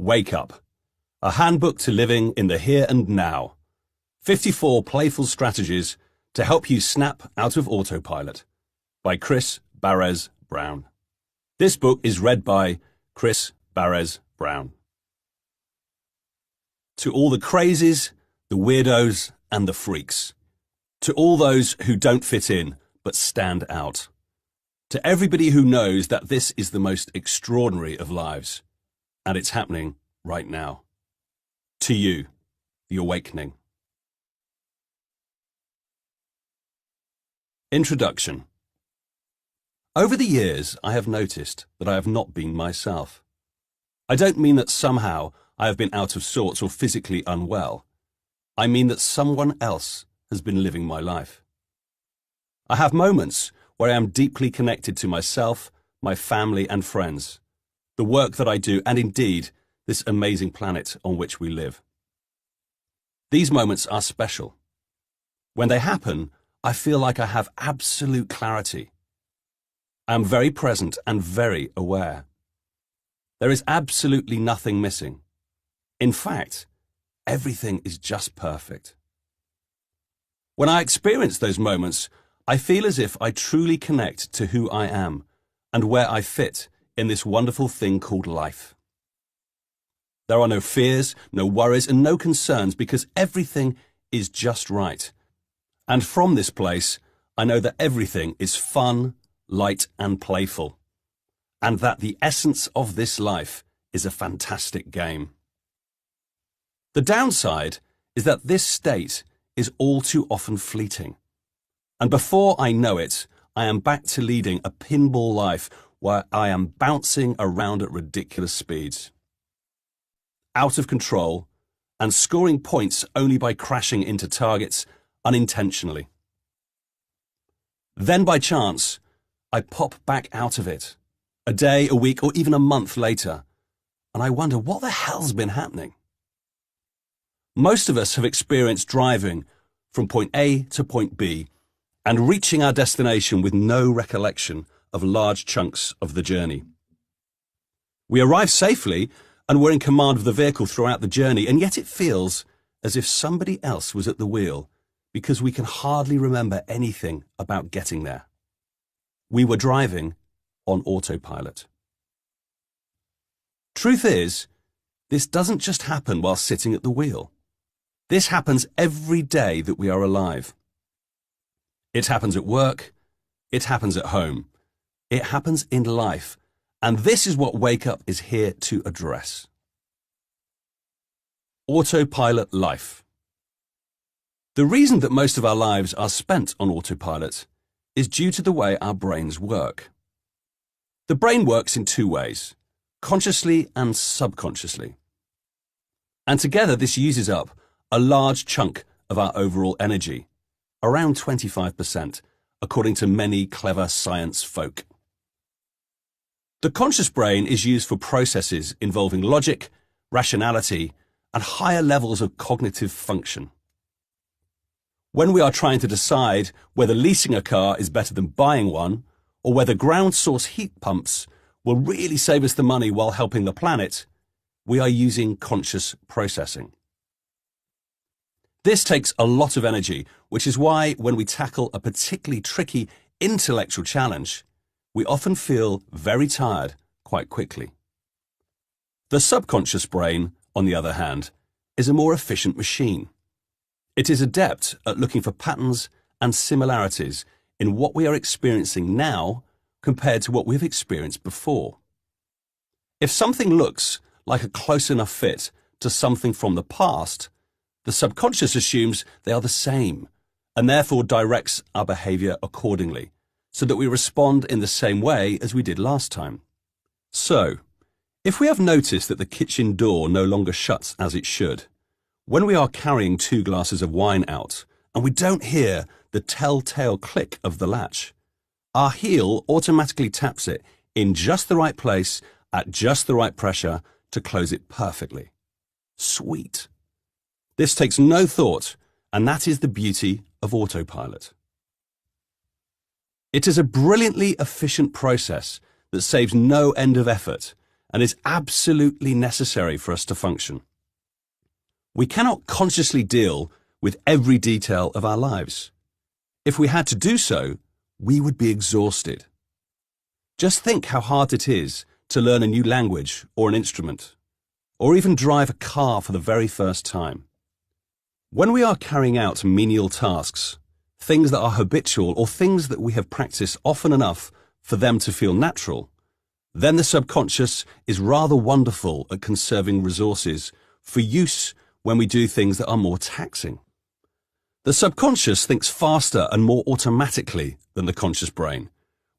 Wake Up, a handbook to living in the here and now. 54 playful strategies to help you snap out of autopilot, by Chris Barres Brown. This book is read by Chris Barres Brown. To all the crazies, the weirdos, and the freaks. To all those who don't fit in, but stand out. To everybody who knows that this is the most extraordinary of lives, and it's happening right now. To you, the awakening. Introduction. Over the years, I have noticed that I have not been myself. I don't mean that somehow I have been out of sorts or physically unwell. I mean that someone else has been living my life. I have moments where I am deeply connected to myself, my family and friends, the work that I do, and indeed, this amazing planet on which we live. These moments are special. When they happen, I feel like I have absolute clarity. I am very present and very aware. There is absolutely nothing missing. In fact, everything is just perfect. When I experience those moments, I feel as if I truly connect to who I am and where I fit in this wonderful thing called life. There are no fears, no worries, and no concerns because everything is just right. And from this place, I know that everything is fun, light, and playful, and that the essence of this life is a fantastic game. The downside is that this state is all too often fleeting. And before I know it, I am back to leading a pinball life where I am bouncing around at ridiculous speeds, out of control, and scoring points only by crashing into targets unintentionally. Then by chance, I pop back out of it, a day, a week, or even a month later, and I wonder what the hell's been happening. Most of us have experienced driving from point A to point B and reaching our destination with no recollection of large chunks of the journey. We arrive safely and we're in command of the vehicle throughout the journey, and yet it feels as if somebody else was at the wheel because we can hardly remember anything about getting there. We were driving on autopilot. Truth is, this doesn't just happen while sitting at the wheel. This happens every day that we are alive. It happens at work, it happens at home, it happens in life, and this is what Wake Up is here to address. Autopilot life. The reason that most of our lives are spent on autopilot is due to the way our brains work. The brain works in two ways, consciously and subconsciously. And together this uses up a large chunk of our overall energy, around 25%, according to many clever science folk. The conscious brain is used for processes involving logic, rationality, and higher levels of cognitive function. When we are trying to decide whether leasing a car is better than buying one, or whether ground source heat pumps will really save us the money while helping the planet, we are using conscious processing. This takes a lot of energy, which is why when we tackle a particularly tricky intellectual challenge, we often feel very tired quite quickly. The subconscious brain, on the other hand, is a more efficient machine. It is adept at looking for patterns and similarities in what we are experiencing now compared to what we've experienced before. If something looks like a close enough fit to something from the past, the subconscious assumes they are the same and therefore directs our behavior accordingly, so that we respond in the same way as we did last time. So, if we have noticed that the kitchen door no longer shuts as it should, when we are carrying 2 glasses of wine out and we don't hear the telltale click of the latch, our heel automatically taps it in just the right place at just the right pressure to close it perfectly. Sweet. This takes no thought, and that is the beauty of autopilot. It is a brilliantly efficient process that saves no end of effort and is absolutely necessary for us to function. We cannot consciously deal with every detail of our lives. If we had to do so, we would be exhausted. Just think how hard it is to learn a new language or an instrument, or even drive a car for the very first time. When we are carrying out menial tasks, things that are habitual or things that we have practiced often enough for them to feel natural, then the subconscious is rather wonderful at conserving resources for use when we do things that are more taxing. The subconscious thinks faster and more automatically than the conscious brain,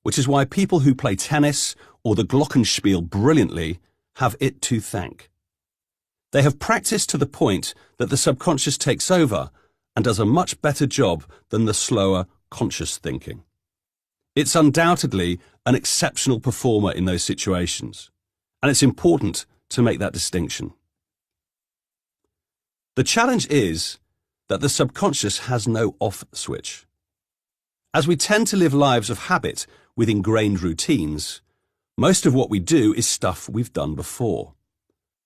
which is why people who play tennis or the glockenspiel brilliantly have it to thank. They have practiced to the point that the subconscious takes over and does a much better job than the slower conscious thinking. It's undoubtedly an exceptional performer in those situations, and it's important to make that distinction. The challenge is that the subconscious has no off switch. As we tend to live lives of habit with ingrained routines, most of what we do is stuff we've done before,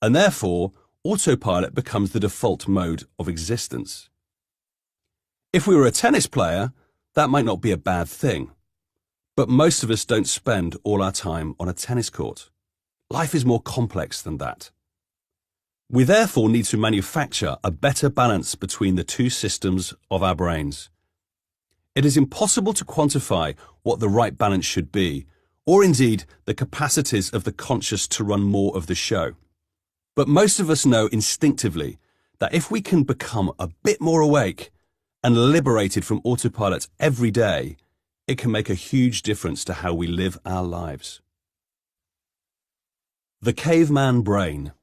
and therefore autopilot becomes the default mode of existence. If we were a tennis player, that might not be a bad thing, but most of us don't spend all our time on a tennis court. Life is more complex than that. We therefore need to manufacture a better balance between the two systems of our brains. It is impossible to quantify what the right balance should be, or indeed the capacities of the conscious to run more of the show. But most of us know instinctively that if we can become a bit more awake and liberated from autopilot every day, it can make a huge difference to how we live our lives. The caveman brain.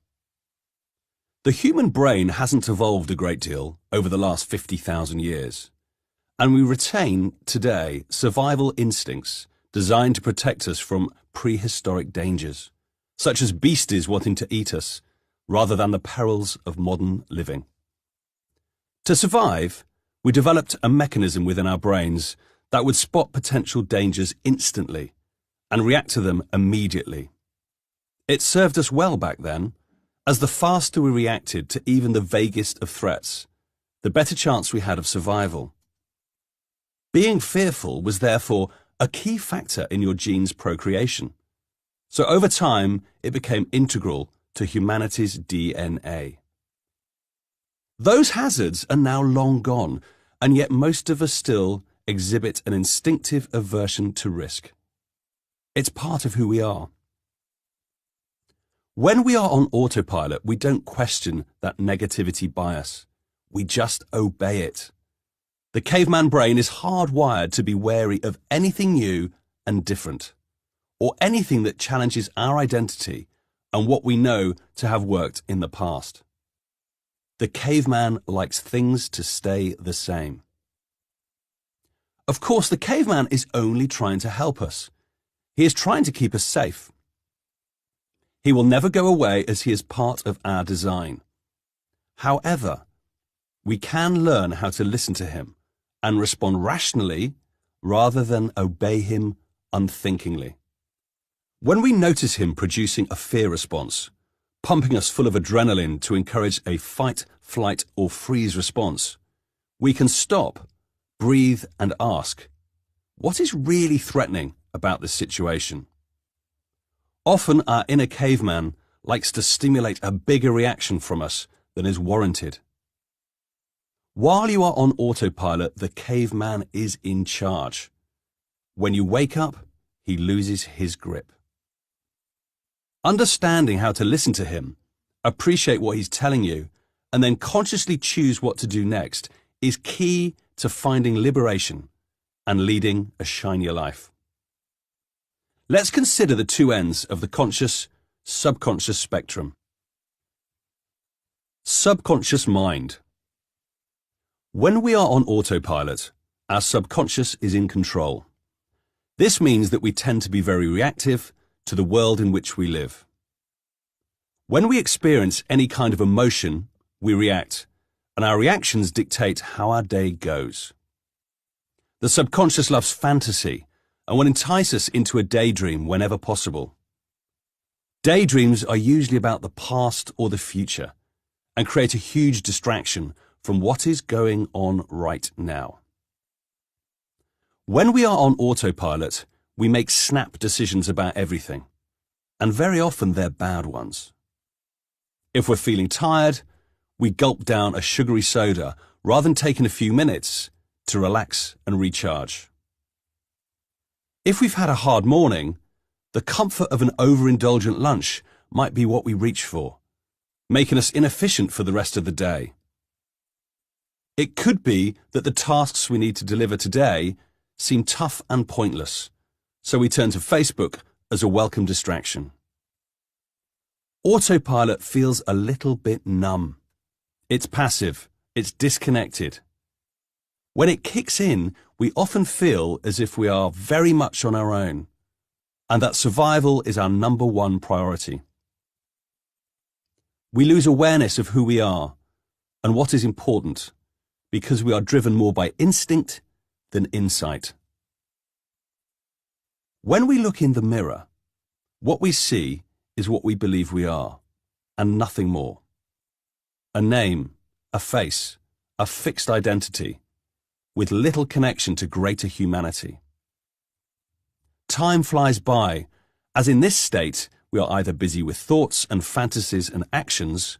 The human brain hasn't evolved a great deal over the last 50,000 years, and we retain today survival instincts designed to protect us from prehistoric dangers, such as beasties wanting to eat us, rather than the perils of modern living. To survive, we developed a mechanism within our brains that would spot potential dangers instantly and react to them immediately. It served us well back then, as the faster we reacted to even the vaguest of threats, the better chance we had of survival. Being fearful was therefore a key factor in your gene's procreation, so over time it became integral to humanity's DNA. Those hazards are now long gone, and yet most of us still exhibit an instinctive aversion to risk. It's part of who we are. When we are on autopilot, we don't question that negativity bias. We just obey it. The caveman brain is hardwired to be wary of anything new and different, or anything that challenges our identity and what we know to have worked in the past. The caveman likes things to stay the same. Of course, the caveman is only trying to help us. He is trying to keep us safe. He will never go away as he is part of our design. However, we can learn how to listen to him and respond rationally rather than obey him unthinkingly. When we notice him producing a fear response, pumping us full of adrenaline to encourage a fight, flight, or freeze response, we can stop, breathe, and ask, what is really threatening about this situation? Often our inner caveman likes to stimulate a bigger reaction from us than is warranted. While you are on autopilot, the caveman is in charge. When you wake up, he loses his grip. Understanding how to listen to him, appreciate what he's telling you, and then consciously choose what to do next is key to finding liberation and leading a shinier life. Let's consider the two ends of the conscious-subconscious spectrum. Subconscious mind. When we are on autopilot, our subconscious is in control. This means that we tend to be very reactive to the world in which we live. When we experience any kind of emotion, we react, and our reactions dictate how our day goes. The subconscious loves fantasy and will entice us into a daydream whenever possible. Daydreams are usually about the past or the future and create a huge distraction from what is going on right now. When we are on autopilot, we make snap decisions about everything, and very often they're bad ones. If we're feeling tired, we gulp down a sugary soda rather than taking a few minutes to relax and recharge. If we've had a hard morning, the comfort of an overindulgent lunch might be what we reach for, making us inefficient for the rest of the day. It could be that the tasks we need to deliver today seem tough and pointless, so we turn to Facebook as a welcome distraction. Autopilot feels a little bit numb. It's passive, it's disconnected. When it kicks in, we often feel as if we are very much on our own, and that survival is our number one priority. We lose awareness of who we are and what is important because we are driven more by instinct than insight. When we look in the mirror, what we see is what we believe we are, and nothing more. A name, a face, a fixed identity, with little connection to greater humanity. Time flies by, as in this state we are either busy with thoughts and fantasies and actions,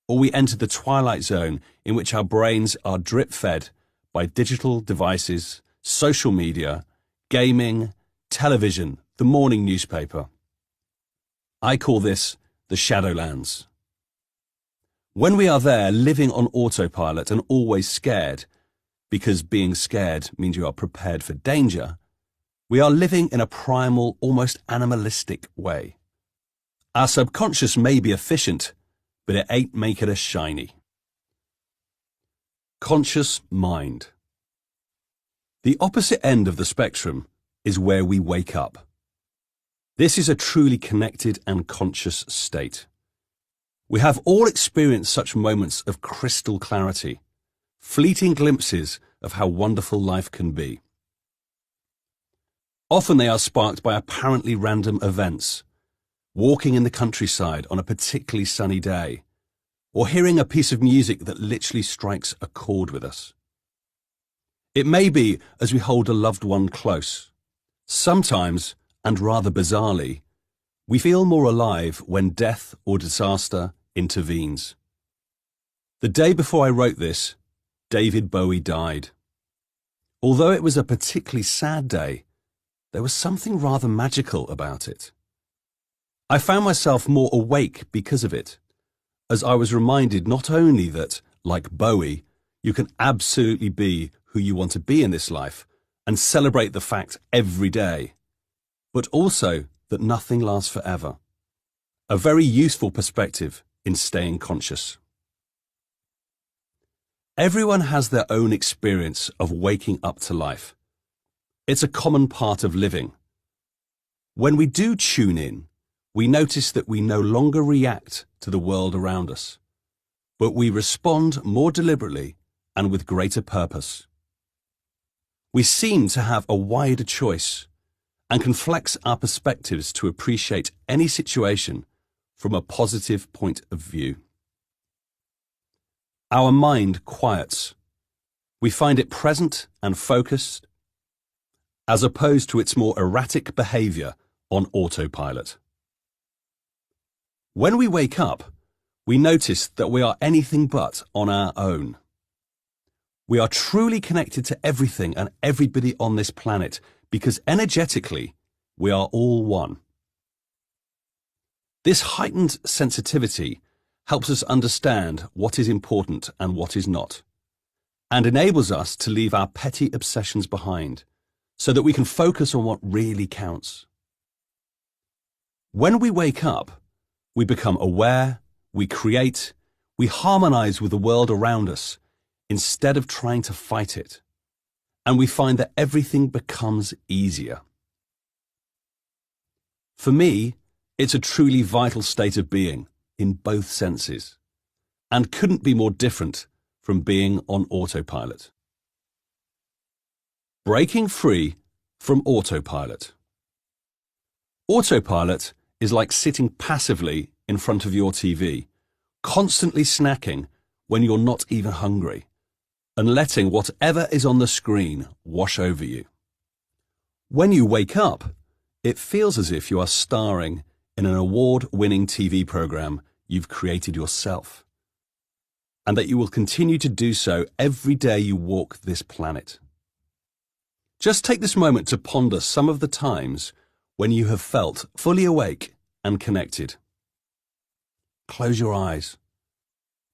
or we enter the twilight zone in which our brains are drip-fed by digital devices, social media, gaming, television, the morning newspaper. I call this the Shadowlands. When we are there living on autopilot and always scared, because being scared means you are prepared for danger, we are living in a primal, almost animalistic way. Our subconscious may be efficient, but it ain't making us shiny. Conscious mind. The opposite end of the spectrum is where we wake up. This is a truly connected and conscious state. We have all experienced such moments of crystal clarity, fleeting glimpses of how wonderful life can be. Often they are sparked by apparently random events, walking in the countryside on a particularly sunny day, or hearing a piece of music that literally strikes a chord with us. It may be as we hold a loved one close. Sometimes, and rather bizarrely, we feel more alive when death or disaster intervenes. The day before I wrote this, David Bowie died. Although it was a particularly sad day, there was something rather magical about it. I found myself more awake because of it, as I was reminded not only that, like Bowie, you can absolutely be who you want to be in this life and celebrate the fact every day, but also that nothing lasts forever. A very useful perspective in staying conscious. Everyone has their own experience of waking up to life. It's a common part of living. When we do tune in, we notice that we no longer react to the world around us, but we respond more deliberately and with greater purpose. We seem to have a wider choice and can flex our perspectives to appreciate any situation from a positive point of view. Our mind quiets. We find it present and focused, as opposed to its more erratic behavior on autopilot. When we wake up, we notice that we are anything but on our own. We are truly connected to everything and everybody on this planet because energetically, we are all one. This heightened sensitivity helps us understand what is important and what is not, and enables us to leave our petty obsessions behind so that we can focus on what really counts. When we wake up, we become aware, we create, we harmonize with the world around us instead of trying to fight it, and we find that everything becomes easier. For me, it's a truly vital state of being in both senses, and couldn't be more different from being on autopilot. Breaking free from autopilot. Autopilot is like sitting passively in front of your TV, constantly snacking when you're not even hungry, and letting whatever is on the screen wash over you. When you wake up, it feels as if you are starring in an award-winning TV program you've created yourself, and that you will continue to do so every day you walk this planet. Just take this moment to ponder some of the times when you have felt fully awake and connected. Close your eyes.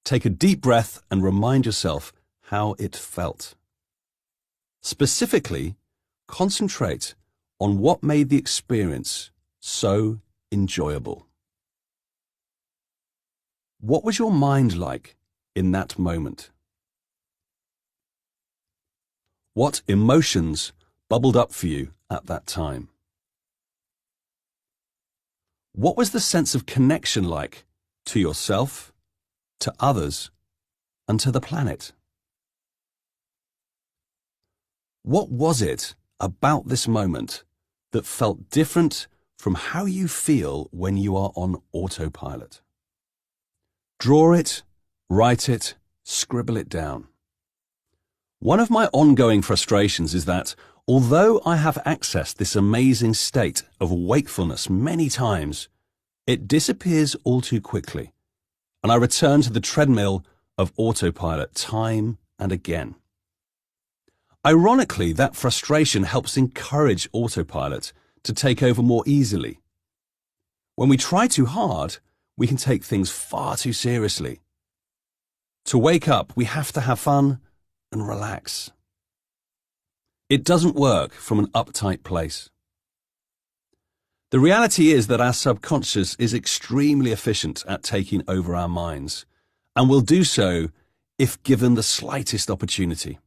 Take a deep breath and remind yourself how it felt. Specifically, concentrate on what made the experience so enjoyable. What was your mind like in that moment? What emotions bubbled up for you at that time? What was the sense of connection like to yourself, to others, and to the planet? What was it about this moment that felt different from how you feel when you are on autopilot? Draw it, write it, scribble it down. One of my ongoing frustrations is that, although I have accessed this amazing state of wakefulness many times, it disappears all too quickly, and I return to the treadmill of autopilot time and again. Ironically, that frustration helps encourage autopilot to take over more easily. When we try too hard, we can take things far too seriously. To wake up, we have to have fun and relax. It doesn't work from an uptight place. The reality is that our subconscious is extremely efficient at taking over our minds, and will do so if given the slightest opportunity.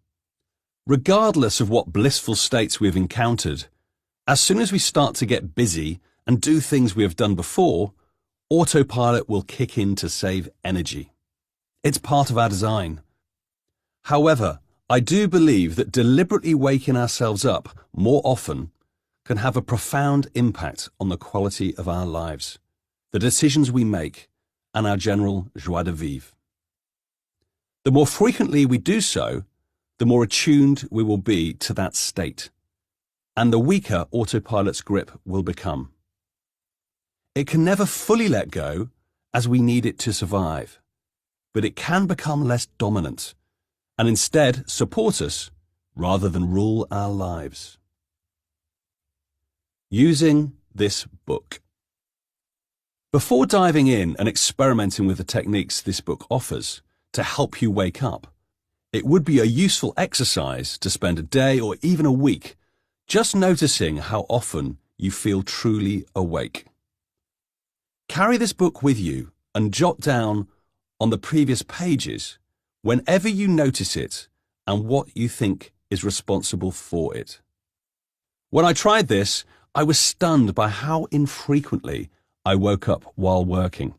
Regardless of what blissful states we've encountered, as soon as we start to get busy and do things we have done before, autopilot will kick in to save energy. It's part of our design. However, I do believe that deliberately waking ourselves up more often can have a profound impact on the quality of our lives, the decisions we make, and our general joie de vivre. The more frequently we do so, the more attuned we will be to that state, and the weaker autopilot's grip will become. It can never fully let go, as we need it to survive, but it can become less dominant, and instead support us rather than rule our lives. Using this book. Before diving in and experimenting with the techniques this book offers to help you wake up, it would be a useful exercise to spend a day or even a week just noticing how often you feel truly awake. Carry this book with you and jot down on the previous pages whenever you notice it and what you think is responsible for it. When I tried this, I was stunned by how infrequently I woke up while working.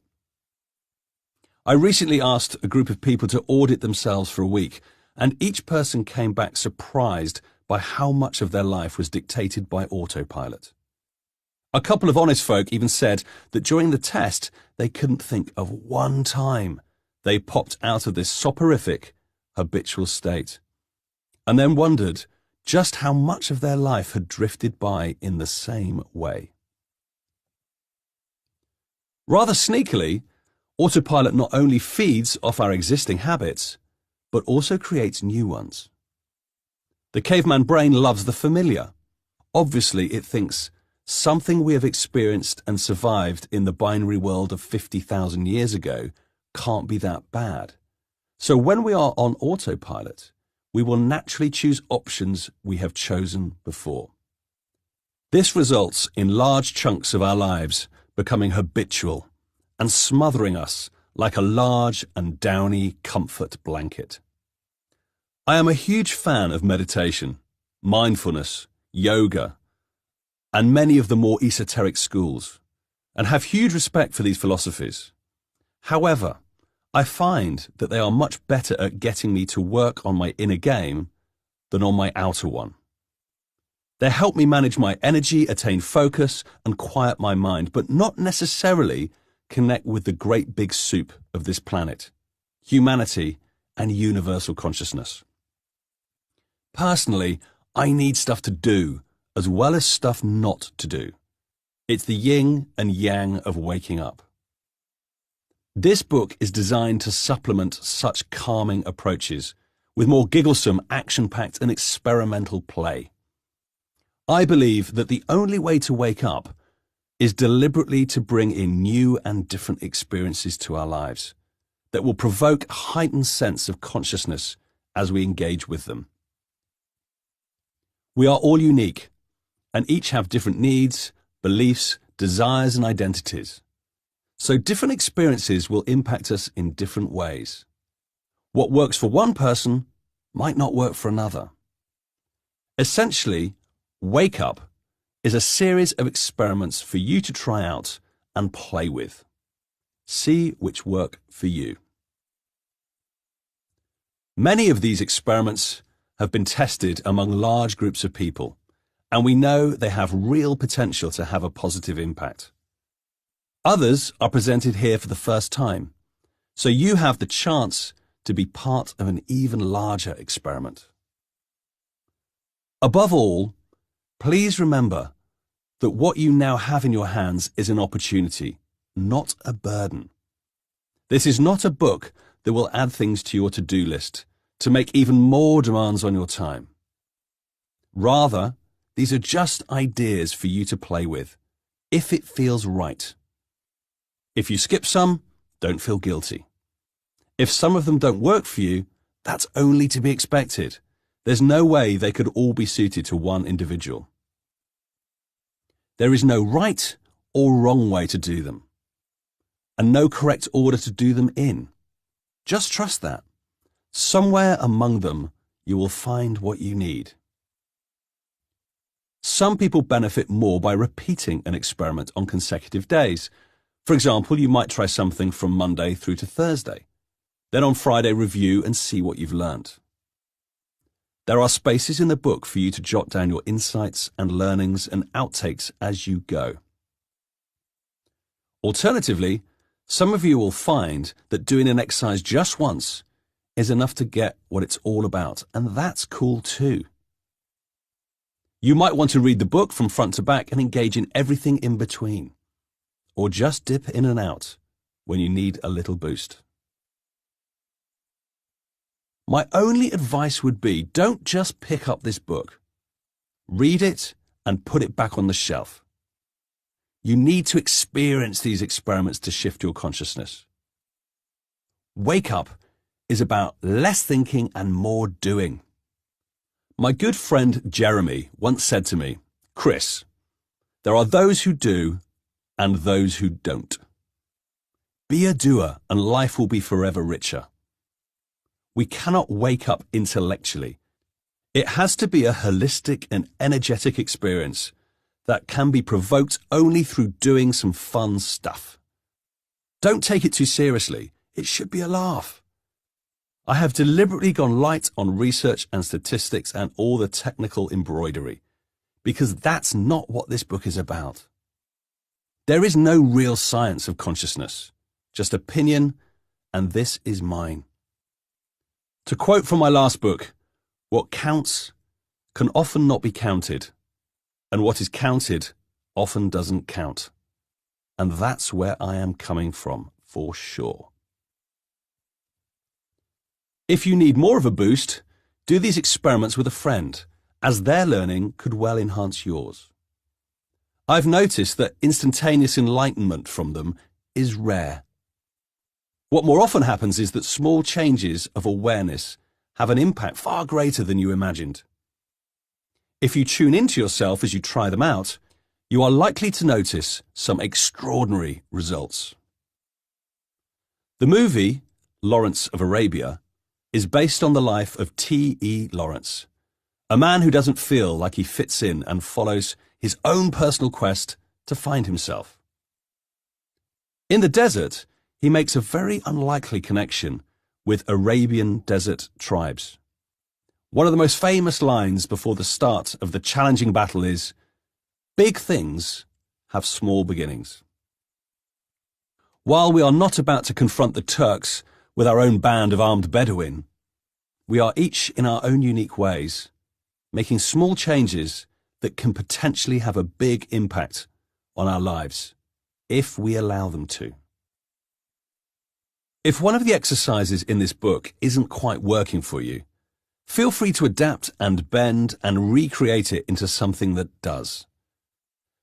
I recently asked a group of people to audit themselves for a week, and each person came back surprised by how much of their life was dictated by autopilot. A couple of honest folk even said that during the test they couldn't think of one time they popped out of this soporific, habitual state, and then wondered just how much of their life had drifted by in the same way. Rather sneakily, autopilot not only feeds off our existing habits, but also creates new ones. The caveman brain loves the familiar. Obviously, it thinks something we have experienced and survived in the binary world of 50,000 years ago can't be that bad. So when we are on autopilot, we will naturally choose options we have chosen before. This results in large chunks of our lives becoming habitual and smothering us like a large and downy comfort blanket. I am a huge fan of meditation, mindfulness, yoga, and many of the more esoteric schools, and have huge respect for these philosophies. However, I find that they are much better at getting me to work on my inner game than on my outer one. They help me manage my energy, attain focus, and quiet my mind, but not necessarily connect with the great big soup of this planet, humanity, and universal consciousness. Personally, I need stuff to do as well as stuff not to do. It's the yin and yang of waking up. This book is designed to supplement such calming approaches with more gigglesome, action-packed and experimental play. I believe that the only way to wake up is deliberately to bring in new and different experiences to our lives that will provoke a heightened sense of consciousness as we engage with them. We are all unique and each have different needs, beliefs, desires and identities. So different experiences will impact us in different ways. What works for one person might not work for another. Essentially, Wake Up is a series of experiments for you to try out and play with. See which work for you. Many of these experiments have been tested among large groups of people, and we know they have real potential to have a positive impact. Others are presented here for the first time, so you have the chance to be part of an even larger experiment. Above all, please remember that what you now have in your hands is an opportunity, not a burden. This is not a book that will add things to your to-do list to make even more demands on your time. Rather, these are just ideas for you to play with, if it feels right. If you skip some, don't feel guilty. If some of them don't work for you, that's only to be expected. There's no way they could all be suited to one individual. There is no right or wrong way to do them, and no correct order to do them in. Just trust that. Somewhere among them, you will find what you need. Some people benefit more by repeating an experiment on consecutive days. For example, you might try something from Monday through to Thursday. Then on Friday, review and see what you've learnt. There are spaces in the book for you to jot down your insights and learnings and outtakes as you go. Alternatively, some of you will find that doing an exercise just once is enough to get what it's all about, and that's cool too. You might want to read the book from front to back and engage in everything in between, or just dip in and out when you need a little boost. My only advice would be, don't just pick up this book. Read it and put it back on the shelf. You need to experience these experiments to shift your consciousness. Wake Up is about less thinking and more doing. My good friend Jeremy once said to me, "Chris, there are those who do and those who don't. Be a doer and life will be forever richer." We cannot wake up intellectually. It has to be a holistic and energetic experience that can be provoked only through doing some fun stuff. Don't take it too seriously. It should be a laugh. I have deliberately gone light on research and statistics and all the technical embroidery, because that's not what this book is about. There is no real science of consciousness, just opinion, and this is mine. To quote from my last book, what counts can often not be counted, and what is counted often doesn't count. And that's where I am coming from, for sure. If you need more of a boost, do these experiments with a friend, as their learning could well enhance yours. I've noticed that instantaneous enlightenment from them is rare. What more often happens is that small changes of awareness have an impact far greater than you imagined. If you tune into yourself as you try them out, you are likely to notice some extraordinary results. The movie, Lawrence of Arabia, is based on the life of T.E. Lawrence, a man who doesn't feel like he fits in and follows his own personal quest to find himself. In the desert, he makes a very unlikely connection with Arabian desert tribes. One of the most famous lines before the start of the challenging battle is, "Big things have small beginnings." While we are not about to confront the Turks with our own band of armed Bedouin, we are each in our own unique ways, making small changes that can potentially have a big impact on our lives, if we allow them to. If one of the exercises in this book isn't quite working for you, feel free to adapt and bend and recreate it into something that does.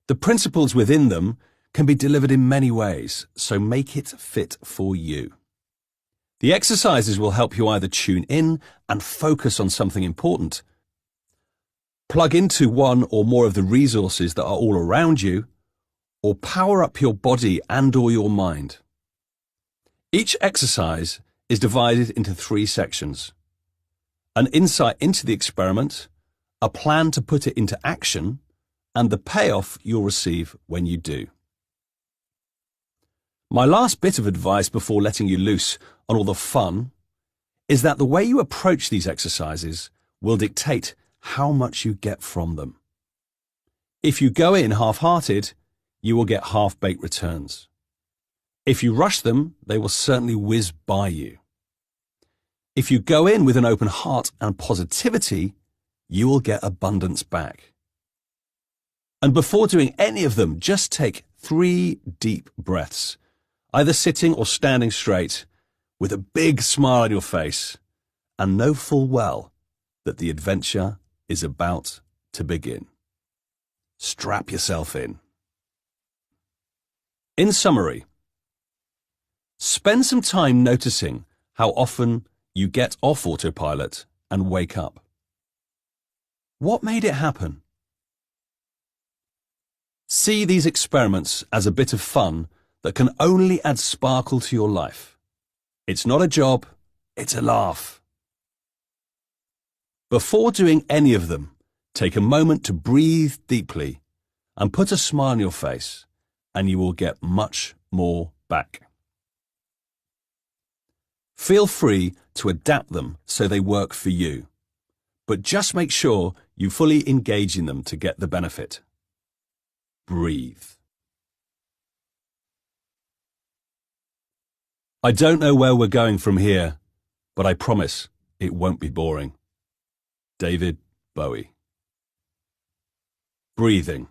The principles within them can be delivered in many ways, so make it fit for you. The exercises will help you either tune in and focus on something important, plug into one or more of the resources that are all around you, or power up your body and/or your mind. Each exercise is divided into 3 sections: an insight into the experiment, a plan to put it into action, and the payoff you'll receive when you do. My last bit of advice before letting you loose on all the fun is that the way you approach these exercises will dictate how much you get from them. If you go in half-hearted, you will get half-baked returns. If you rush them, they will certainly whiz by you. If you go in with an open heart and positivity, you will get abundance back. And before doing any of them, just take 3 deep breaths, either sitting or standing straight, with a big smile on your face, and know full well that the adventure is about to begin. Strap yourself in. In summary, spend some time noticing how often you get off autopilot and wake up. What made it happen? See these experiments as a bit of fun that can only add sparkle to your life. It's not a job, it's a laugh. Before doing any of them, take a moment to breathe deeply and put a smile on your face, and you will get much more back. Feel free to adapt them so they work for you, but just make sure you fully engage in them to get the benefit. Breathe. I don't know where we're going from here, but I promise it won't be boring. David Bowie. Breathing.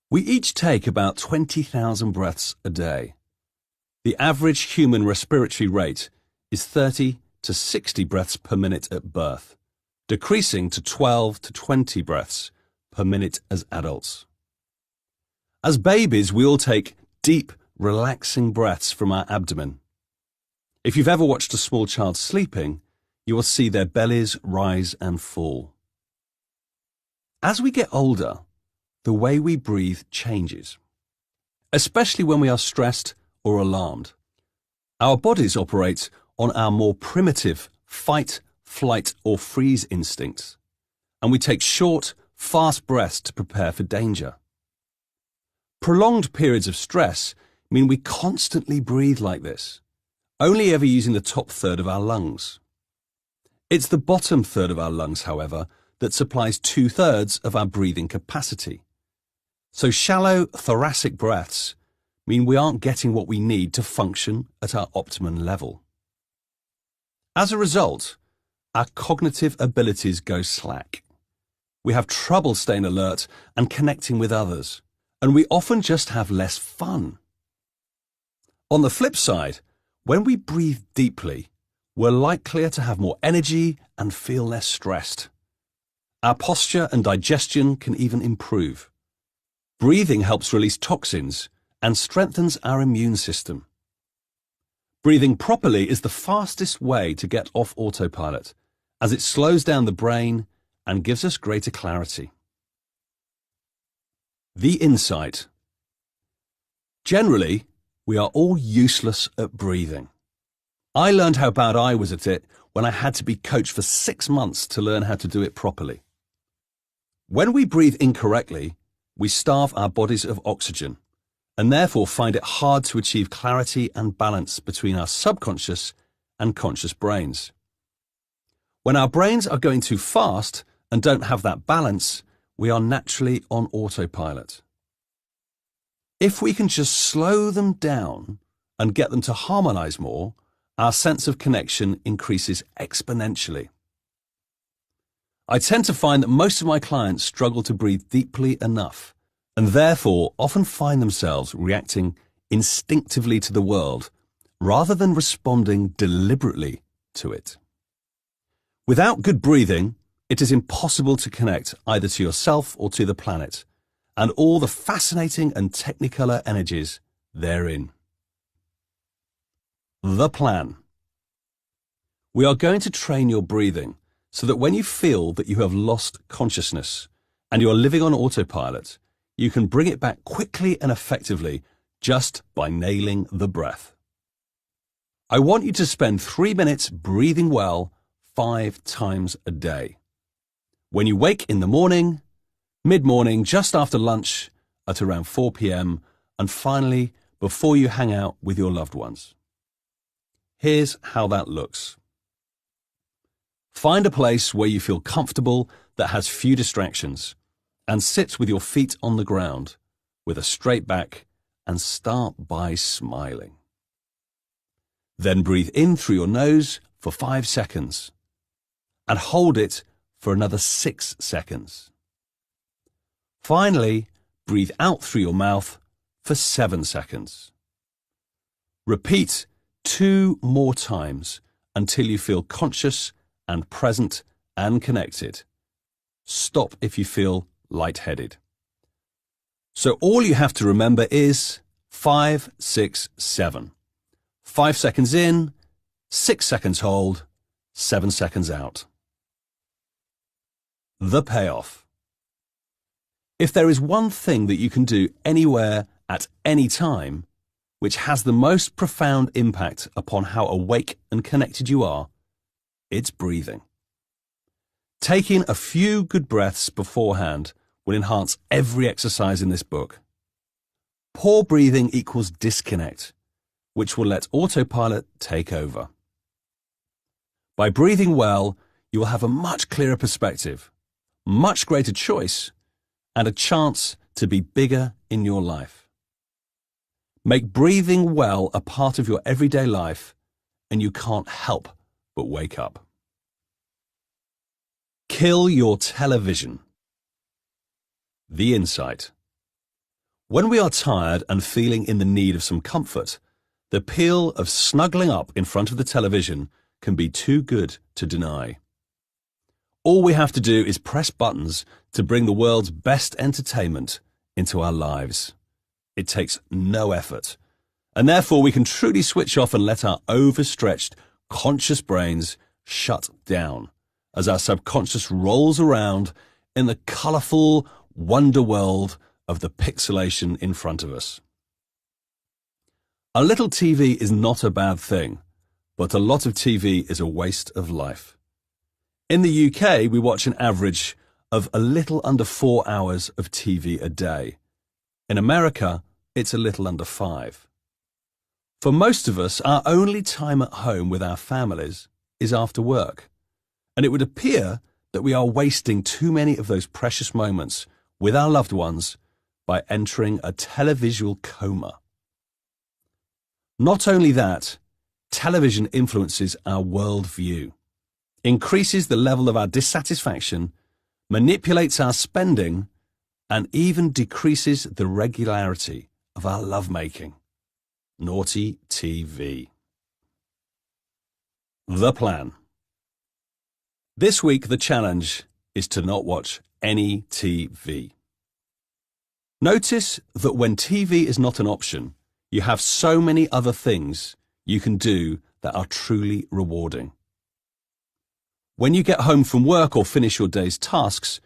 We each take about 20,000 breaths a day. The average human respiratory rate is 30 to 60 breaths per minute at birth, decreasing to 12 to 20 breaths per minute as adults. As babies, we all take deep, relaxing breaths from our abdomen. If you've ever watched a small child sleeping, you will see their bellies rise and fall. As we get older, the way we breathe changes, especially when we are stressed or alarmed. Our bodies operate on our more primitive fight, flight, or freeze instincts, and we take short, fast breaths to prepare for danger. Prolonged periods of stress mean we constantly breathe like this, only ever using the top third of our lungs. It's the bottom third of our lungs, however, that supplies 2/3 of our breathing capacity. So shallow thoracic breaths mean we aren't getting what we need to function at our optimum level. As a result, our cognitive abilities go slack. We have trouble staying alert and connecting with others, and we often just have less fun. On the flip side, when we breathe deeply, we're likelier to have more energy and feel less stressed. Our posture and digestion can even improve. Breathing helps release toxins and strengthens our immune system. Breathing properly is the fastest way to get off autopilot, as it slows down the brain and gives us greater clarity. The insight. Generally, we are all useless at breathing. I learned how bad I was at it when I had to be coached for 6 months to learn how to do it properly. When we breathe incorrectly, we starve our bodies of oxygen, and therefore find it hard to achieve clarity and balance between our subconscious and conscious brains. When our brains are going too fast and don't have that balance, we are naturally on autopilot. If we can just slow them down and get them to harmonize more, our sense of connection increases exponentially. I tend to find that most of my clients struggle to breathe deeply enough and therefore often find themselves reacting instinctively to the world rather than responding deliberately to it. Without good breathing, it is impossible to connect either to yourself or to the planet, and all the fascinating and technicolor energies therein. The plan. We are going to train your breathing so that when you feel that you have lost consciousness and you are living on autopilot, you can bring it back quickly and effectively just by nailing the breath. I want you to spend 3 minutes breathing well 5 times a day. When you wake in the morning, mid-morning, just after lunch, at around 4 p.m, and finally before you hang out with your loved ones. Here's how that looks. Find a place where you feel comfortable that has few distractions, and sit with your feet on the ground with a straight back and start by smiling. Then breathe in through your nose for 5 seconds and hold it for another 6 seconds. Finally, breathe out through your mouth for 7 seconds. Repeat 2 more times until you feel conscious and present and connected. Stop if you feel lightheaded. So all you have to remember is 5, 6, 7. 5 seconds in, 6 seconds hold, 7 seconds out. The payoff. If there is one thing that you can do anywhere at any time, which has the most profound impact upon how awake and connected you are, it's breathing. Taking a few good breaths beforehand will enhance every exercise in this book. Poor breathing equals disconnect, which will let autopilot take over. By breathing well, you will have a much clearer perspective, much greater choice, and a chance to be bigger in your life. Make breathing well a part of your everyday life, and you can't help but wake up. Kill your television. The insight. When we are tired and feeling in the need of some comfort, the appeal of snuggling up in front of the television can be too good to deny. All we have to do is press buttons to bring the world's best entertainment into our lives. It takes no effort, and therefore we can truly switch off and let our overstretched, conscious brains shut down as our subconscious rolls around in the colourful wonder world of the pixelation in front of us. A little TV is not a bad thing, but a lot of TV is a waste of life. In the UK, we watch an average of a little under 4 hours of TV a day. In America, it's a little under 5. For most of us, our only time at home with our families is after work, and it would appear that we are wasting too many of those precious moments with our loved ones by entering a televisual coma. Not only that, television influences our worldview, increases the level of our dissatisfaction, manipulates our spending, and even decreases the regularity of our lovemaking. Naughty TV. The plan. This week the challenge is to not watch any TV. Notice that when TV is not an option, you have so many other things you can do that are truly rewarding. When you get home from work or finish your day's tasks,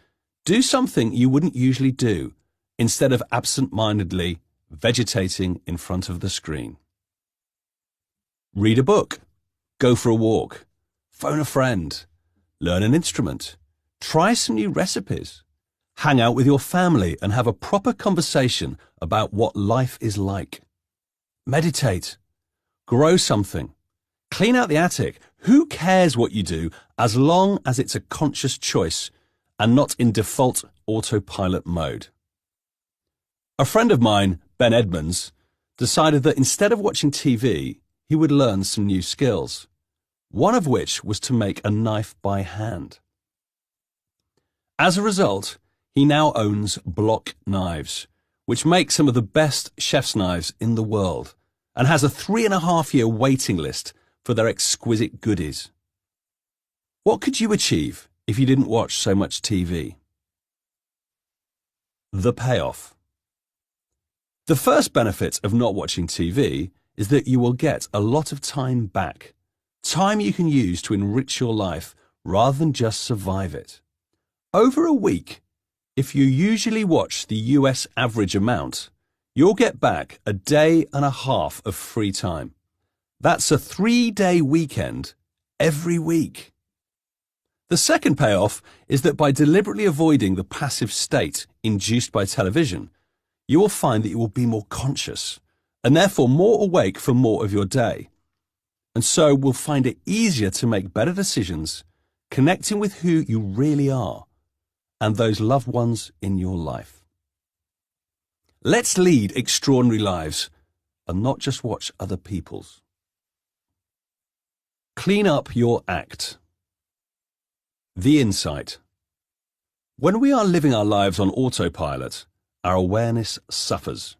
do something you wouldn't usually do instead of absent-mindedly vegetating in front of the screen. Read a book, go for a walk, phone a friend, learn an instrument, try some new recipes, hang out with your family and have a proper conversation about what life is like. Meditate, grow something, clean out the attic, Who cares what you do as long as it's a conscious choice and not in default autopilot mode? A friend of mine, Ben Edmonds, decided that instead of watching TV, he would learn some new skills, one of which was to make a knife by hand. As a result, he now owns Block Knives, which make some of the best chef's knives in the world, and has a 3.5-year waiting list for their exquisite goodies. What could you achieve if you didn't watch so much TV? The payoff. The first benefit of not watching TV is that you will get a lot of time back, time you can use to enrich your life rather than just survive it. Over a week, if you usually watch the US average amount, you'll get back a day and a half of free time. That's a 3-day weekend every week. The second payoff is that by deliberately avoiding the passive state induced by television, you will find that you will be more conscious and therefore more awake for more of your day. And so will find it easier to make better decisions, connecting with who you really are and those loved ones in your life. Let's lead extraordinary lives and not just watch other people's. Clean up your act. The insight. When we are living our lives on autopilot, our awareness suffers.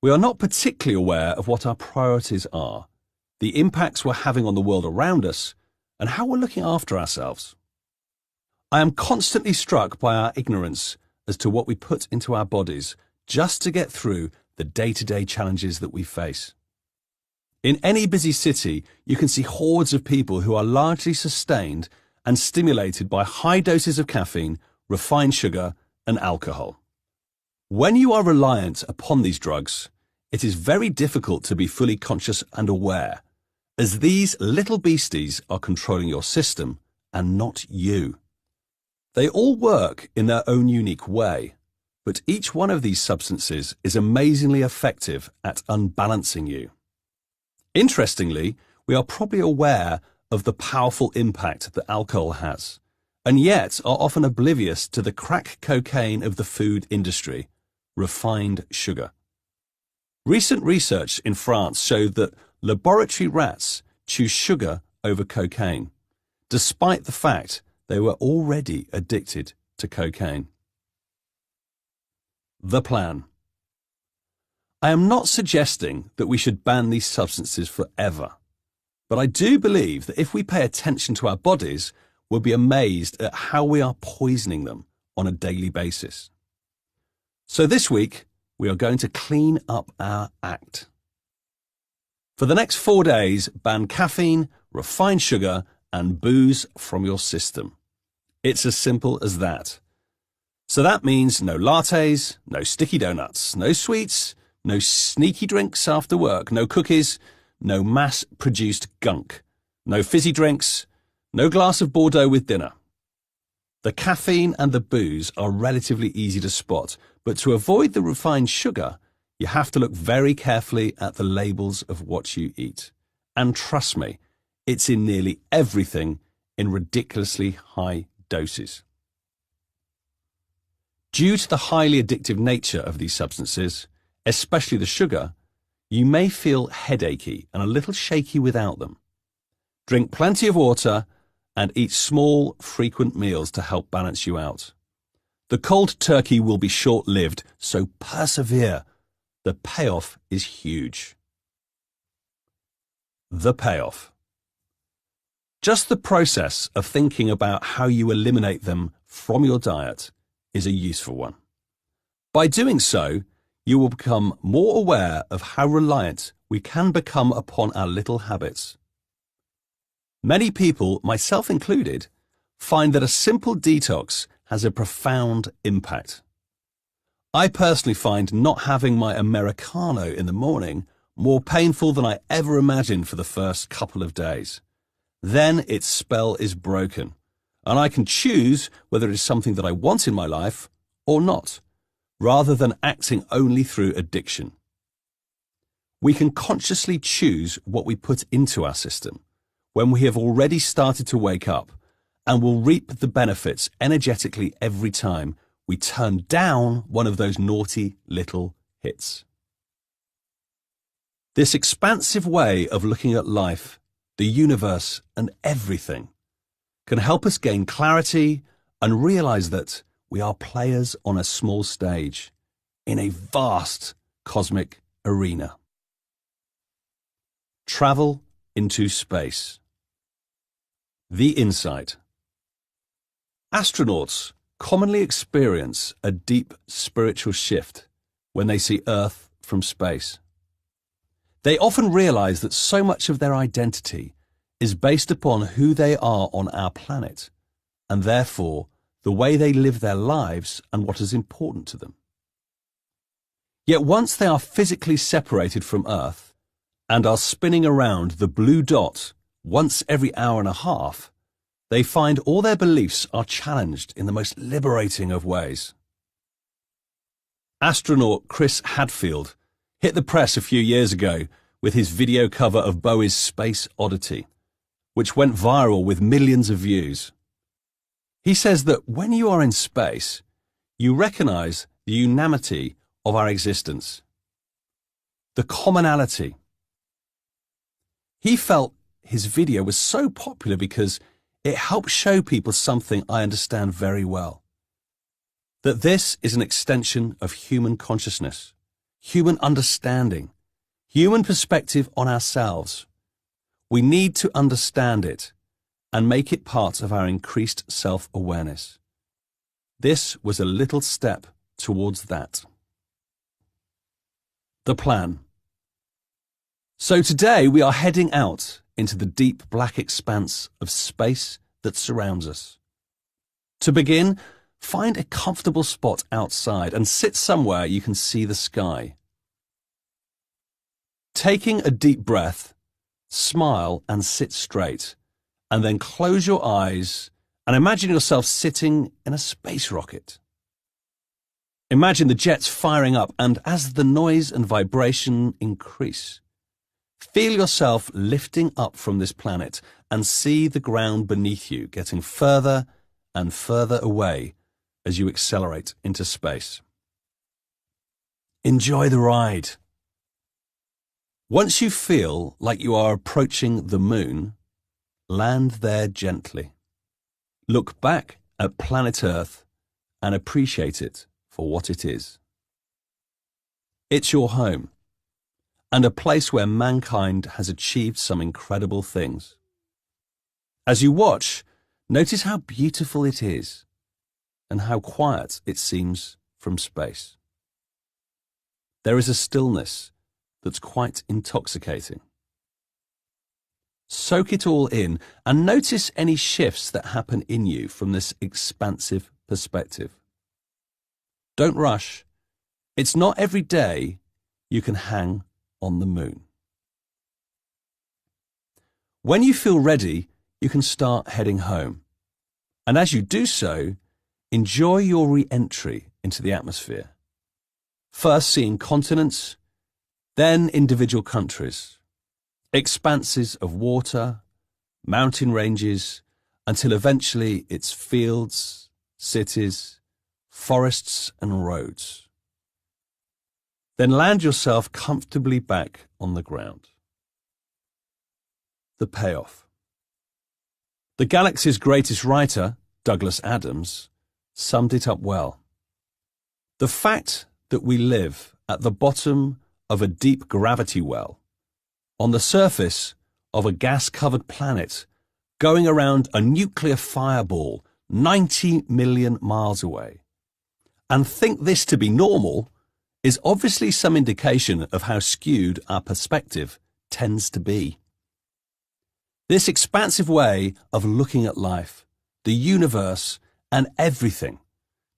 We are not particularly aware of what our priorities are, the impacts we're having on the world around us, and how we're looking after ourselves. I am constantly struck by our ignorance as to what we put into our bodies just to get through the day-to-day challenges that we face. In any busy city, you can see hordes of people who are largely sustained and stimulated by high doses of caffeine, refined sugar, and alcohol. When you are reliant upon these drugs, it is very difficult to be fully conscious and aware, as these little beasties are controlling your system and not you. They all work in their own unique way, but each one of these substances is amazingly effective at unbalancing you. Interestingly, we are probably aware of the powerful impact that alcohol has, and yet are often oblivious to the crack cocaine of the food industry, refined sugar. Recent research in France showed that laboratory rats choose sugar over cocaine, despite the fact they were already addicted to cocaine. The plan. I am not suggesting that we should ban these substances forever, but I do believe that if we pay attention to our bodies, we'll be amazed at how we are poisoning them on a daily basis. So this week, we are going to clean up our act. For the next 4 days, ban caffeine, refined sugar, and booze from your system. It's as simple as that. So that means no lattes, no sticky donuts, no sweets, no sneaky drinks after work, no cookies, no mass-produced gunk, no fizzy drinks, no glass of Bordeaux with dinner. The caffeine and the booze are relatively easy to spot, but to avoid the refined sugar, you have to look very carefully at the labels of what you eat. And trust me, it's in nearly everything in ridiculously high doses. Due to the highly addictive nature of these substances, especially the sugar, you may feel headachy and a little shaky without them. Drink plenty of water and eat small, frequent meals to help balance you out. The cold turkey will be short-lived, so persevere. The payoff is huge. The payoff. Just the process of thinking about how you eliminate them from your diet is a useful one. By doing so, you will become more aware of how reliant we can become upon our little habits. Many people, myself included, find that a simple detox has a profound impact. I personally find not having my Americano in the morning more painful than I ever imagined for the first couple of days. Then its spell is broken, and I can choose whether it is something that I want in my life or not, rather than acting only through addiction. We can consciously choose what we put into our system, when we have already started to wake up and will reap the benefits energetically every time we turn down one of those naughty little hits. This expansive way of looking at life, the universe, and everything can help us gain clarity and realize that we are players on a small stage in a vast cosmic arena. Travel into space. The insight. Astronauts commonly experience a deep spiritual shift when they see Earth from space. They often realize that so much of their identity is based upon who they are on our planet, and therefore the way they live their lives and what is important to them. Yet once they are physically separated from Earth and are spinning around the blue dot once every hour and a half, they find all their beliefs are challenged in the most liberating of ways. Astronaut Chris Hadfield hit the press a few years ago with his video cover of Bowie's Space Oddity, which went viral with millions of views. He says that when you are in space, you recognize the unanimity of our existence, the commonality. He felt his video was so popular because it helped show people something I understand very well, that this is an extension of human consciousness, human understanding, human perspective on ourselves. We need to understand it and make it part of our increased self-awareness. This was a little step towards that. The plan. So today we are heading out into the deep black expanse of space that surrounds us. To begin, find a comfortable spot outside and sit somewhere you can see the sky. Taking a deep breath, smile and sit straight, and then close your eyes and imagine yourself sitting in a space rocket. Imagine the jets firing up, and as the noise and vibration increase, feel yourself lifting up from this planet and see the ground beneath you getting further and further away as you accelerate into space. Enjoy the ride. Once you feel like you are approaching the moon, land there gently. Look back at planet Earth and appreciate it for what it is. It's your home, and a place where mankind has achieved some incredible things. As you watch, notice how beautiful it is and how quiet it seems from space. There is a stillness that's quite intoxicating. Soak it all in and notice any shifts that happen in you from this expansive perspective. Don't rush. It's not every day you can hang on the moon. When you feel ready, you can start heading home. And as you do so, enjoy your re-entry into the atmosphere. First seeing continents, then individual countries, expanses of water, mountain ranges, until eventually it's fields, cities, forests and roads. Then land yourself comfortably back on the ground. The payoff. The galaxy's greatest writer, Douglas Adams, summed it up well. The fact that we live at the bottom of a deep gravity well, on the surface of a gas-covered planet, going around a nuclear fireball 90 million miles away, and think this to be normal, is obviously some indication of how skewed our perspective tends to be. This expansive way of looking at life, the universe, and everything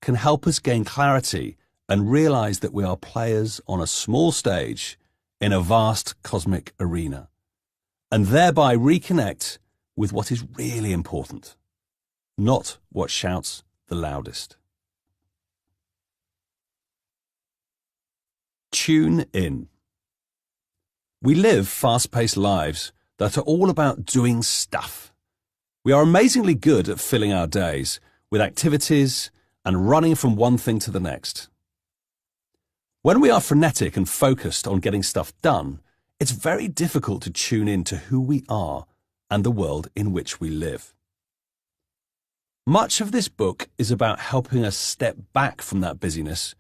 can help us gain clarity and realize that we are players on a small stage in a vast cosmic arena, and thereby reconnect with what is really important, not what shouts the loudest. Tune in. We live fast-paced lives that are all about doing stuff. We are amazingly good at filling our days with activities and running from one thing to the next. When we are frenetic and focused on getting stuff done, it's very difficult to tune in to who we are and the world in which we live. Much of this book is about helping us step back from that busyness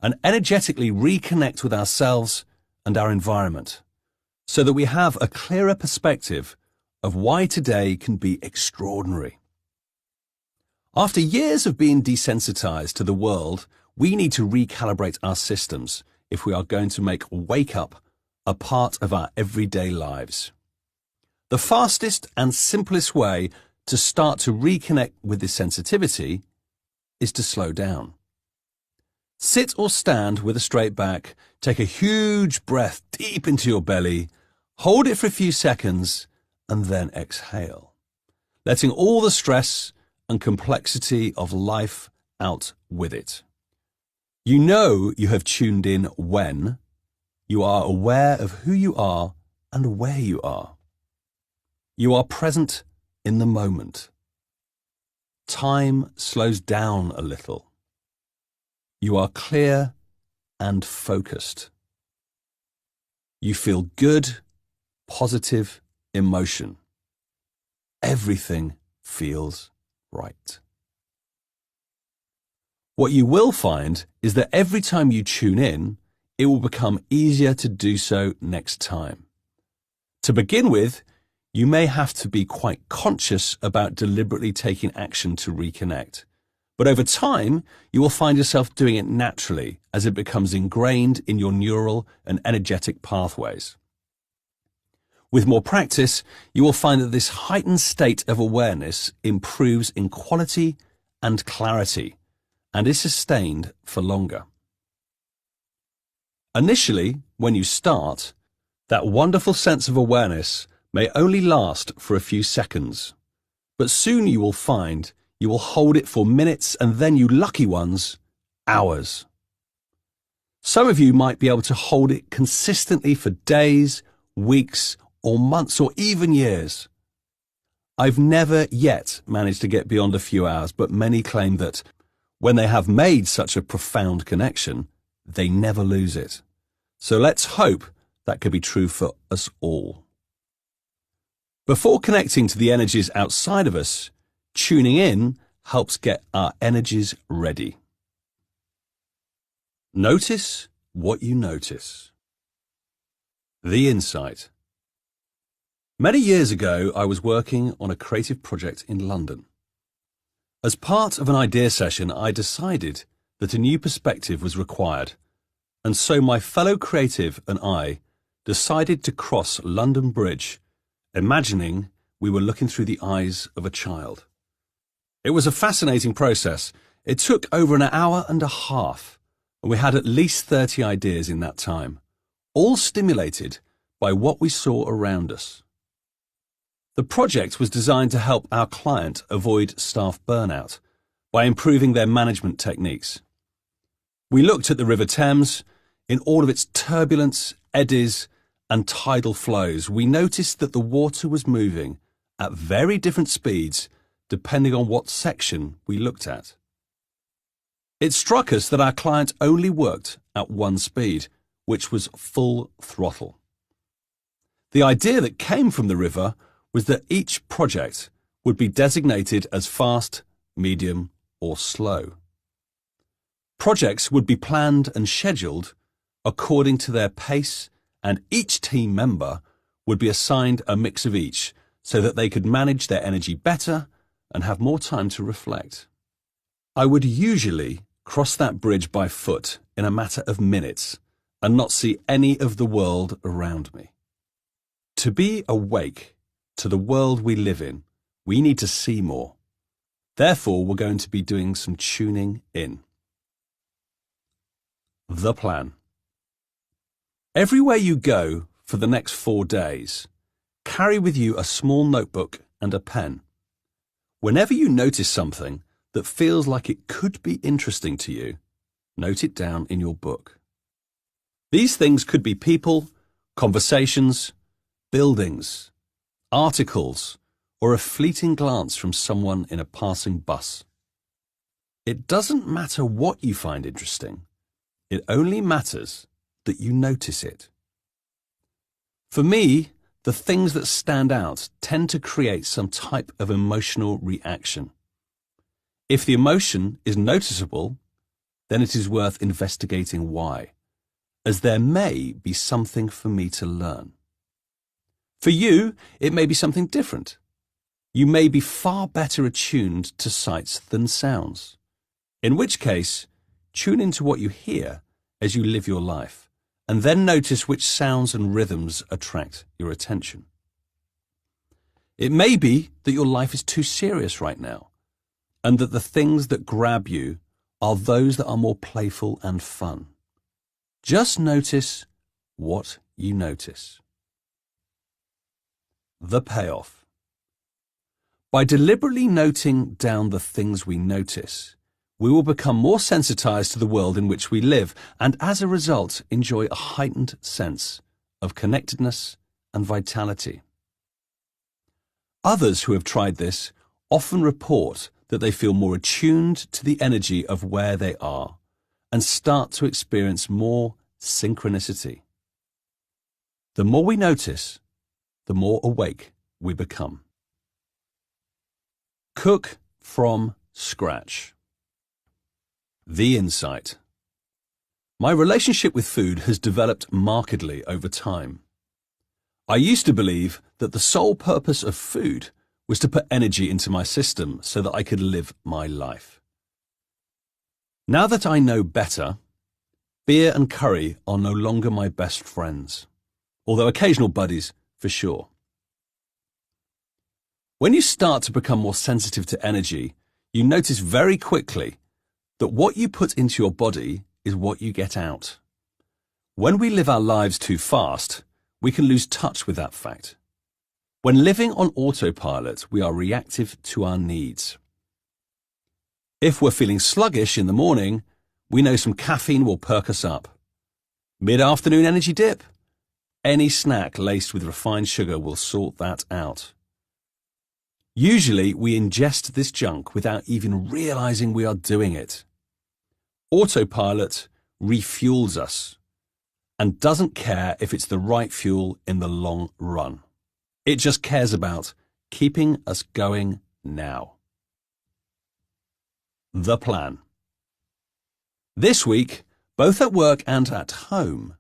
and energetically reconnect with ourselves and our environment, so that we have a clearer perspective of why today can be extraordinary. After years of being desensitized to the world, we need to recalibrate our systems if we are going to make wake up a part of our everyday lives. The fastest and simplest way to start to reconnect with this sensitivity is to slow down. Sit or stand with a straight back, take a huge breath deep into your belly, hold it for a few seconds, and then exhale, letting all the stress and complexity of life out with it. You know you have tuned in when you are aware of who you are and where you are. You are present in the moment. Time slows down a little. You are clear and focused. You feel good, positive emotion. Everything feels right. What you will find is that every time you tune in, it will become easier to do so next time. To begin with, you may have to be quite conscious about deliberately taking action to reconnect. But over time, you will find yourself doing it naturally as it becomes ingrained in your neural and energetic pathways. With more practice, you will find that this heightened state of awareness improves in quality and clarity and is sustained for longer. Initially, when you start, that wonderful sense of awareness may only last for a few seconds, but soon you will find you will hold it for minutes and then, you lucky ones, hours. Some of you might be able to hold it consistently for days, weeks, or months, or even years. I've never yet managed to get beyond a few hours, but many claim that when they have made such a profound connection, they never lose it. So let's hope that could be true for us all. Before connecting to the energies outside of us, tuning in helps get our energies ready. Notice what you notice. The insight. Many years ago, I was working on a creative project in London. As part of an idea session, I decided that a new perspective was required, and so my fellow creative and I decided to cross London Bridge, imagining we were looking through the eyes of a child. It was a fascinating process. It took over an hour and a half, and we had at least 30 ideas in that time, all stimulated by what we saw around us. The project was designed to help our client avoid staff burnout by improving their management techniques. We looked at the River Thames in all of its turbulence, eddies, and tidal flows. We noticed that the water was moving at very different speeds depending on what section we looked at. It struck us that our client only worked at one speed, which was full throttle. The idea that came from the river was that each project would be designated as fast, medium, or slow. Projects would be planned and scheduled according to their pace, and each team member would be assigned a mix of each so that they could manage their energy better and have more time to reflect. I would usually cross that bridge by foot in a matter of minutes and not see any of the world around me. To be awake to the world we live in, we need to see more. Therefore, we're going to be doing some tuning in. The plan. Everywhere you go for the next 4 days, carry with you a small notebook and a pen. Whenever you notice something that feels like it could be interesting to you, note it down in your book. These things could be people, conversations, buildings, articles, or a fleeting glance from someone in a passing bus. It doesn't matter what you find interesting. It only matters that you notice it. For me, the things that stand out tend to create some type of emotional reaction. If the emotion is noticeable, then it is worth investigating why, as there may be something for me to learn. For you, it may be something different. You may be far better attuned to sights than sounds, in which case, tune into what you hear as you live your life, and then notice which sounds and rhythms attract your attention. It may be that your life is too serious right now, and that the things that grab you are those that are more playful and fun. Just notice what you notice. The payoff. By deliberately noting down the things we notice, we will become more sensitized to the world in which we live, and as a result, enjoy a heightened sense of connectedness and vitality. Others who have tried this often report that they feel more attuned to the energy of where they are and start to experience more synchronicity. The more we notice, the more awake we become. Cook from scratch. The insight. My relationship with food has developed markedly over time. I used to believe that the sole purpose of food was to put energy into my system so that I could live my life. Now that I know better, beer and curry are no longer my best friends, although occasional buddies for sure. When you start to become more sensitive to energy, you notice very quickly that what you put into your body is what you get out. When we live our lives too fast, we can lose touch with that fact. When living on autopilot, we are reactive to our needs. If we're feeling sluggish in the morning, we know some caffeine will perk us up. Mid-afternoon energy dip? Any snack laced with refined sugar will sort that out. Usually, we ingest this junk without even realizing we are doing it. Autopilot refuels us and doesn't care if it's the right fuel in the long run. It just cares about keeping us going now. The plan. This week, both at work and at home,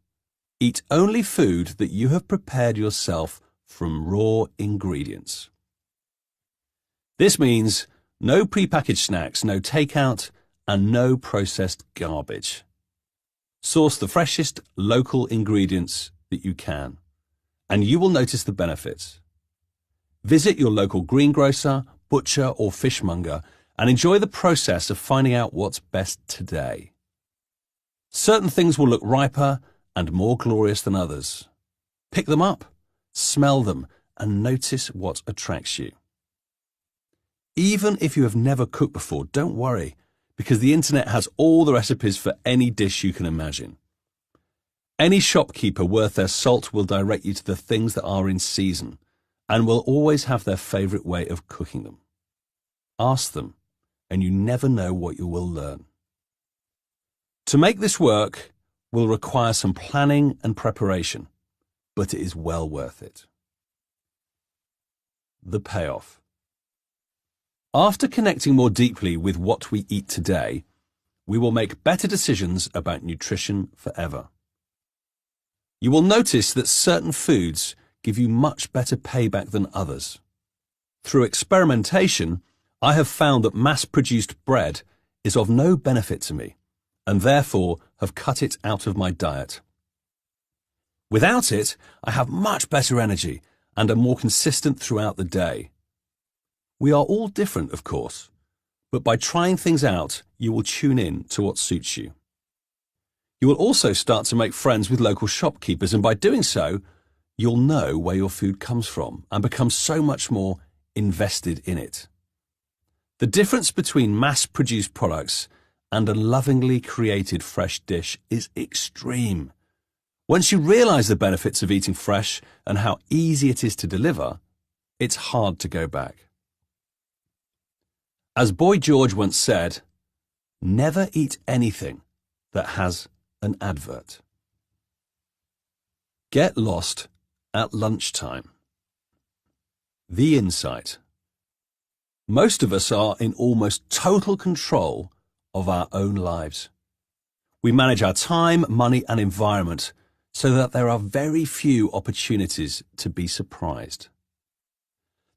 eat only food that you have prepared yourself from raw ingredients. This means no prepackaged snacks, no takeout, and no processed garbage. Source the freshest local ingredients that you can, and you will notice the benefits. Visit your local greengrocer, butcher, or fishmonger and enjoy the process of finding out what's best today. Certain things will look riper and more glorious than others. Pick them up, smell them, and notice what attracts you. Even if you have never cooked before, don't worry, because the internet has all the recipes for any dish you can imagine. Any shopkeeper worth their salt will direct you to the things that are in season and will always have their favorite way of cooking them. Ask them, and you never know what you will learn. To make this work will require some planning and preparation, but it is well worth it. The payoff. After connecting more deeply with what we eat today, we will make better decisions about nutrition forever. You will notice that certain foods give you much better payback than others. Through experimentation, I have found that mass-produced bread is of no benefit to me, and therefore have cut it out of my diet. Without it, I have much better energy and am more consistent throughout the day. We are all different, of course, but by trying things out, you will tune in to what suits you. You will also start to make friends with local shopkeepers, and by doing so, you'll know where your food comes from and become so much more invested in it. The difference between mass-produced products and a lovingly created fresh dish is extreme. Once you realize the benefits of eating fresh and how easy it is to deliver, it's hard to go back. As Boy George once said, never eat anything that has an advert. Get lost at lunchtime. The insight. Most of us are in almost total control of our own lives. We manage our time, money, and environment so that there are very few opportunities to be surprised.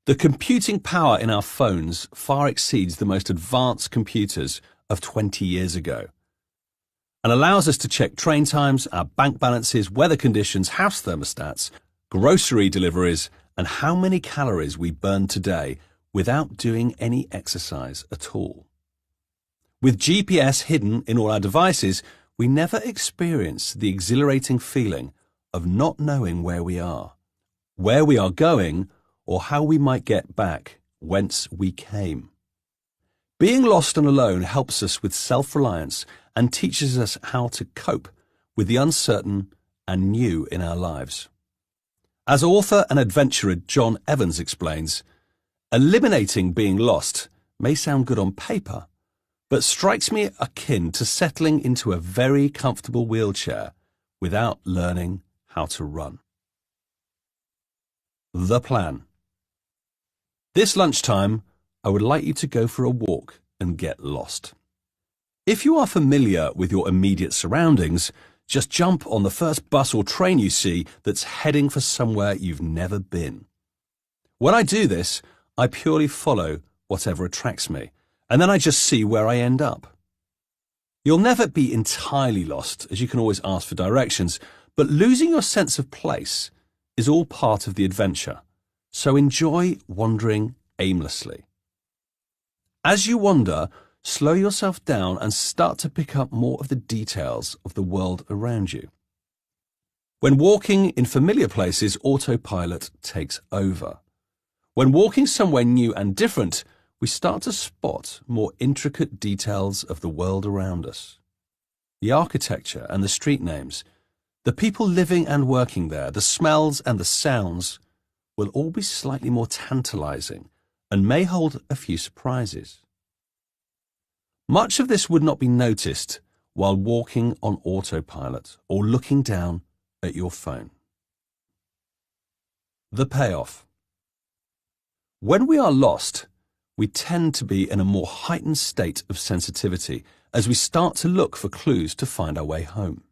The computing power in our phones far exceeds the most advanced computers of 20 years ago and allows us to check train times, our bank balances, weather conditions, house thermostats, grocery deliveries, and how many calories we burn today without doing any exercise at all. With GPS hidden in all our devices, we never experience the exhilarating feeling of not knowing where we are going, or how we might get back whence we came. Being lost and alone helps us with self-reliance and teaches us how to cope with the uncertain and new in our lives. As author and adventurer John Evans explains, eliminating being lost may sound good on paper, but strikes me akin to settling into a very comfortable wheelchair without learning how to run. The plan. This lunchtime, I would like you to go for a walk and get lost. If you are familiar with your immediate surroundings, just jump on the first bus or train you see that's heading for somewhere you've never been. When I do this, I purely follow whatever attracts me, and then I just see where I end up. You'll never be entirely lost, as you can always ask for directions, but losing your sense of place is all part of the adventure. So enjoy wandering aimlessly. As you wander, slow yourself down and start to pick up more of the details of the world around you. When walking in familiar places, autopilot takes over. When walking somewhere new and different, we start to spot more intricate details of the world around us. The architecture and the street names, the people living and working there, the smells and the sounds will all be slightly more tantalizing and may hold a few surprises. Much of this would not be noticed while walking on autopilot or looking down at your phone. The payoff. When we are lost, we tend to be in a more heightened state of sensitivity as we start to look for clues to find our way home.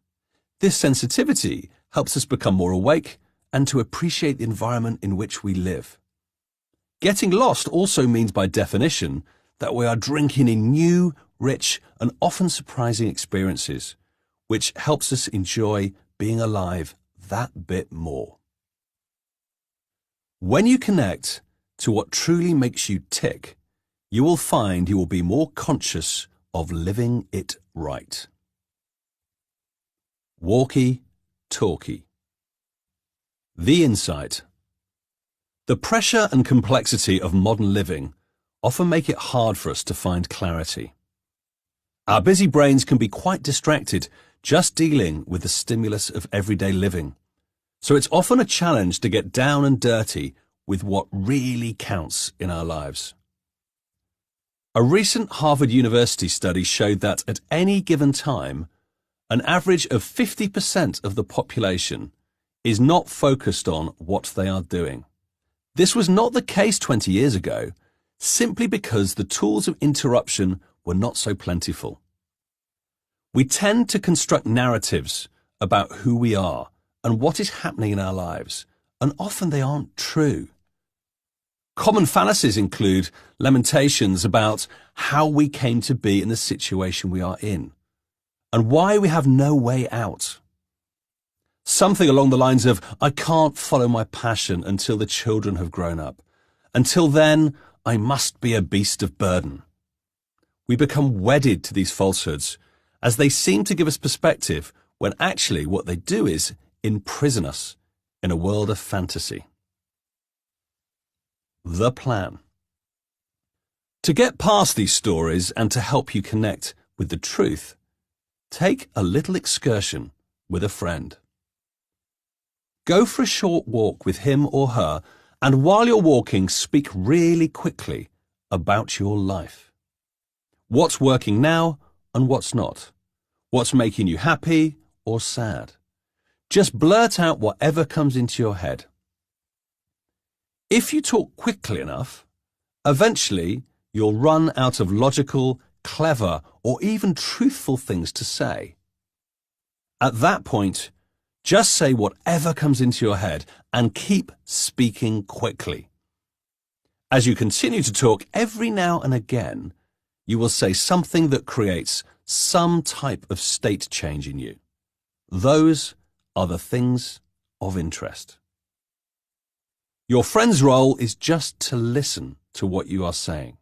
This sensitivity helps us become more awake and to appreciate the environment in which we live. Getting lost also means, by definition, that we are drinking in new, rich, and often surprising experiences, which helps us enjoy being alive that bit more. When you connect to what truly makes you tick, you will find you will be more conscious of living it right. Walkie-talkie. The insight. The pressure and complexity of modern living often make it hard for us to find clarity. Our busy brains can be quite distracted just dealing with the stimulus of everyday living, so it's often a challenge to get down and dirty with what really counts in our lives. A recent Harvard University study showed that at any given time, an average of 50% of the population is not focused on what they are doing. This was not the case 20 years ago, simply because the tools of interruption were not so plentiful. We tend to construct narratives about who we are and what is happening in our lives, and often they aren't true. Common fallacies include lamentations about how we came to be in the situation we are in, and why we have no way out. Something along the lines of, I can't follow my passion until the children have grown up. Until then, I must be a beast of burden. We become wedded to these falsehoods, as they seem to give us perspective, when actually what they do is imprison us in a world of fantasy. The plan. To get past these stories and to help you connect with the truth, take a little excursion with a friend. Go for a short walk with him or her And while you're walking, speak really quickly about your life. What's working now and what's not? What's making you happy or sad? Just blurt out whatever comes into your head. If you talk quickly enough, eventually you'll run out of logical, clever, or even truthful things to say. At that point, just say whatever comes into your head and keep speaking quickly. As you continue to talk, every now and again, you will say something that creates some type of state change in you. Those are the things of interest. Your friend's role is just to listen to what you are saying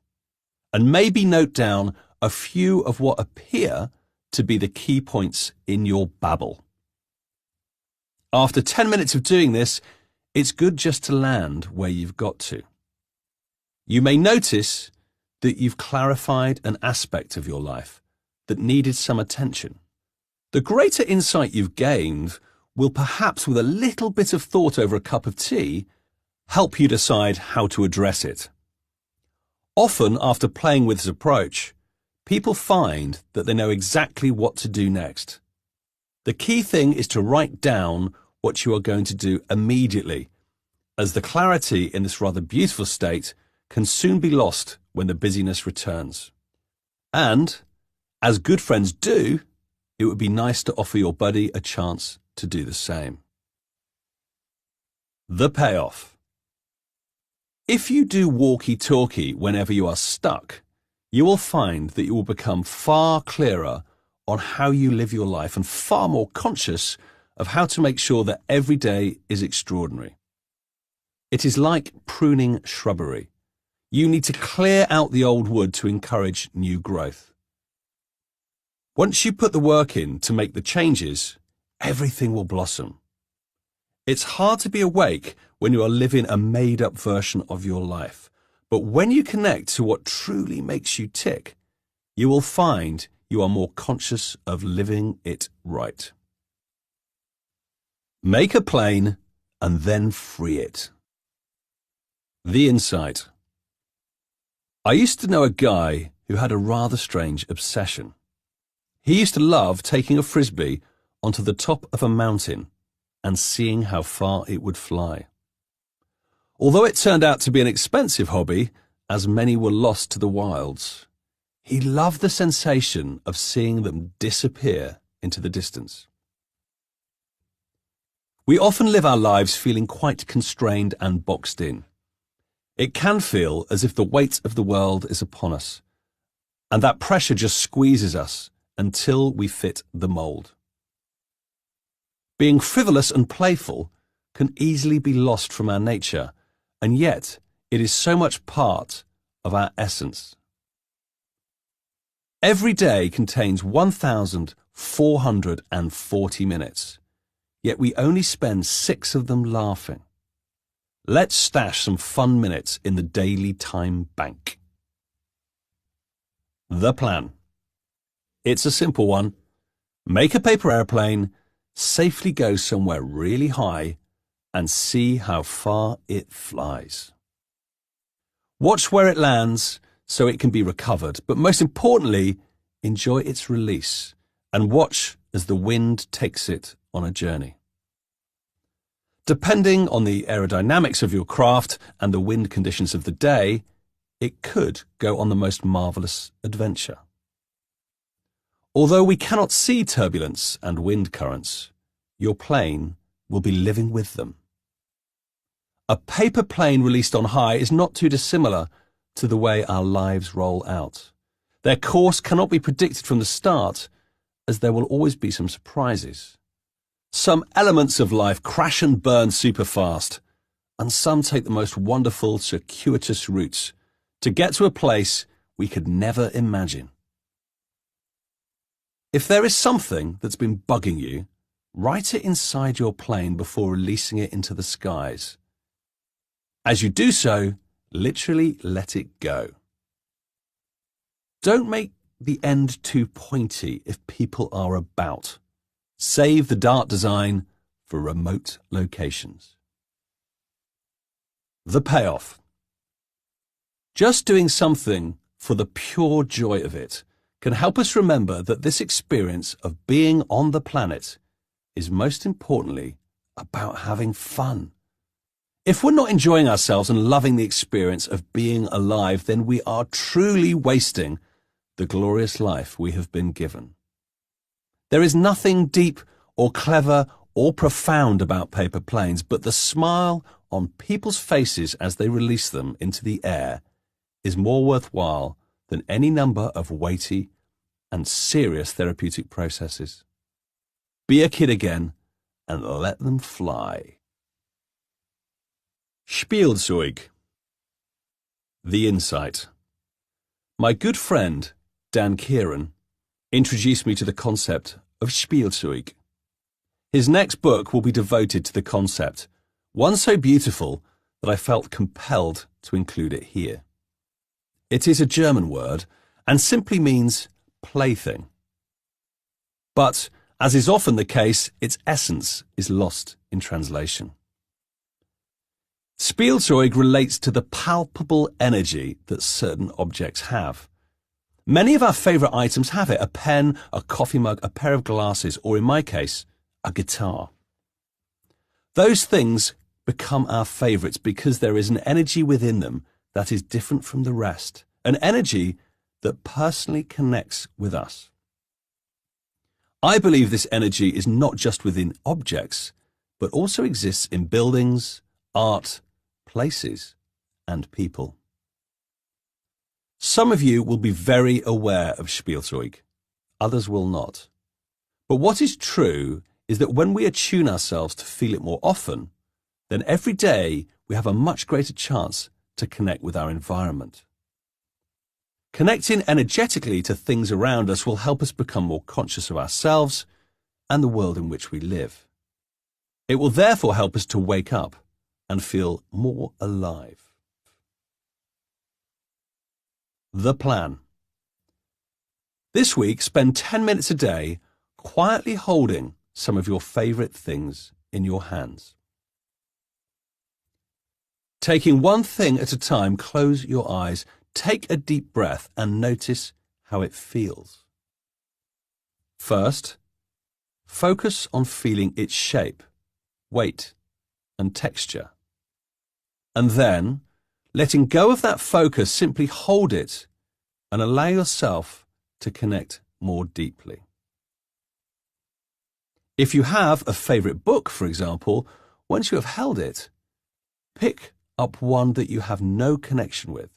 and maybe note down a few of what appear to be the key points in your babble. After 10 minutes of doing this, it's good just to land where you've got to. You may notice that you've clarified an aspect of your life that needed some attention. The greater insight you've gained will perhaps, with a little bit of thought over a cup of tea, help you decide how to address it. Often, after playing with this approach, people find that they know exactly what to do next. The key thing is to write down what you are going to do immediately, as the clarity in this rather beautiful state can soon be lost when the busyness returns. And, as good friends do, it would be nice to offer your buddy a chance to do the same. The payoff. If you do walkie-talkie whenever you are stuck, you will find that you will become far clearer on how you live your life and far more conscious of how to make sure that every day is extraordinary. It is like pruning shrubbery. You need to clear out the old wood to encourage new growth. Once you put the work in to make the changes, everything will blossom. It's hard to be awake when you are living a made-up version of your life, but when you connect to what truly makes you tick, you will find you are more conscious of living it right. Make a plane and then free it. The insight. I used to know a guy who had a rather strange obsession. He used to love taking a frisbee onto the top of a mountain and seeing how far it would fly. Although it turned out to be an expensive hobby, as many were lost to the wilds, he loved the sensation of seeing them disappear into the distance. We often live our lives feeling quite constrained and boxed in. It can feel as if the weight of the world is upon us, and that pressure just squeezes us until we fit the mould. Being frivolous and playful can easily be lost from our nature, and yet it is so much part of our essence. Every day contains 1,440 minutes, yet we only spend 6 of them laughing. Let's stash some fun minutes in the daily time bank. The plan. It's a simple one. Make a paper airplane, safely go somewhere really high, and see how far it flies. Watch where it lands so it can be recovered, but most importantly, enjoy its release and watch as the wind takes it on a journey. Depending on the aerodynamics of your craft and the wind conditions of the day, it could go on the most marvellous adventure. Although we cannot see turbulence and wind currents, your plane will be living with them. A paper plane released on high is not too dissimilar to the way our lives roll out. Their course cannot be predicted from the start, as there will always be some surprises. Some elements of life crash and burn super fast, and some take the most wonderful, circuitous routes to get to a place we could never imagine. If there is something that's been bugging you, write it inside your plane before releasing it into the skies. As you do so, literally let it go. Don't make the end too pointy if people are about. Save the dart design for remote locations. The payoff. Just doing something for the pure joy of it can help us remember that this experience of being on the planet is most importantly about having fun. If we're not enjoying ourselves and loving the experience of being alive, then we are truly wasting the glorious life we have been given. There is nothing deep or clever or profound about paper planes, but the smile on people's faces as they release them into the air is more worthwhile than any number of weighty and serious therapeutic processes. Be a kid again and let them fly. Spielzeug. The Insight. My good friend, Dan Kieran, introduced me to the concept of Spielzeug. His next book will be devoted to the concept, one so beautiful that I felt compelled to include it here. It is a German word and simply means plaything. But, as is often the case, its essence is lost in translation. Spielzeug relates to the palpable energy that certain objects have. Many of our favourite items have it: a pen, a coffee mug, a pair of glasses, or in my case, a guitar. Those things become our favourites because there is an energy within them that is different from the rest, an energy that personally connects with us. I believe this energy is not just within objects, but also exists in buildings, art, places, and people. Some of you will be very aware of Spielzeug, others will not. But what is true is that when we attune ourselves to feel it more often, then every day we have a much greater chance to connect with our environment. Connecting energetically to things around us will help us become more conscious of ourselves and the world in which we live. It will therefore help us to wake up and feel more alive. The plan. This week, spend 10 minutes a day quietly holding some of your favourite things in your hands. Taking one thing at a time, close your eyes, take a deep breath and notice how it feels. First, focus on feeling its shape, weight, and texture. And then, letting go of that focus, simply hold it and allow yourself to connect more deeply. If you have a favourite book, for example, once you have held it, pick up one that you have no connection with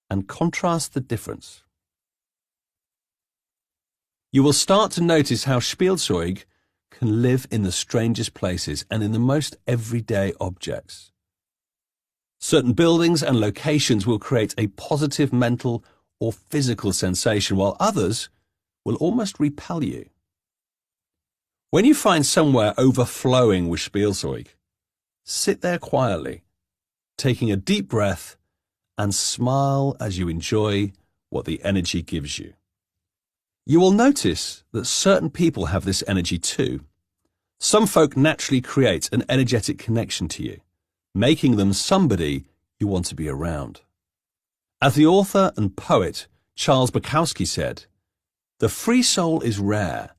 and contrast the difference. You will start to notice how Spielzeug can live in the strangest places and in the most everyday objects. Certain buildings and locations will create a positive mental or physical sensation, while others will almost repel you. When you find somewhere overflowing with Spielzeug, sit there quietly, taking a deep breath, and smile as you enjoy what the energy gives you. You will notice that certain people have this energy too. Some folk naturally create an energetic connection to you, making them somebody you want to be around. As the author and poet Charles Bukowski said, "The free soul is rare,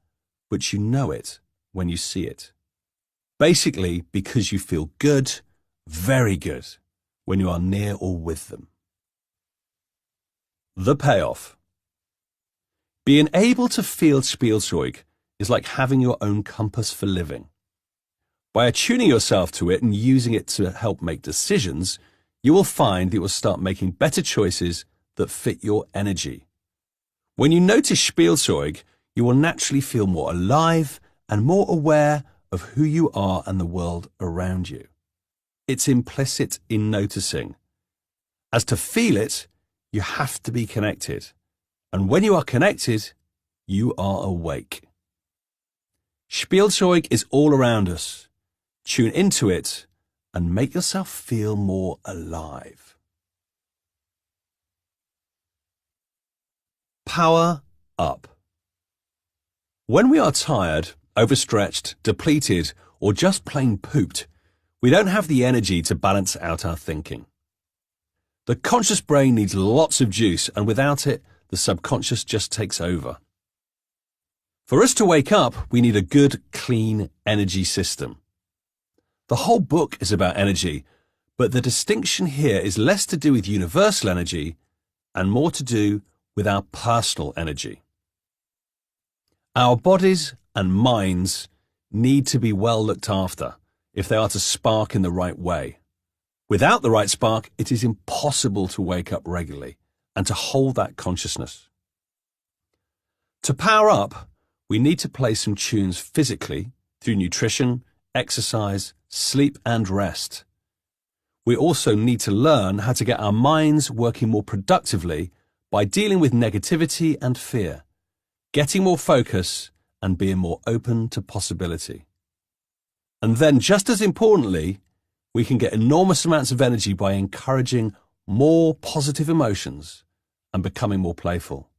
but you know it when you see it." Basically, because you feel good, very good, when you are near or with them. The payoff. Being able to feel Spielzeug is like having your own compass for living. By attuning yourself to it and using it to help make decisions, you will find that you will start making better choices that fit your energy. When you notice Spielzeug, you will naturally feel more alive and more aware of who you are and the world around you. It's implicit in noticing. As to feel it, you have to be connected. And when you are connected, you are awake. Spielzeug is all around us. Tune into it and make yourself feel more alive. Power up. When we are tired, overstretched, depleted, or just plain pooped, we don't have the energy to balance out our thinking. The conscious brain needs lots of juice, and without it, the subconscious just takes over. For us to wake up, we need a good, clean energy system. The whole book is about energy, but the distinction here is less to do with universal energy and more to do with our personal energy. Our bodies and minds need to be well looked after if they are to spark in the right way. Without the right spark, it is impossible to wake up regularly and to hold that consciousness. To power up, we need to play some tunes physically through nutrition, exercise, sleep and rest. We also need to learn how to get our minds working more productively by dealing with negativity and fear, getting more focus and being more open to possibility. And then, just as importantly, we can get enormous amounts of energy by encouraging more positive emotions and becoming more playful,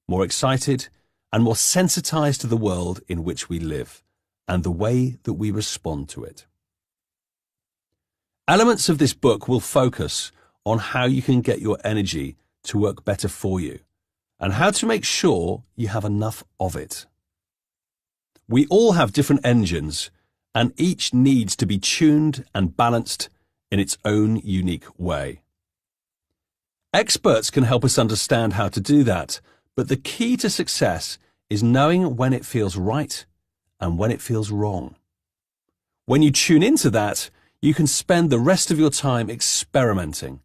more excited, and more sensitized to the world in which we live and the way that we respond to it. Elements of this book will focus on how you can get your energy to work better for you and how to make sure you have enough of it. We all have different engines, and each needs to be tuned and balanced in its own unique way. Experts can help us understand how to do that, but the key to success is knowing when it feels right and when it feels wrong. When you tune into that, you can spend the rest of your time experimenting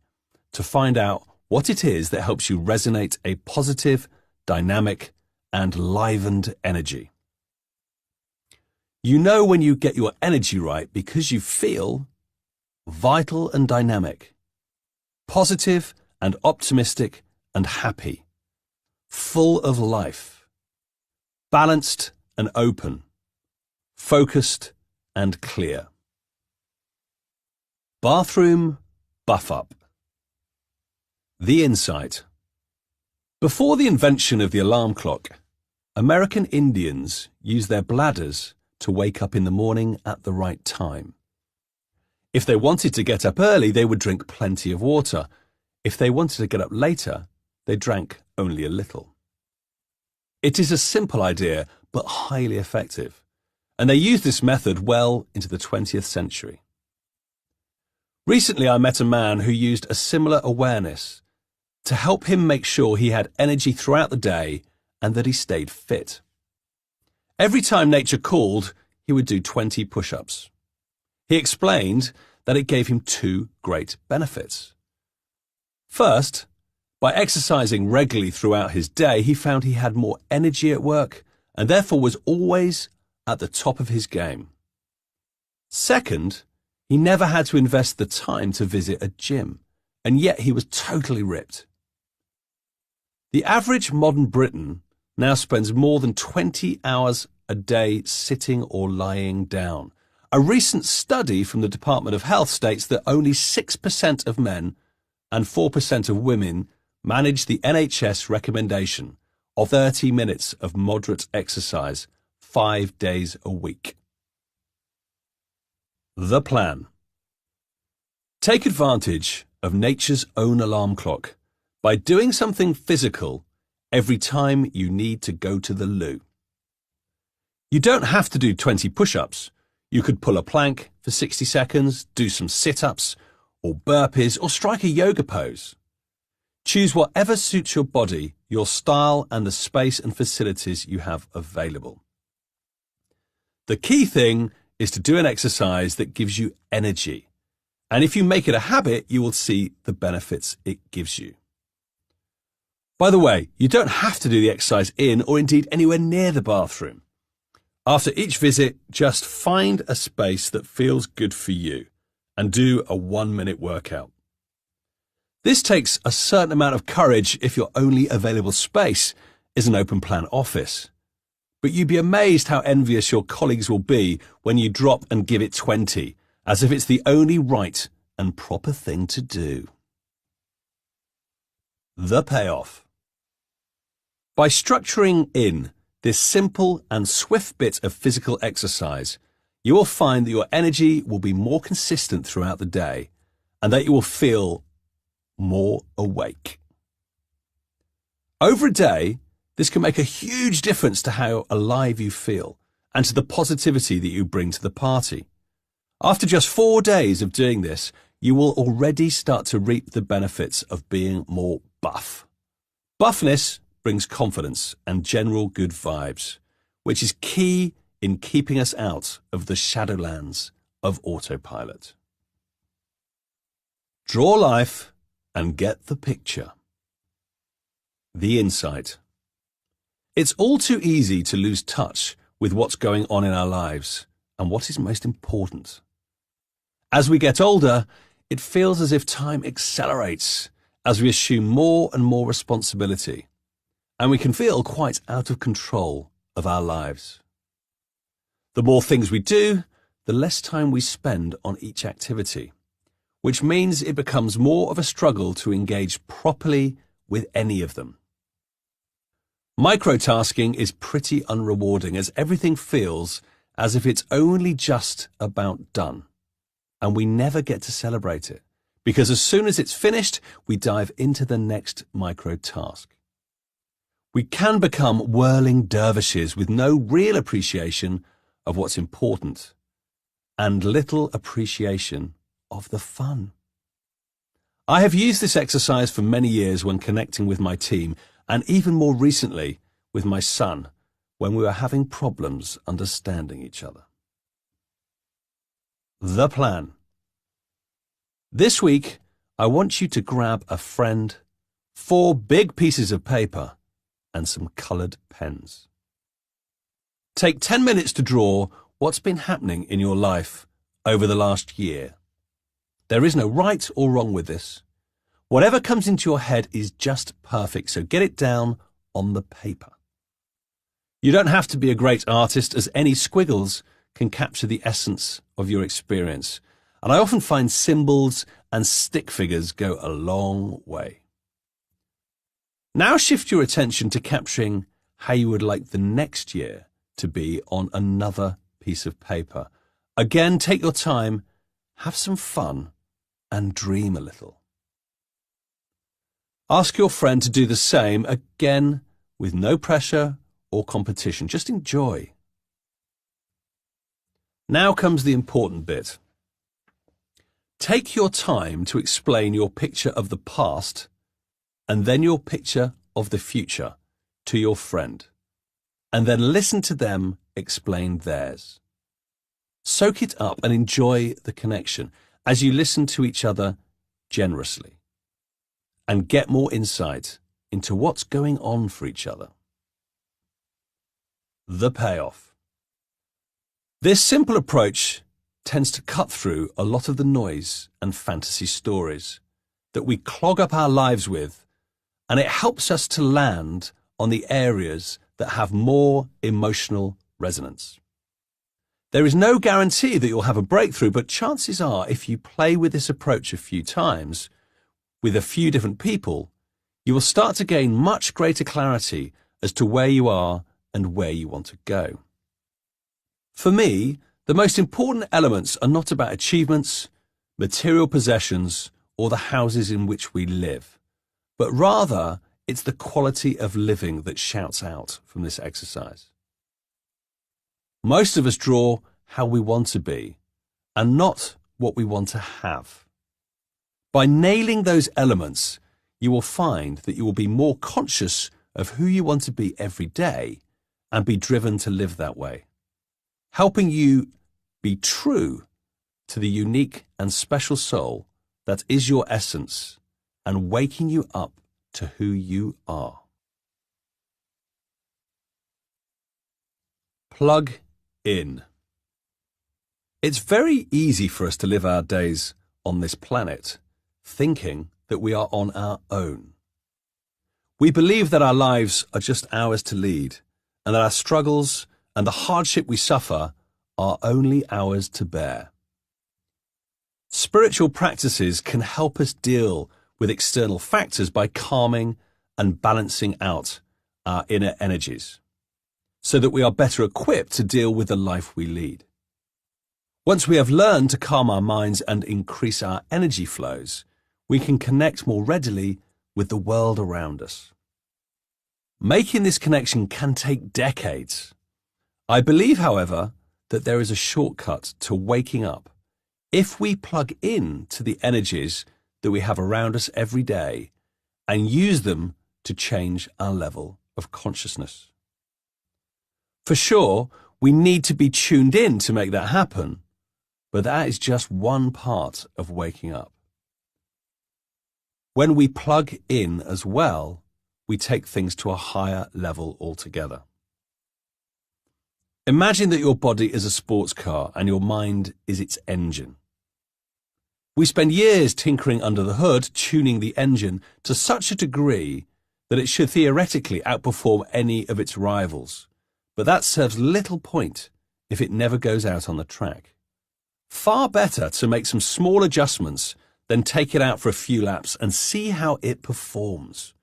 to find out what it is that helps you resonate a positive, dynamic, and livened energy. You know when you get your energy right because you feel vital and dynamic, positive and optimistic and happy, full of life, balanced and open, focused and clear. Bathroom Buff Up. The insight. Before the invention of the alarm clock, American Indians used their bladders to wake up in the morning at the right time. If they wanted to get up early, they would drink plenty of water. If they wanted to get up later, they drank only a little. It is a simple idea, but highly effective, and they used this method well into the 20th century. Recently, I met a man who used a similar awareness to help him make sure he had energy throughout the day and that he stayed fit. Every time nature called, he would do 20 push-ups. He explained that it gave him two great benefits. First, by exercising regularly throughout his day, he found he had more energy at work and therefore was always at the top of his game. Second, he never had to invest the time to visit a gym, and yet he was totally ripped. The average modern Briton now spends more than 20 hours a day sitting or lying down. A recent study from the Department of Health states that only 6% of men and 4% of women manage the NHS recommendation of 30 minutes of moderate exercise 5 days a week. The plan. Take advantage of nature's own alarm clock by doing something physical every time you need to go to the loo. You don't have to do 20 push-ups. You could pull a plank for 60 seconds, do some sit-ups or burpees, or strike a yoga pose. Choose whatever suits your body, your style, and the space and facilities you have available. The key thing is to do an exercise that gives you energy. And if you make it a habit, you will see the benefits it gives you. By the way, you don't have to do the exercise in or indeed anywhere near the bathroom. After each visit, just find a space that feels good for you and do a 1-minute workout. This takes a certain amount of courage if your only available space is an open plan office. But you'd be amazed how envious your colleagues will be when you drop and give it 20, as if it's the only right and proper thing to do. The payoff. By structuring in this simple and swift bit of physical exercise, you will find that your energy will be more consistent throughout the day and that you will feel more awake. Over a day, this can make a huge difference to how alive you feel and to the positivity that you bring to the party. After just 4 days of doing this, you will already start to reap the benefits of being more buff. Buffness brings confidence and general good vibes, which is key in keeping us out of the shadowlands of autopilot. Draw life and get the picture. The insight. It's all too easy to lose touch with what's going on in our lives and what is most important. As we get older, it feels as if time accelerates as we assume more and more responsibility, and we can feel quite out of control of our lives. The more things we do, the less time we spend on each activity, which means it becomes more of a struggle to engage properly with any of them. Microtasking is pretty unrewarding as everything feels as if it's only just about done, and we never get to celebrate it, because as soon as it's finished, we dive into the next micro task. We can become whirling dervishes with no real appreciation of what's important and little appreciation of the fun. I have used this exercise for many years when connecting with my team, and even more recently with my son when we were having problems understanding each other. The plan. This week, I want you to grab a friend, 4 big pieces of paper, and some coloured pens. Take 10 minutes to draw what's been happening in your life over the last year. There is no right or wrong with this. Whatever comes into your head is just perfect, so get it down on the paper. You don't have to be a great artist, as any squiggles can capture the essence of your experience, and I often find symbols and stick figures go a long way. Now shift your attention to capturing how you would like the next year to be on another piece of paper. Again, take your time, have some fun, and dream a little. Ask your friend to do the same, again, with no pressure or competition. Just enjoy. Now comes the important bit. Take your time to explain your picture of the past and then your picture of the future to your friend, and then listen to them explain theirs. Soak it up and enjoy the connection as you listen to each other generously and get more insight into what's going on for each other. The payoff. This simple approach tends to cut through a lot of the noise and fantasy stories that we clog up our lives with, and it helps us to land on the areas that have more emotional resonance. There is no guarantee that you'll have a breakthrough, but chances are if you play with this approach a few times, with a few different people, you will start to gain much greater clarity as to where you are and where you want to go. For me, the most important elements are not about achievements, material possessions, or the houses in which we live, but rather it's the quality of living that shouts out from this exercise. Most of us draw how we want to be and not what we want to have. By nailing those elements, you will find that you will be more conscious of who you want to be every day and be driven to live that way, helping you be true to the unique and special soul that is your essence and waking you up to who you are. Plug in. It's very easy for us to live our days on this planet thinking that we are on our own. We believe that our lives are just ours to lead, and that our struggles and the hardship we suffer are only ours to bear. Spiritual practices can help us deal with external factors by calming and balancing out our inner energies, so that we are better equipped to deal with the life we lead. Once we have learned to calm our minds and increase our energy flows, we can connect more readily with the world around us. Making this connection can take decades. I believe, however, that there is a shortcut to waking up if we plug in to the energies that we have around us every day and use them to change our level of consciousness. For sure, we need to be tuned in to make that happen, but that is just one part of waking up. When we plug in as well, we take things to a higher level altogether. Imagine that your body is a sports car and your mind is its engine. We spend years tinkering under the hood, tuning the engine to such a degree that it should theoretically outperform any of its rivals. But that serves little point if it never goes out on the track. Far better to make some small adjustments than take it out for a few laps and see how it performs,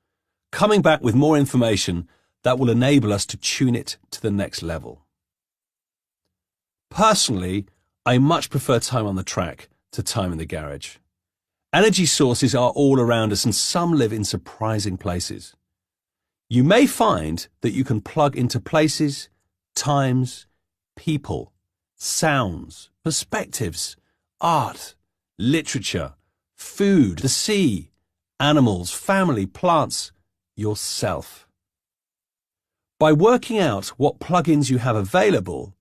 coming back with more information that will enable us to tune it to the next level. Personally, I much prefer time on the track to time in the garage. Energy sources are all around us and some live in surprising places. You may find that you can plug into places, times, people, sounds, perspectives, art, literature, food, the sea, animals, family, plants, yourself. By working out what plugins you have available,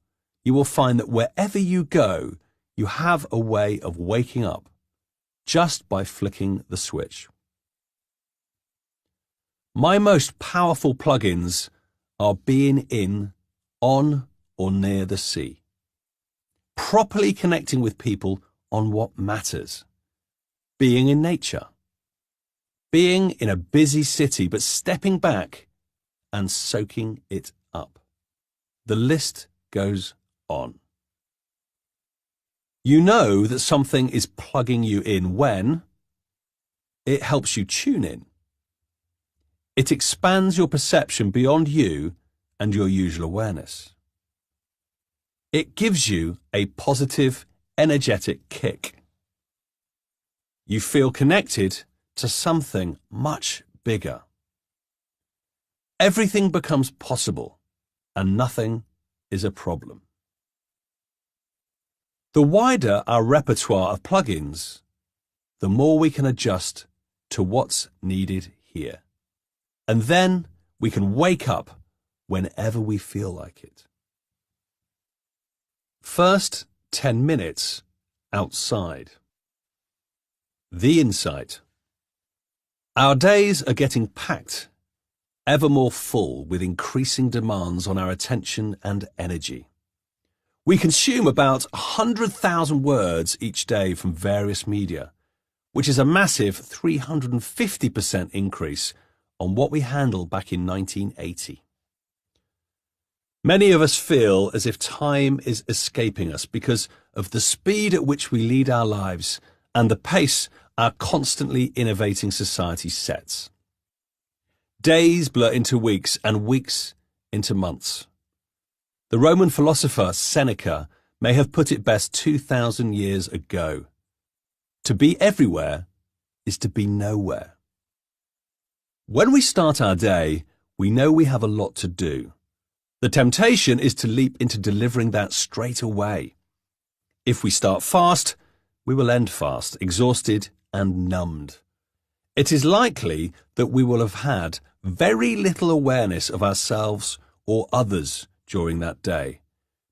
you will find that wherever you go, you have a way of waking up just by flicking the switch. My most powerful plugins are being in, on, or near the sea, properly connecting with people on what matters, being in nature, being in a busy city but stepping back and soaking it up. The list goes on. You know that something is plugging you in when it helps you tune in. It expands your perception beyond you and your usual awareness. It gives you a positive, energetic kick. You feel connected to something much bigger. Everything becomes possible and nothing is a problem. The wider our repertoire of plugins, the more we can adjust to what's needed here. And then we can wake up whenever we feel like it. First 10 minutes outside. The insight. Our days are getting packed, ever more full with increasing demands on our attention and energy. We consume about 100,000 words each day from various media, which is a massive 350% increase on what we handled back in 1980. Many of us feel as if time is escaping us because of the speed at which we lead our lives and the pace our constantly innovating society sets. Days blur into weeks and weeks into months. The Roman philosopher Seneca may have put it best 2,000 years ago. To be everywhere is to be nowhere. When we start our day, we know we have a lot to do. The temptation is to leap into delivering that straight away. If we start fast, we will end fast, exhausted and numbed. It is likely that we will have had very little awareness of ourselves or others during that day,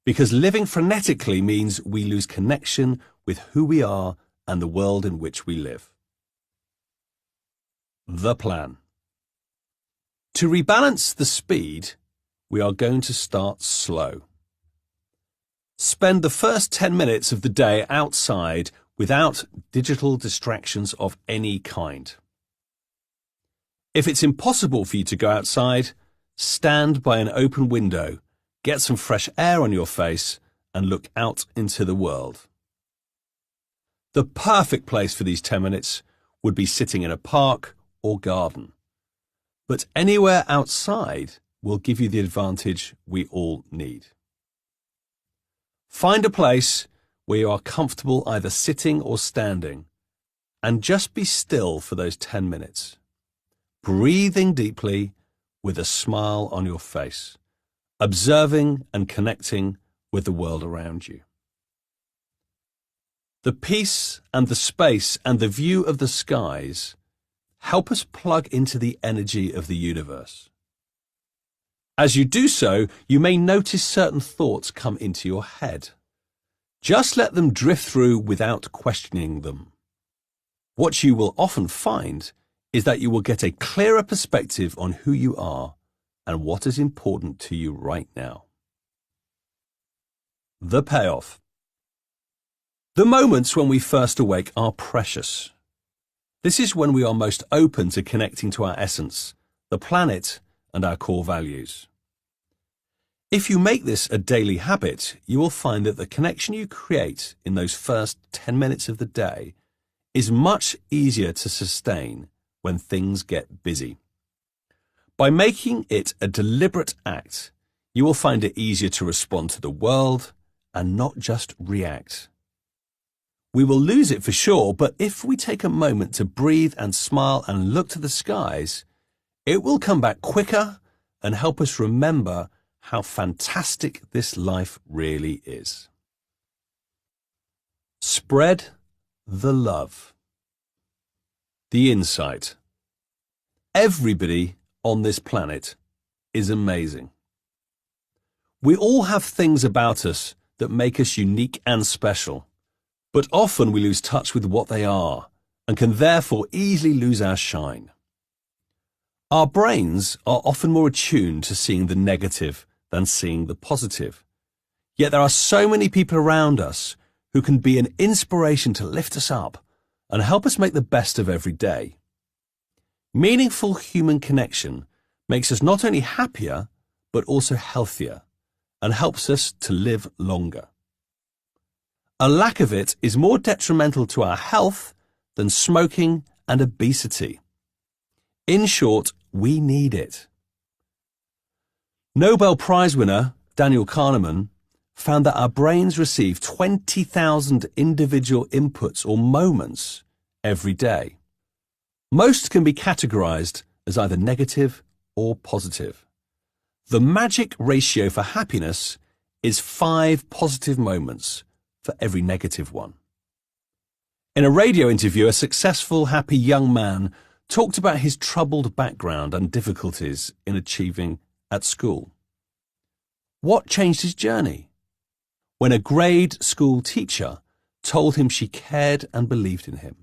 because living frenetically means we lose connection with who we are and the world in which we live. The plan. To rebalance the speed, we are going to start slow. Spend the first 10 minutes of the day outside without digital distractions of any kind. If it's impossible for you to go outside, stand by an open window, get some fresh air on your face, and look out into the world. The perfect place for these 10 minutes would be sitting in a park or garden. But anywhere outside will give you the advantage we all need. Find a place where you are comfortable either sitting or standing, and just be still for those 10 minutes, breathing deeply with a smile on your face, observing and connecting with the world around you. The peace and the space and the view of the skies help us plug into the energy of the universe. As you do so, you may notice certain thoughts come into your head. Just let them drift through without questioning them. What you will often find is that you will get a clearer perspective on who you are and what is important to you right now. The payoff. The moments when we first awake are precious. This is when we are most open to connecting to our essence, the planet, and our core values. If you make this a daily habit, you will find that the connection you create in those first 10 minutes of the day is much easier to sustain when things get busy. By making it a deliberate act, you will find it easier to respond to the world and not just react. We will lose it for sure, but if we take a moment to breathe and smile and look to the skies, it will come back quicker and help us remember how fantastic this life really is. Spread the love. The insight. Everybody on this planet is amazing. We all have things about us that make us unique and special, but often we lose touch with what they are and can therefore easily lose our shine. Our brains are often more attuned to seeing the negative than seeing the positive. Yet there are so many people around us who can be an inspiration to lift us up and help us make the best of every day. Meaningful human connection makes us not only happier, but also healthier and helps us to live longer. A lack of it is more detrimental to our health than smoking and obesity. In short, we need it. Nobel Prize winner Daniel Kahneman found that our brains receive 20,000 individual inputs or moments every day. Most can be categorized as either negative or positive. The magic ratio for happiness is 5 positive moments for every negative one. In a radio interview, a successful, happy young man talked about his troubled background and difficulties in achieving at school. What changed his journey? When a grade school teacher told him she cared and believed in him.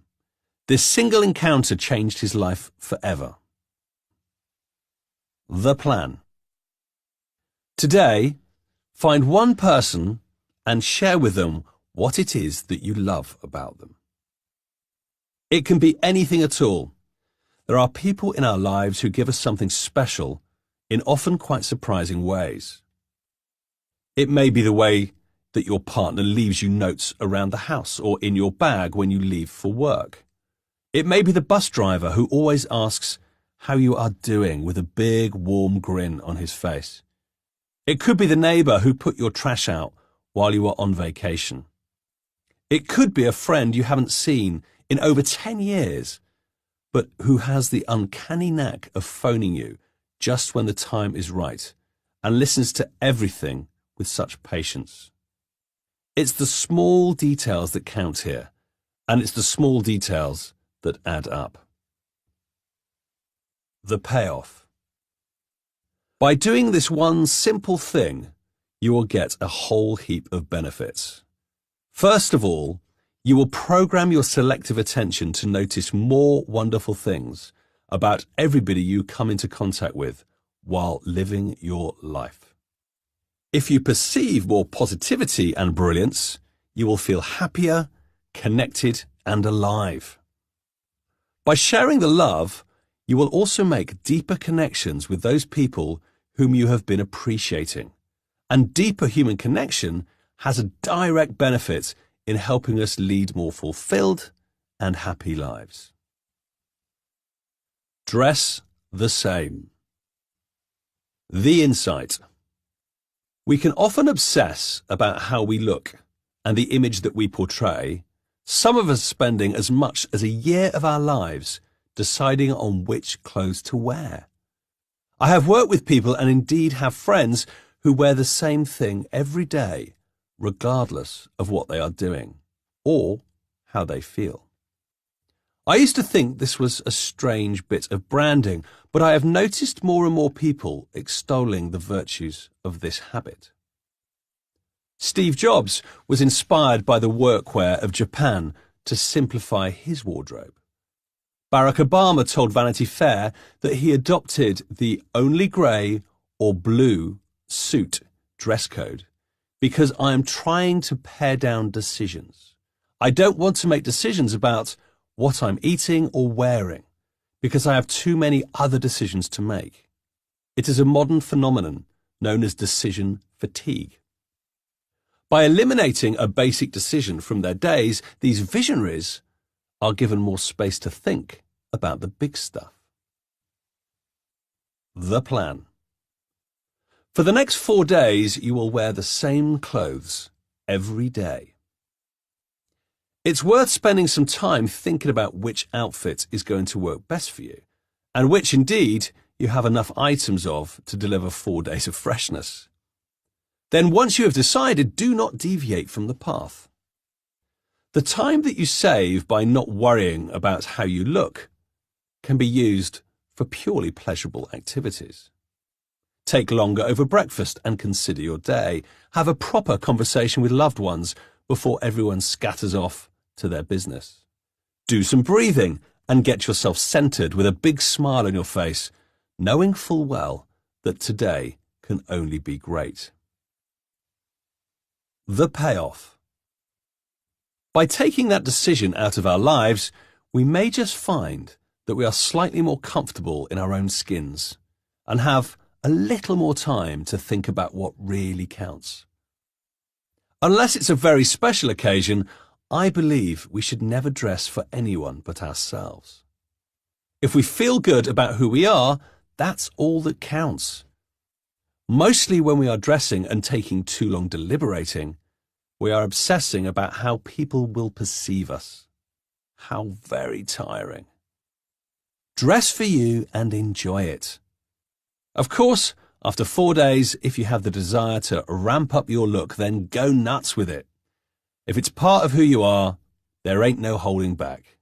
This single encounter changed his life forever. The plan. Today, find one person and share with them what it is that you love about them. It can be anything at all. There are people in our lives who give us something special in often quite surprising ways. It may be the way that your partner leaves you notes around the house or in your bag when you leave for work. It may be the bus driver who always asks how you are doing with a big warm grin on his face. It could be the neighbour who put your trash out while you were on vacation. It could be a friend you haven't seen in over 10 years, but who has the uncanny knack of phoning you just when the time is right and listens to everything with such patience. It's the small details that count here, and it's the small details that add up. The payoff. By doing this one simple thing, you will get a whole heap of benefits. First of all, you will program your selective attention to notice more wonderful things about everybody you come into contact with while living your life. If you perceive more positivity and brilliance, you will feel happier, connected, and alive. By sharing the love, you will also make deeper connections with those people whom you have been appreciating. And deeper human connection has a direct benefit in helping us lead more fulfilled and happy lives. Dress the same. The insight. We can often obsess about how we look and the image that we portray, Some of us are spending as much as a year of our lives deciding on which clothes to wear. I have worked with people and indeed have friends who wear the same thing every day, regardless of what they are doing or how they feel. I used to think this was a strange bit of branding, but I have noticed more and more people extolling the virtues of this habit. Steve Jobs was inspired by the workwear of Japan to simplify his wardrobe. Barack Obama told Vanity Fair that he adopted the only grey or blue suit dress code because I am trying to pare down decisions. I don't want to make decisions about what I'm eating or wearing because I have too many other decisions to make. It is a modern phenomenon known as decision fatigue. By eliminating a basic decision from their days, these visionaries are given more space to think about the big stuff. The plan. For the next 4 days, you will wear the same clothes every day. It's worth spending some time thinking about which outfit is going to work best for you, and which indeed you have enough items of to deliver 4 days of freshness. Then once you have decided, do not deviate from the path. The time that you save by not worrying about how you look can be used for purely pleasurable activities. Take longer over breakfast and consider your day. Have a proper conversation with loved ones before everyone scatters off to their business. Do some breathing and get yourself centered with a big smile on your face, knowing full well that today can only be great. The payoff. By taking that decision out of our lives, we may just find that we are slightly more comfortable in our own skins and have a little more time to think about what really counts. Unless it's a very special occasion, I believe we should never dress for anyone but ourselves. If we feel good about who we are, that's all that counts. Mostly when we are dressing and taking too long deliberating, we are obsessing about how people will perceive us. How very tiring. Dress for you and enjoy it. Of course, after 4 days, if you have the desire to ramp up your look, then go nuts with it. If it's part of who you are, there ain't no holding back.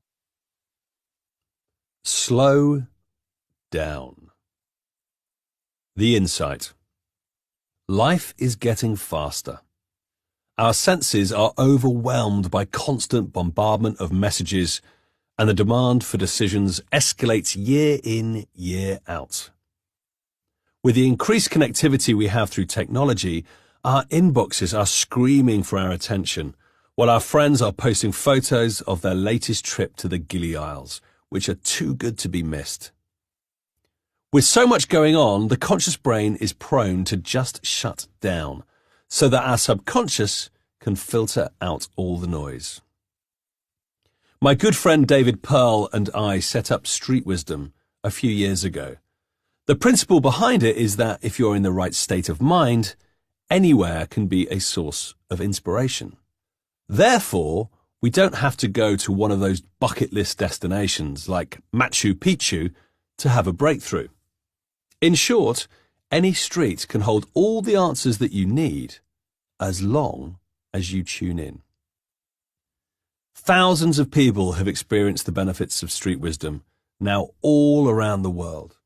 Slow down. The insight. Life is getting faster. Our senses are overwhelmed by constant bombardment of messages, and the demand for decisions escalates year in, year out. With the increased connectivity we have through technology, our inboxes are screaming for our attention, while our friends are posting photos of their latest trip to the Gili Isles, which are too good to be missed. With so much going on, the conscious brain is prone to just shut down, so that our subconscious can filter out all the noise. My good friend David Pearl and I set up Street Wisdom a few years ago. The principle behind it is that if you're in the right state of mind, anywhere can be a source of inspiration. Therefore, we don't have to go to one of those bucket list destinations like Machu Picchu to have a breakthrough. In short, any street can hold all the answers that you need as long as you tune in. Thousands of people have experienced the benefits of Street Wisdom now all around the world.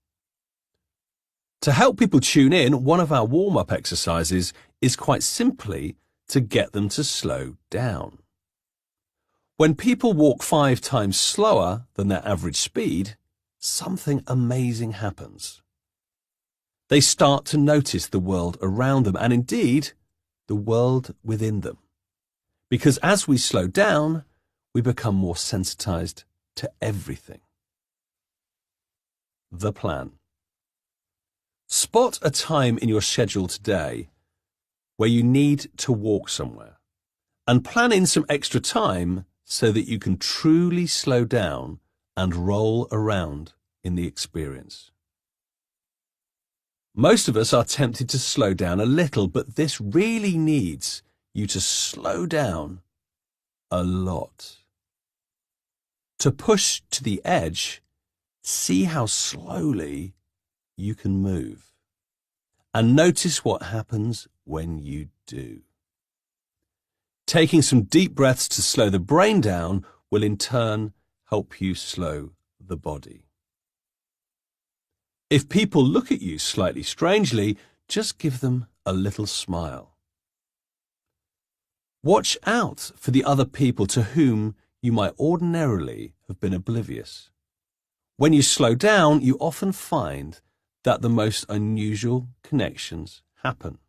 To help people tune in, one of our warm-up exercises is quite simply to get them to slow down. When people walk 5 times slower than their average speed, something amazing happens. They start to notice the world around them and indeed the world within them. Because as we slow down, we become more sensitized to everything. The plan. Spot a time in your schedule today where you need to walk somewhere and plan in some extra time so that you can truly slow down and roll around in the experience. Most of us are tempted to slow down a little, but this really needs you to slow down a lot. To push to the edge, see how slowly you can move. And notice what happens when you do. Taking some deep breaths to slow the brain down will in turn help you slow the body. If people look at you slightly strangely, just give them a little smile. Watch out for the other people to whom you might ordinarily have been oblivious. When you slow down, you often find that the most unusual connections happen.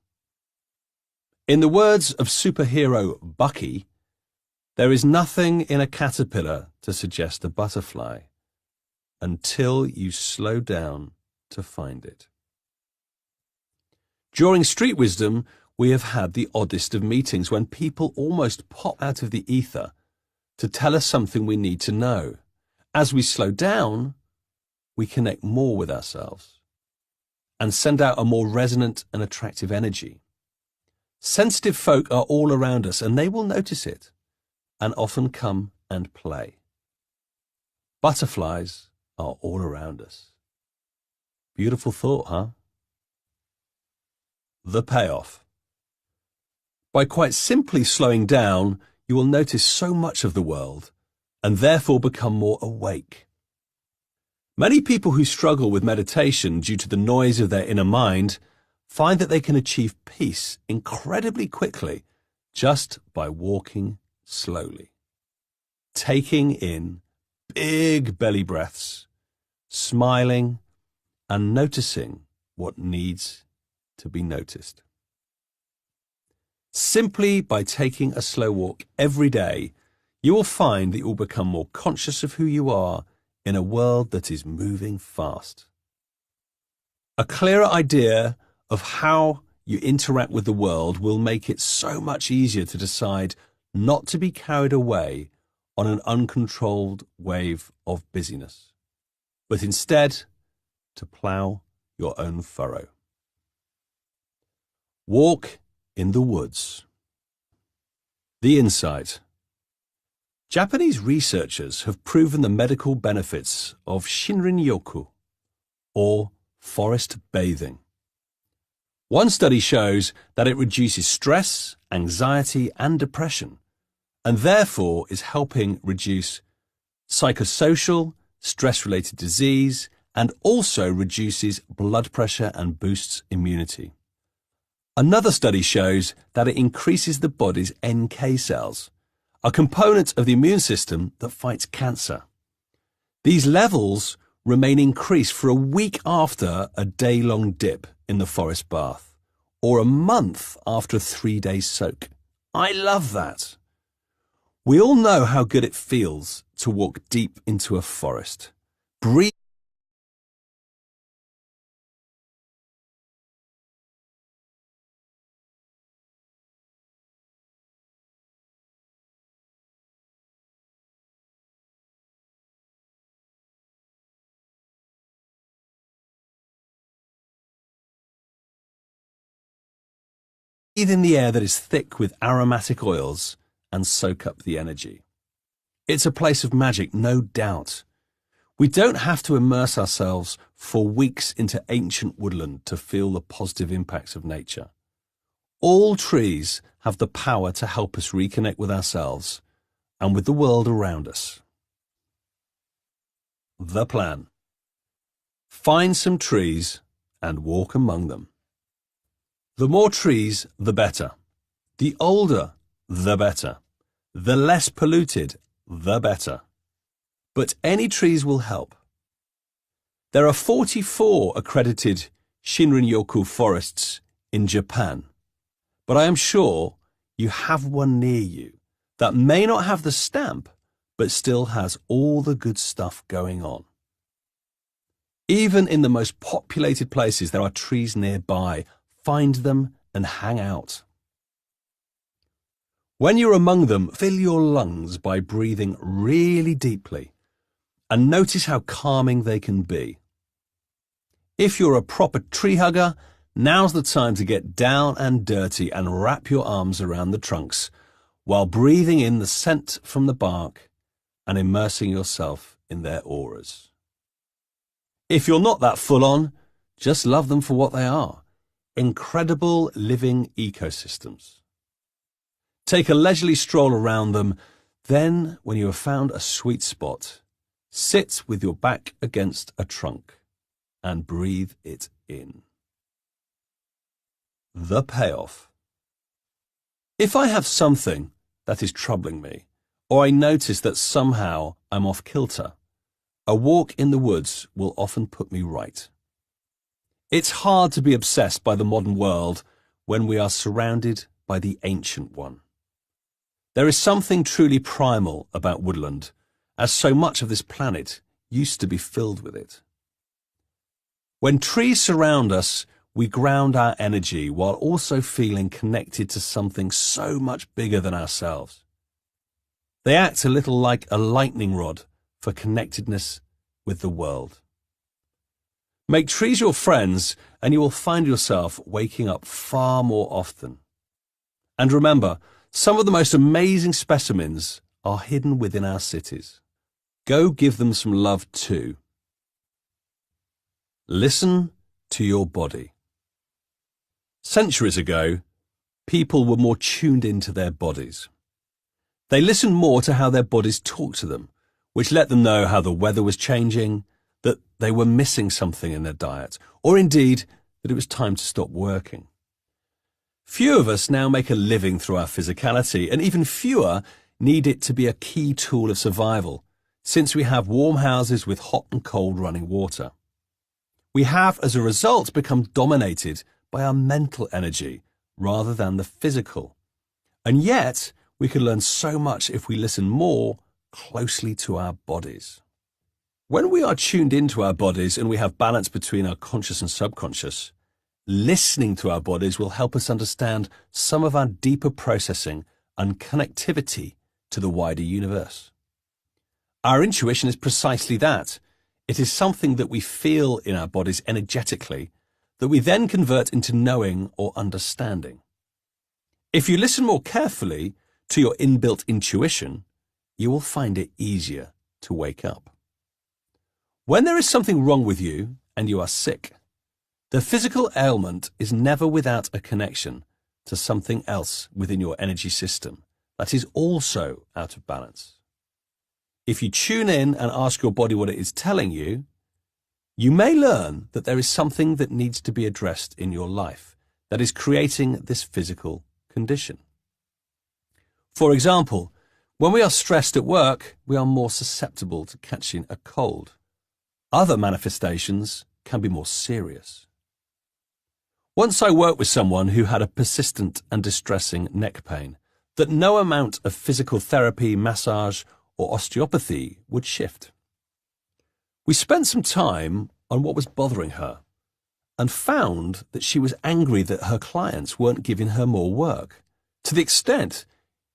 In the words of superhero Bucky, there is nothing in a caterpillar to suggest a butterfly until you slow down to find it. During Street Wisdom, we have had the oddest of meetings when people almost pop out of the ether to tell us something we need to know. As we slow down, we connect more with ourselves and send out a more resonant and attractive energy. Sensitive folk are all around us and they will notice it and often come and play. Butterflies are all around us. Beautiful thought, huh? The payoff. By quite simply slowing down, you will notice so much of the world and therefore become more awake. Many people who struggle with meditation due to the noise of their inner mind find that they can achieve peace incredibly quickly just by walking slowly, taking in big belly breaths, smiling, and noticing what needs to be noticed. Simply by taking a slow walk every day, you will find that you will become more conscious of who you are in a world that is moving fast. A clearer idea of how you interact with the world will make it so much easier to decide not to be carried away on an uncontrolled wave of busyness, but instead to plough your own furrow. Walk in the woods. The insight. Japanese researchers have proven the medical benefits of Shinrin-yoku, or forest bathing. One study shows that it reduces stress, anxiety, and depression, and therefore is helping reduce psychosocial, stress-related disease, and also reduces blood pressure and boosts immunity. Another study shows that it increases the body's NK cells, a component of the immune system that fights cancer. These levels remain increased for a week after a day-long dip in the forest bath, or a month after a 3-day soak. I love that. We all know how good it feels to walk deep into a forest. Breathe in the air that is thick with aromatic oils and soak up the energy. It's a place of magic, no doubt. We don't have to immerse ourselves for weeks into ancient woodland to feel the positive impacts of nature. All trees have the power to help us reconnect with ourselves and with the world around us. The plan. Find some trees and walk among them. The more trees, the better. The older, the better. The less polluted, the better. But any trees will help. There are 44 accredited Shinrin-yoku forests in Japan, but I am sure you have one near you that may not have the stamp, but still has all the good stuff going on. Even in the most populated places, there are trees nearby. Find them and hang out. When you're among them, fill your lungs by breathing really deeply and notice how calming they can be. If you're a proper tree hugger, now's the time to get down and dirty and wrap your arms around the trunks while breathing in the scent from the bark and immersing yourself in their auras. If you're not that full-on, just love them for what they are: incredible living ecosystems. Take a leisurely stroll around them, then, when you have found a sweet spot, sit with your back against a trunk and breathe it in. The payoff. If I have something that is troubling me, or I notice that somehow I'm off kilter, a walk in the woods will often put me right. It's hard to be obsessed by the modern world when we are surrounded by the ancient one. There is something truly primal about woodland, as so much of this planet used to be filled with it. When trees surround us, we ground our energy while also feeling connected to something so much bigger than ourselves. They act a little like a lightning rod for connectedness with the world. Make trees your friends and you will find yourself waking up far more often. And remember, some of the most amazing specimens are hidden within our cities. Go give them some love too. Listen to your body. Centuries ago, people were more tuned into their bodies. They listened more to how their bodies talked to them, which let them know how the weather was changing, that they were missing something in their diet, or indeed that it was time to stop working. Few of us now make a living through our physicality, and even fewer need it to be a key tool of survival, since we have warm houses with hot and cold running water. We have, as a result, become dominated by our mental energy rather than the physical. And yet, we can learn so much if we listen more closely to our bodies. When we are tuned into our bodies and we have balance between our conscious and subconscious, listening to our bodies will help us understand some of our deeper processing and connectivity to the wider universe. Our intuition is precisely that. It is something that we feel in our bodies energetically that we then convert into knowing or understanding. If you listen more carefully to your inbuilt intuition, you will find it easier to wake up. When there is something wrong with you and you are sick, the physical ailment is never without a connection to something else within your energy system that is also out of balance. If you tune in and ask your body what it is telling you, you may learn that there is something that needs to be addressed in your life that is creating this physical condition. For example, when we are stressed at work, we are more susceptible to catching a cold. Other manifestations can be more serious. Once I worked with someone who had a persistent and distressing neck pain that no amount of physical therapy, massage, or osteopathy would shift. We spent some time on what was bothering her and found that she was angry that her clients weren't giving her more work, to the extent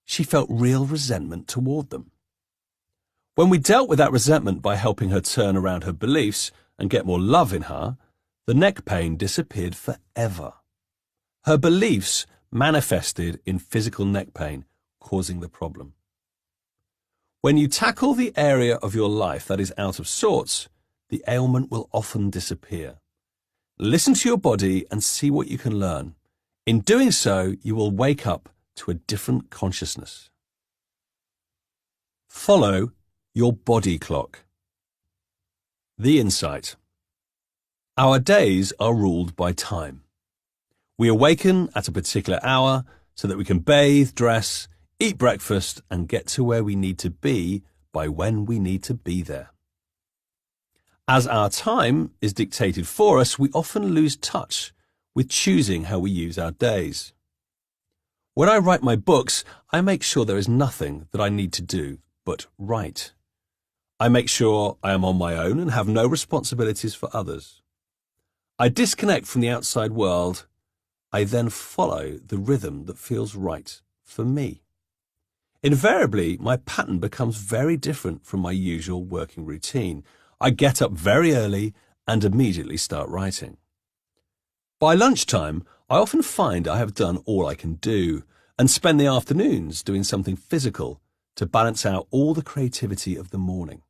she felt real resentment toward them. When we dealt with that resentment by helping her turn around her beliefs and get more love in her, the neck pain disappeared forever. Her beliefs manifested in physical neck pain, causing the problem. When you tackle the area of your life that is out of sorts, the ailment will often disappear. Listen to your body and see what you can learn. In doing so, you will wake up to a different consciousness. Follow your body clock. The insight. Our days are ruled by time. We awaken at a particular hour so that we can bathe, dress, eat breakfast, and get to where we need to be by when we need to be there. As our time is dictated for us, we often lose touch with choosing how we use our days. When I write my books, I make sure there is nothing that I need to do but write. I make sure I am on my own and have no responsibilities for others. I disconnect from the outside world. I then follow the rhythm that feels right for me. Invariably, my pattern becomes very different from my usual working routine. I get up very early and immediately start writing. By lunchtime, I often find I have done all I can do and spend the afternoons doing something physical to balance out all the creativity of the morning.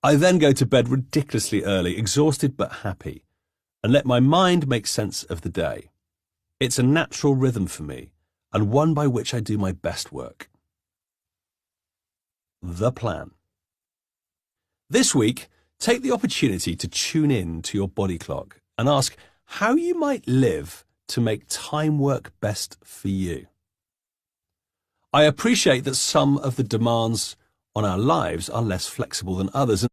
I then go to bed ridiculously early, exhausted but happy, and let my mind make sense of the day. It's a natural rhythm for me, and one by which I do my best work. The plan. This week, take the opportunity to tune in to your body clock and ask how you might live to make time work best for you. I appreciate that some of the demands on our lives are less flexible than others.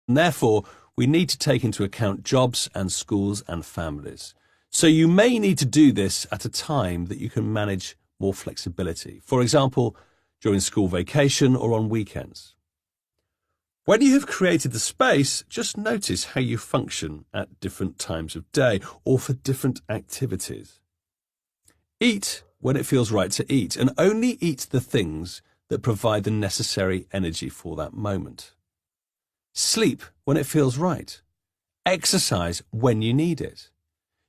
And therefore, we need to take into account jobs and schools and families. So you may need to do this at a time that you can manage more flexibility. For example, during school vacation or on weekends. When you have created the space, just notice how you function at different times of day or for different activities. Eat when it feels right to eat, and only eat the things that provide the necessary energy for that moment. Sleep when it feels right. Exercise when you need it.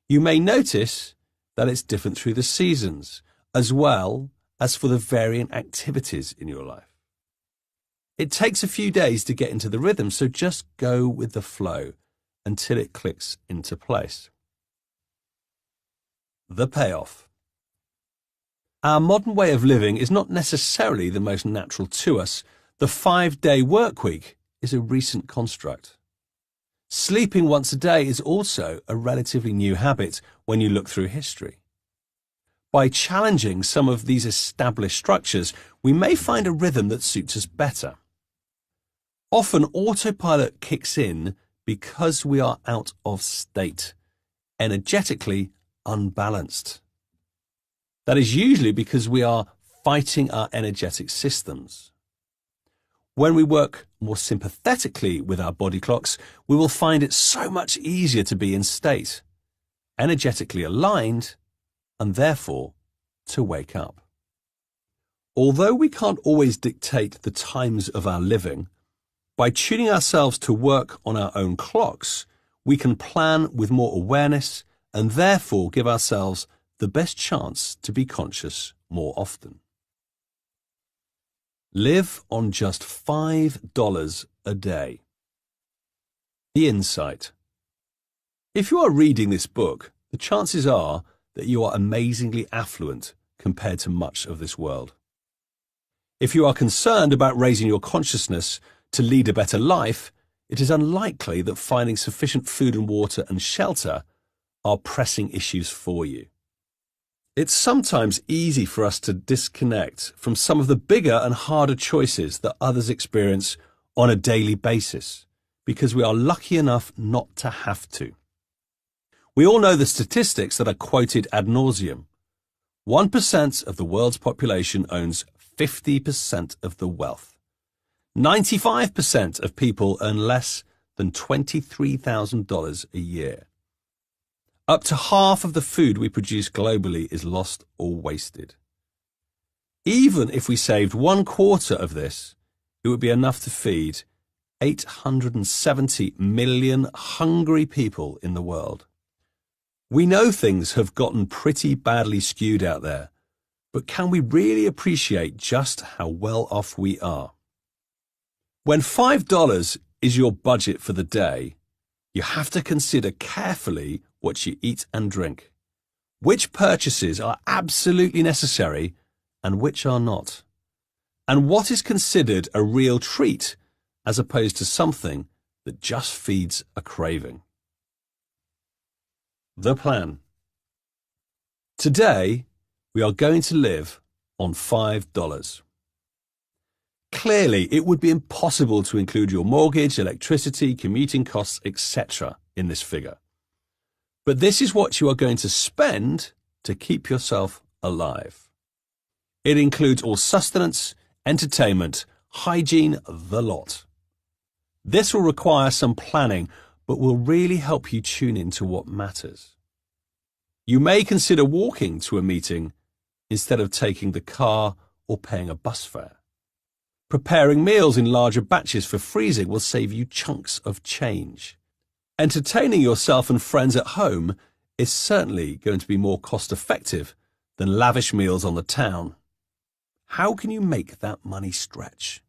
You may notice that it's different through the seasons, as well as for the varying activities in your life. It takes a few days to get into the rhythm, so just go with the flow until it clicks into place. The payoff. Our modern way of living is not necessarily the most natural to us. The 5-day work week is a recent construct. Sleeping once a day is also a relatively new habit when you look through history. By challenging some of these established structures, we may find a rhythm that suits us better. Often, autopilot kicks in because we are out of state, energetically unbalanced. That is usually because we are fighting our energetic systems. When we work more sympathetically with our body clocks, we will find it so much easier to be in state, energetically aligned, and therefore to wake up. Although we can't always dictate the times of our living, by tuning ourselves to work on our own clocks, we can plan with more awareness and therefore give ourselves the best chance to be conscious more often. Live on just $5 a day. The insight. If you are reading this book, the chances are that you are amazingly affluent compared to much of this world. If you are concerned about raising your consciousness to lead a better life, it is unlikely that finding sufficient food and water and shelter are pressing issues for you. It's sometimes easy for us to disconnect from some of the bigger and harder choices that others experience on a daily basis, because we are lucky enough not to have to. We all know the statistics that are quoted ad nauseum. 1% of the world's population owns 50% of the wealth. 95% of people earn less than $23,000 a year. Up to half of the food we produce globally is lost or wasted. Even if we saved 1/4 of this, it would be enough to feed 870 million hungry people in the world. We know things have gotten pretty badly skewed out there, but can we really appreciate just how well off we are? When $5 is your budget for the day, you have to consider carefully what you eat and drink, which purchases are absolutely necessary and which are not, and what is considered a real treat as opposed to something that just feeds a craving. The plan. Today, we are going to live on $5. Clearly, it would be impossible to include your mortgage, electricity, commuting costs, etc. in this figure. But this is what you are going to spend to keep yourself alive. It includes all sustenance, entertainment, hygiene, the lot. This will require some planning, but will really help you tune into what matters. You may consider walking to a meeting instead of taking the car or paying a bus fare. Preparing meals in larger batches for freezing will save you chunks of change. Entertaining yourself and friends at home is certainly going to be more cost-effective than lavish meals on the town. How can you make that money stretch?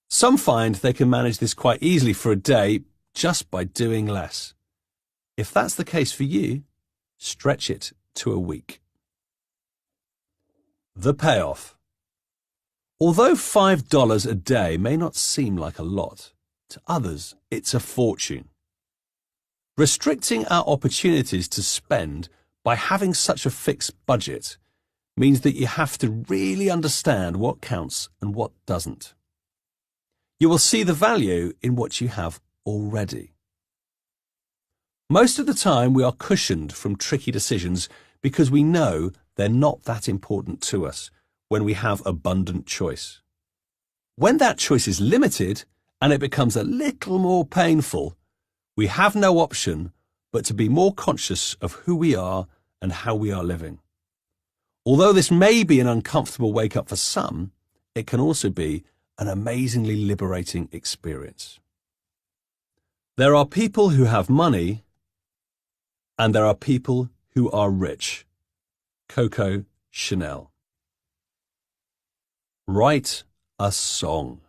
Some find they can manage this quite easily for a day just by doing less. If that's the case for you, stretch it to a week. The payoff. Although $5 a day may not seem like a lot, to others it's a fortune. Restricting our opportunities to spend by having such a fixed budget means that you have to really understand what counts and what doesn't. You will see the value in what you have already. Most of the time we are cushioned from tricky decisions because we know they're not that important to us when we have abundant choice. When that choice is limited and it becomes a little more painful, we have no option but to be more conscious of who we are and how we are living. Although this may be an uncomfortable wake-up for some, it can also be an amazingly liberating experience. There are people who have money and there are people who are rich. Coco Chanel. Write a song.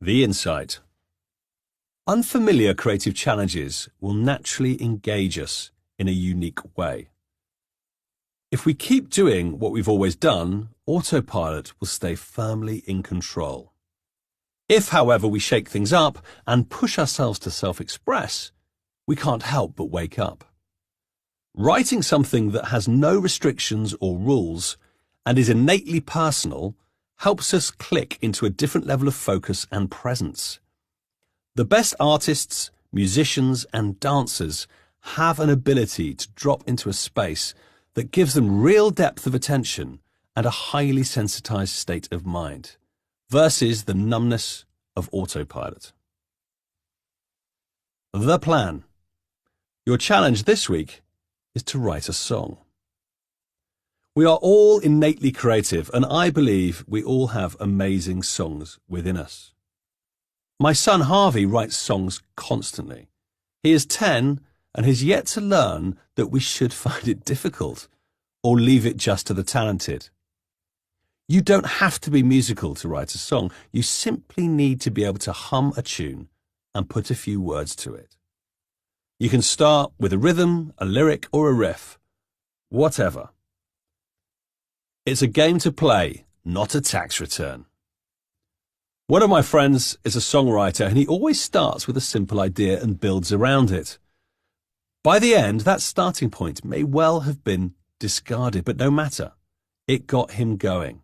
The insight. Unfamiliar creative challenges will naturally engage us in a unique way. If we keep doing what we've always done, Autopilot will stay firmly in control. If, however, we shake things up and push ourselves to self-express, we can't help but wake up. Writing something that has no restrictions or rules and is innately personal helps us click into a different level of focus and presence. The best artists, musicians, and dancers have an ability to drop into a space that gives them real depth of attention and a highly sensitized state of mind, versus the numbness of Autopilot. The plan. Your challenge this week is to write a song. We are all innately creative, and I believe we all have amazing songs within us. My son Harvey writes songs constantly. He is 10 and has yet to learn that we should find it difficult or leave it just to the talented. You don't have to be musical to write a song. You simply need to be able to hum a tune and put a few words to it. You can start with a rhythm, a lyric, or a riff. Whatever. It's a game to play, not a tax return. One of my friends is a songwriter and he always starts with a simple idea and builds around it. By the end, that starting point may well have been discarded, but no matter. It got him going.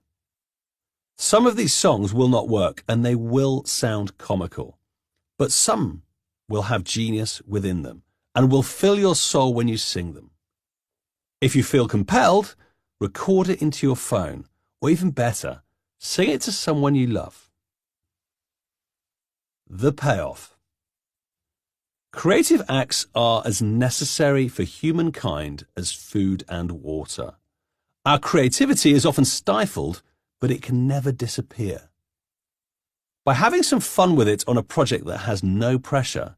Some of these songs will not work and they will sound comical, but some will have genius within them and will fill your soul when you sing them. If you feel compelled, record it into your phone, or even better, sing it to someone you love. The payoff. Creative acts are as necessary for humankind as food and water. Our creativity is often stifled, but it can never disappear. By having some fun with it on a project that has no pressure,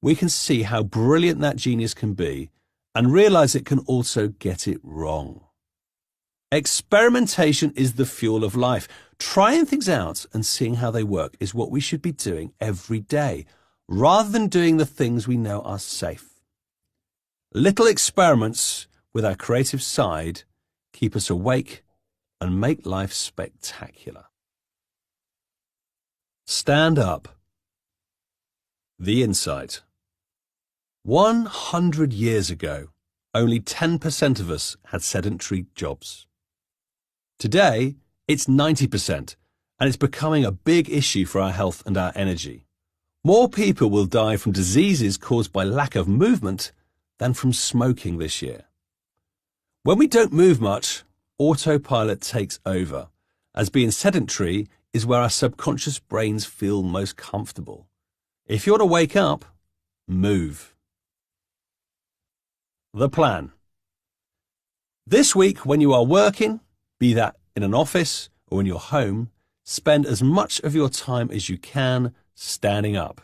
we can see how brilliant that genius can be and realize it can also get it wrong. Experimentation is the fuel of life. Trying things out and seeing how they work is what we should be doing every day, rather than doing the things we know are safe. Little experiments with our creative side keep us awake and make life spectacular. Stand up. The insight. 100 years ago, only 10% of us had sedentary jobs. Today, it's 90%, and it's becoming a big issue for our health and our energy. More people will die from diseases caused by lack of movement than from smoking this year. When we don't move much, Autopilot takes over, as being sedentary is where our subconscious brains feel most comfortable. If you want to wake up, move. The plan. This week, when you are working, be that in an office or in your home, spend as much of your time as you can standing up.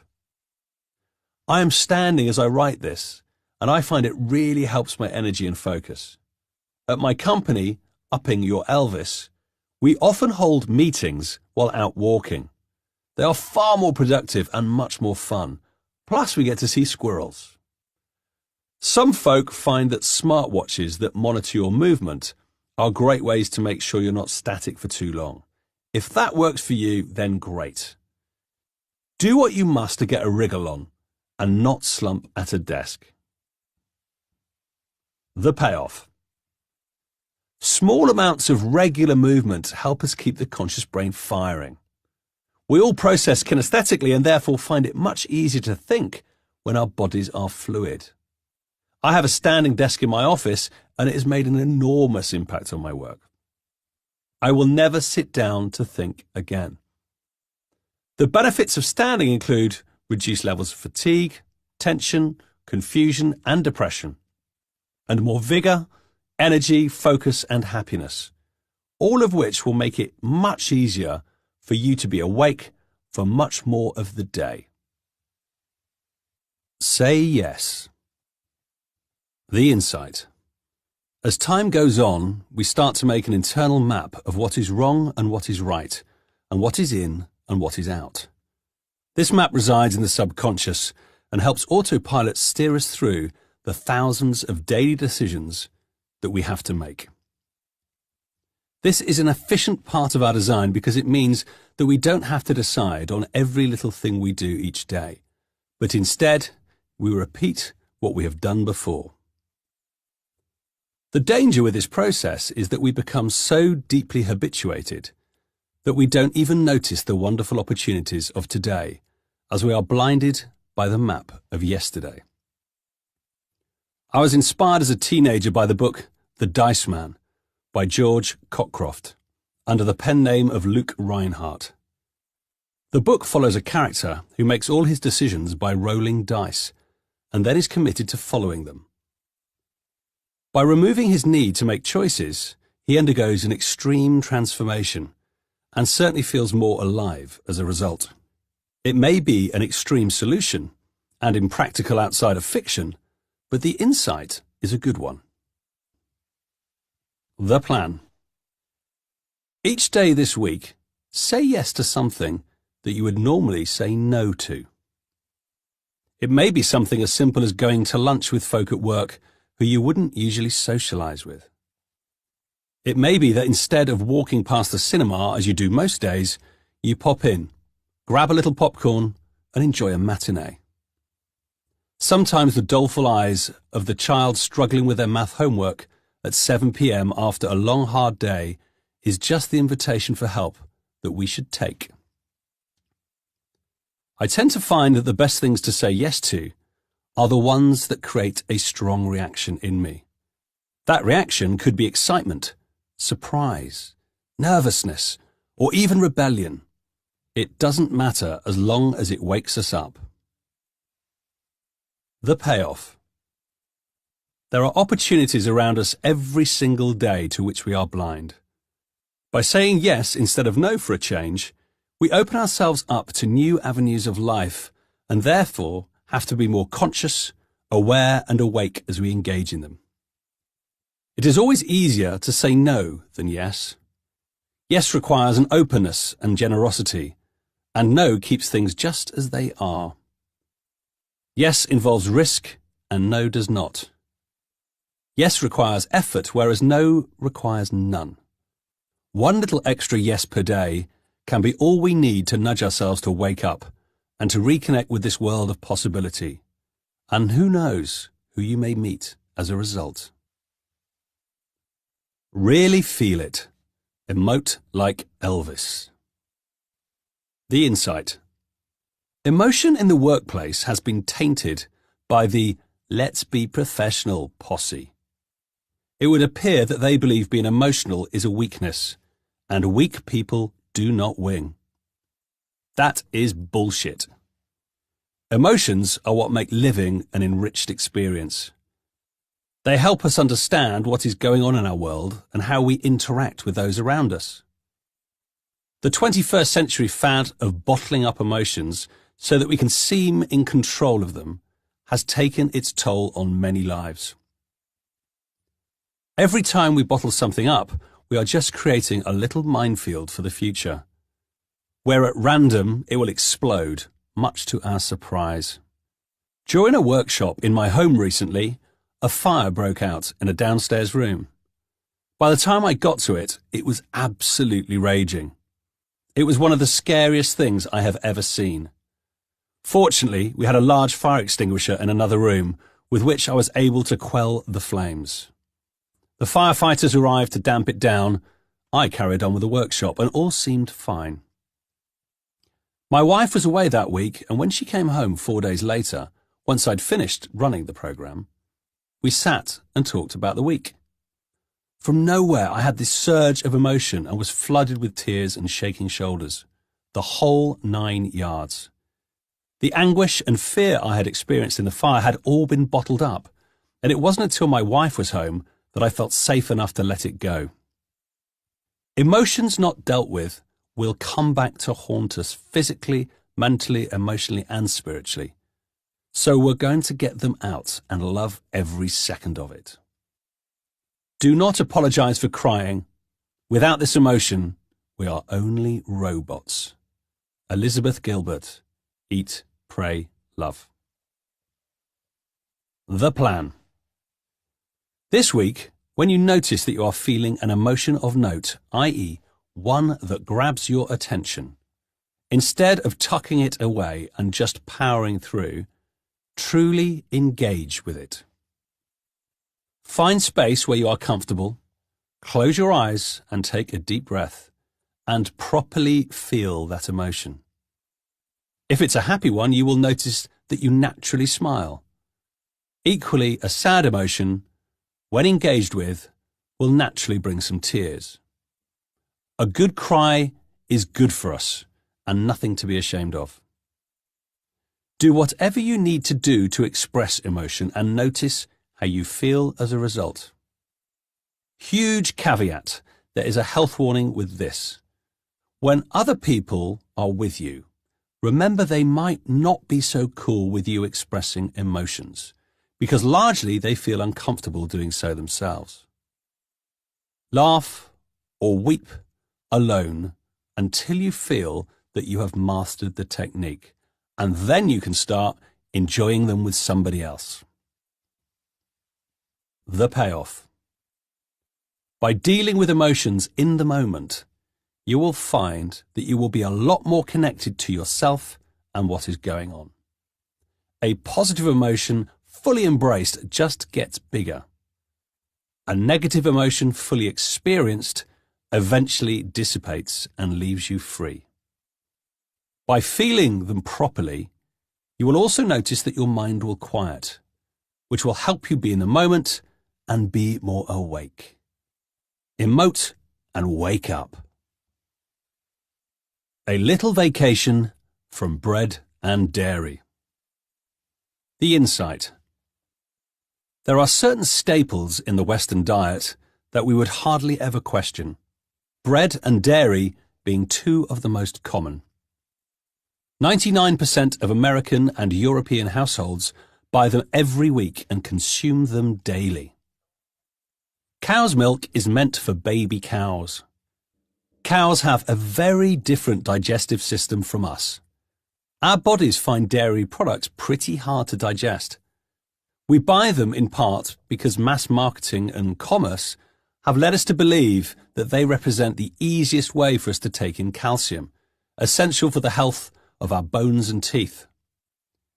I am standing as I write this, and I find it really helps my energy and focus. At my company, Upping Your Elvis, we often hold meetings while out walking. They are far more productive and much more fun. Plus, we get to see squirrels. Some folk find that smartwatches that monitor your movement are great ways to make sure you're not static for too long. If that works for you, then great. Do what you must to get a wriggle on and not slump at a desk. The payoff. Small amounts of regular movement help us keep the conscious brain firing. We all process kinesthetically and therefore find it much easier to think when our bodies are fluid. I have a standing desk in my office and it has made an enormous impact on my work. I will never sit down to think again. The benefits of standing include reduced levels of fatigue, tension, confusion and depression, and more vigour, energy, focus and happiness, all of which will make it much easier for you to be awake for much more of the day. Say yes. The insight. As time goes on, we start to make an internal map of what is wrong and what is right, and what is in and what is out. This map resides in the subconscious and helps Autopilot steer us through the thousands of daily decisions that we have to make. This is an efficient part of our design because it means that we don't have to decide on every little thing we do each day, but instead we repeat what we have done before. The danger with this process is that we become so deeply habituated that we don't even notice the wonderful opportunities of today as we are blinded by the map of yesterday. I was inspired as a teenager by the book The Dice Man by George Cockcroft, under the pen name of Luke Reinhardt. The book follows a character who makes all his decisions by rolling dice, and then is committed to following them. By removing his need to make choices, he undergoes an extreme transformation, and certainly feels more alive as a result. It may be an extreme solution, and impractical outside of fiction, but the insight is a good one. The plan. Each day this week, say yes to something that you would normally say no to. It may be something as simple as going to lunch with folk at work who you wouldn't usually socialise with. It may be that instead of walking past the cinema as you do most days, you pop in, grab a little popcorn and enjoy a matinee. Sometimes the doleful eyes of the child struggling with their math homework at 7 p.m. after a long, hard day is just the invitation for help that we should take. I tend to find that the best things to say yes to are the ones that create a strong reaction in me. That reaction could be excitement, surprise, nervousness, or even rebellion. It doesn't matter as long as it wakes us up. The payoff. There are opportunities around us every single day to which we are blind. By saying yes instead of no for a change, we open ourselves up to new avenues of life and therefore have to be more conscious, aware and awake as we engage in them. It is always easier to say no than yes. Yes requires an openness and generosity, and no keeps things just as they are. Yes involves risk, and no does not. Yes requires effort, whereas no requires none. One little extra yes per day can be all we need to nudge ourselves to wake up and to reconnect with this world of possibility. And who knows who you may meet as a result. Really feel it. Emote like Elvis. The insight. Emotion in the workplace has been tainted by the "let's be professional" posse. It would appear that they believe being emotional is a weakness, and weak people do not win. That is bullshit. Emotions are what make living an enriched experience. They help us understand what is going on in our world and how we interact with those around us. The 21st century fad of bottling up emotions so that we can seem in control of them has taken its toll on many lives. Every time we bottle something up, we are just creating a little minefield for the future, where at random it will explode, much to our surprise. During a workshop in my home recently, a fire broke out in a downstairs room. By the time I got to it, it was absolutely raging. It was one of the scariest things I have ever seen. Fortunately, we had a large fire extinguisher in another room, with which I was able to quell the flames. The firefighters arrived to damp it down. I carried on with the workshop, and all seemed fine. My wife was away that week, and when she came home 4 days later, once I'd finished running the program, we sat and talked about the week. From nowhere, I had this surge of emotion and was flooded with tears and shaking shoulders. The whole 9 yards. The anguish and fear I had experienced in the fire had all been bottled up, and it wasn't until my wife was home that I felt safe enough to let it go. Emotions not dealt with will come back to haunt us physically, mentally, emotionally, and spiritually. So we're going to get them out and love every second of it. Do not apologize for crying. Without this emotion, we are only robots. Elizabeth Gilbert. Eat, pray, love. The plan. This week, when you notice that you are feeling an emotion of note, i.e., one that grabs your attention, instead of tucking it away and just powering through, truly engage with it. Find space where you are comfortable, close your eyes and take a deep breath, and properly feel that emotion. If it's a happy one, you will notice that you naturally smile. Equally, a sad emotion, when engaged with, will naturally bring some tears. A good cry is good for us and nothing to be ashamed of. Do whatever you need to do to express emotion and notice how you feel as a result. Huge caveat, there is a health warning with this. When other people are with you, remember they might not be so cool with you expressing emotions, because largely they feel uncomfortable doing so themselves. Laugh or weep alone until you feel that you have mastered the technique, and then you can start enjoying them with somebody else. The payoff. By dealing with emotions in the moment, you will find that you will be a lot more connected to yourself and what is going on. A positive emotion fully embraced just gets bigger. A negative emotion fully experienced eventually dissipates and leaves you free. By feeling them properly, you will also notice that your mind will quiet, which will help you be in the moment and be more awake. Emote and wake up. A little vacation from bread and dairy. The insight. There are certain staples in the Western diet that we would hardly ever question, bread and dairy being 2 of the most common. 99% of American and European households buy them every week and consume them daily. Cow's milk is meant for baby cows. Cows have a very different digestive system from us. Our bodies find dairy products pretty hard to digest. We buy them in part because mass marketing and commerce have led us to believe that they represent the easiest way for us to take in calcium, essential for the health of our bones and teeth.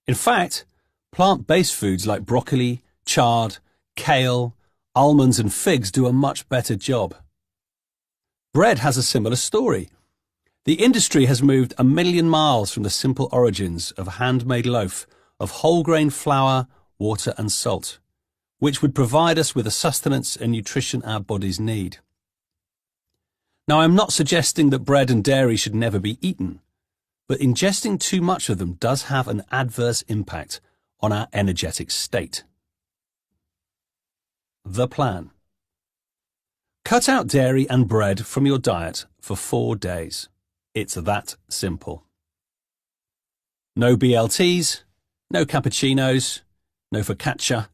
In fact, plant-based foods like broccoli, chard, kale, almonds and figs do a much better job. Bread has a similar story. The industry has moved 1 million miles from the simple origins of a handmade loaf of whole grain flour, water and salt, which would provide us with the sustenance and nutrition our bodies need. Now, I'm not suggesting that bread and dairy should never be eaten, but ingesting too much of them does have an adverse impact on our energetic state. The plan. Cut out dairy and bread from your diet for 4 days. It's that simple. No BLTs, no cappuccinos, no focaccia,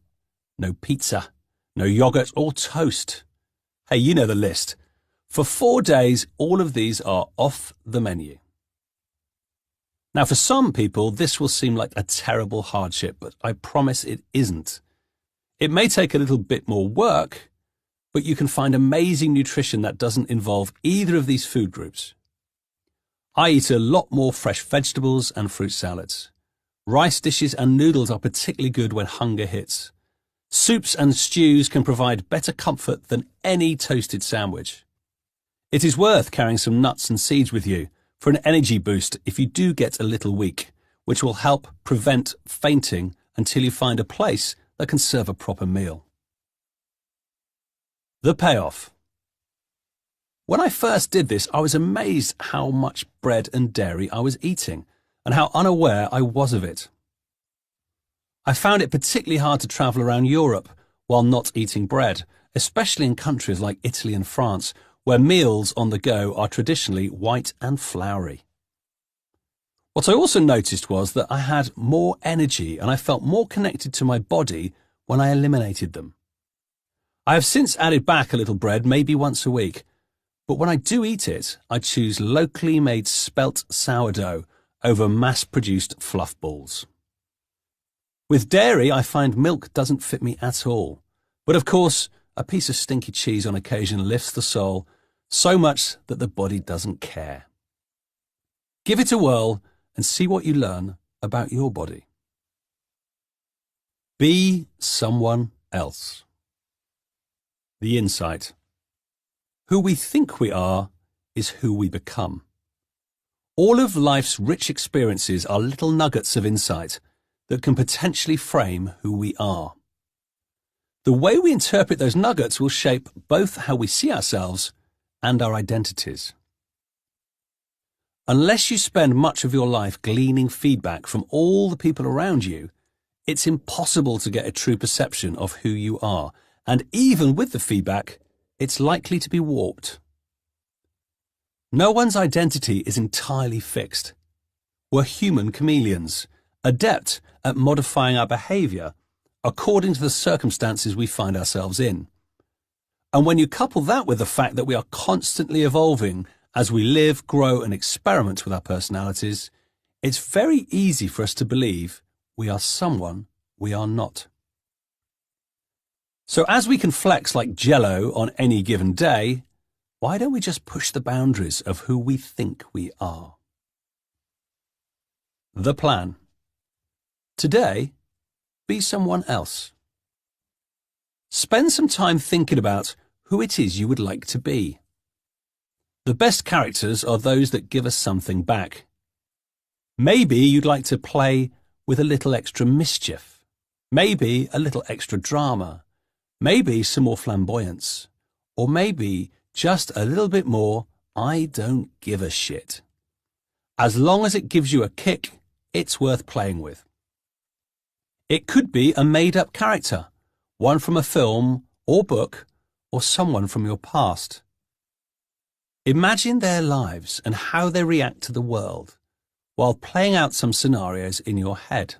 no pizza, no yogurt or toast. Hey, you know the list. For 4 days, all of these are off the menu. Now, for some people, this will seem like a terrible hardship, but I promise it isn't. It may take a little bit more work, but you can find amazing nutrition that doesn't involve either of these food groups. I eat a lot more fresh vegetables and fruit salads. Rice dishes and noodles are particularly good when hunger hits. Soups and stews can provide better comfort than any toasted sandwich. It is worth carrying some nuts and seeds with you for an energy boost if you do get a little weak, which will help prevent fainting until you find a place that can serve a proper meal. The payoff. When I first did this, I was amazed how much bread and dairy I was eating and how unaware I was of it. I found it particularly hard to travel around Europe while not eating bread, especially in countries like Italy and France, where meals on the go are traditionally white and floury. What I also noticed was that I had more energy and I felt more connected to my body when I eliminated them. I have since added back a little bread, maybe once a week, but when I do eat it, I choose locally made spelt sourdough over mass-produced fluff balls. With dairy, I find milk doesn't fit me at all. But of course, a piece of stinky cheese on occasion lifts the soul so much that the body doesn't care. Give it a whirl and see what you learn about your body. Be someone else. The insight. Who we think we are is who we become. All of life's rich experiences are little nuggets of insight that can potentially frame who we are. The way we interpret those nuggets will shape both how we see ourselves and our identities. Unless you spend much of your life gleaning feedback from all the people around you, it's impossible to get a true perception of who you are, and even with the feedback, it's likely to be warped. No one's identity is entirely fixed. We're human chameleons, adept at modifying our behaviour according to the circumstances we find ourselves in. And when you couple that with the fact that we are constantly evolving as we live, grow and experiment with our personalities, it's very easy for us to believe we are someone we are not. So as we can flex like Jell-O on any given day, why don't we just push the boundaries of who we think we are? The plan. Today, be someone else. Spend some time thinking about who it is you would like to be. The best characters are those that give us something back. Maybe you'd like to play with a little extra mischief. Maybe a little extra drama. Maybe some more flamboyance. Or maybe just a little bit more I don't give a shit. As long as it gives you a kick, it's worth playing with. It could be a made-up character, one from a film or book, or someone from your past. Imagine their lives and how they react to the world while playing out some scenarios in your head.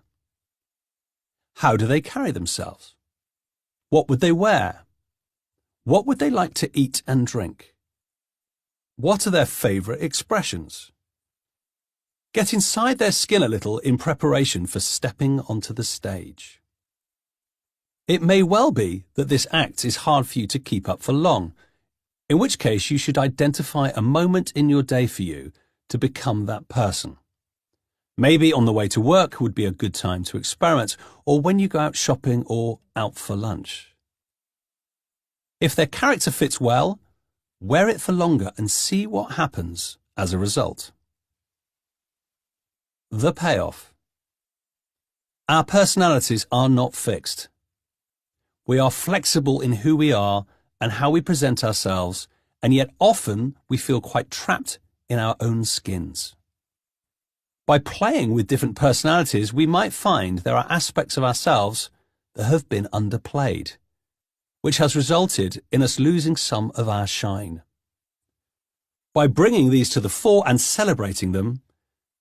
How do they carry themselves? What would they wear? What would they like to eat and drink? What are their favourite expressions? Get inside their skin a little in preparation for stepping onto the stage. It may well be that this act is hard for you to keep up for long, in which case you should identify a moment in your day for you to become that person. Maybe on the way to work would be a good time to experiment, or when you go out shopping or out for lunch. If their character fits well, wear it for longer and see what happens as a result. The payoff. Our personalities are not fixed. We are flexible in who we are and how we present ourselves, and yet often we feel quite trapped in our own skins. By playing with different personalities, we might find there are aspects of ourselves that have been underplayed. which has resulted in us losing some of our shine. By bringing these to the fore and celebrating them,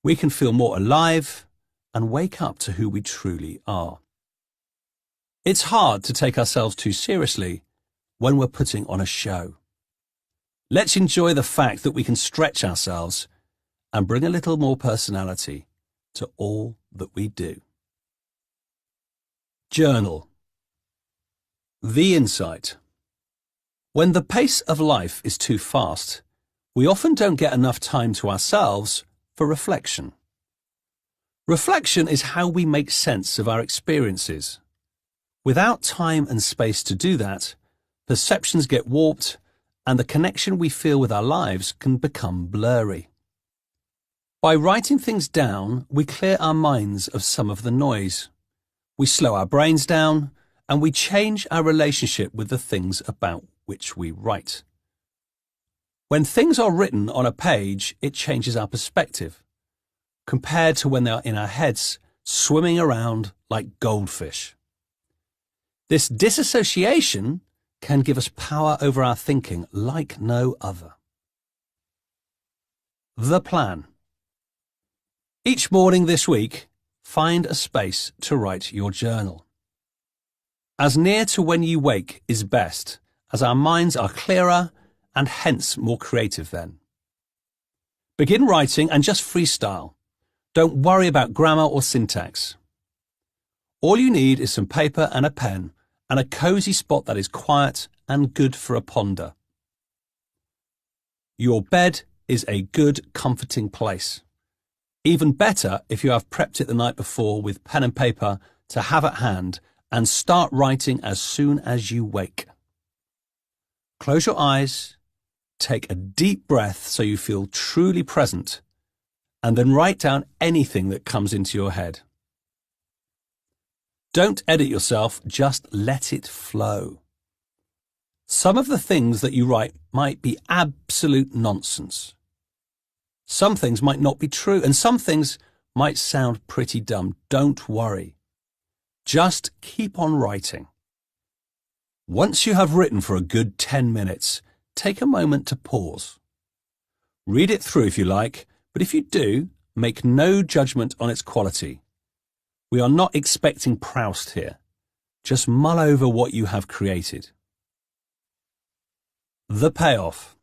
we can feel more alive and wake up to who we truly are. It's hard to take ourselves too seriously when we're putting on a show. Let's enjoy the fact that we can stretch ourselves and bring a little more personality to all that we do. Journal. The insight. When the pace of life is too fast, we often don't get enough time to ourselves for reflection. Reflection is how we make sense of our experiences. Without time and space to do that, perceptions get warped and the connection we feel with our lives can become blurry. By writing things down, we clear our minds of some of the noise. We slow our brains down and we change our relationship with the things about which we write. When things are written on a page, it changes our perspective, compared to when they are in our heads, swimming around like goldfish. This disassociation can give us power over our thinking like no other. The plan. Each morning this week, find a space to write your journal. As near to when you wake is best, as our minds are clearer and hence more creative then. Begin writing and just freestyle. Don't worry about grammar or syntax. All you need is some paper and a pen and a cosy spot that is quiet and good for a ponder. Your bed is a good, comforting place. Even better if you have prepped it the night before with pen and paper to have at hand and start writing as soon as you wake. Close your eyes, take a deep breath so you feel truly present, and then write down anything that comes into your head. Don't edit yourself, just let it flow. Some of the things that you write might be absolute nonsense. Some things might not be true, and some things might sound pretty dumb. Don't worry. Just keep on writing. Once you have written for a good 10 minutes, take a moment to pause. Read it through if you like, but if you do, make no judgment on its quality. We are not expecting Proust here. Just mull over what you have created. The payoff.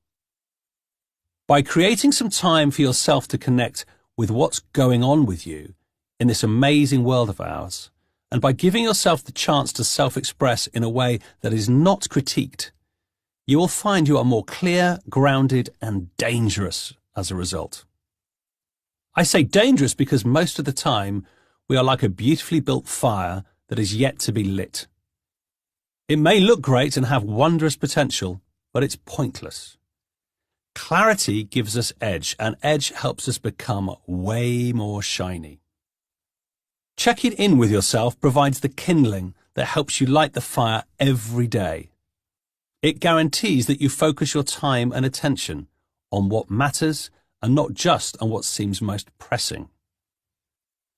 By creating some time for yourself to connect with what's going on with you in this amazing world of ours, and by giving yourself the chance to self-express in a way that is not critiqued, you will find you are more clear, grounded, and dangerous as a result. I say dangerous because most of the time we are like a beautifully built fire that is yet to be lit. It may look great and have wondrous potential, but it's pointless. Clarity gives us edge, and edge helps us become way more shiny. Checking in with yourself provides the kindling that helps you light the fire every day. It guarantees that you focus your time and attention on what matters and not just on what seems most pressing.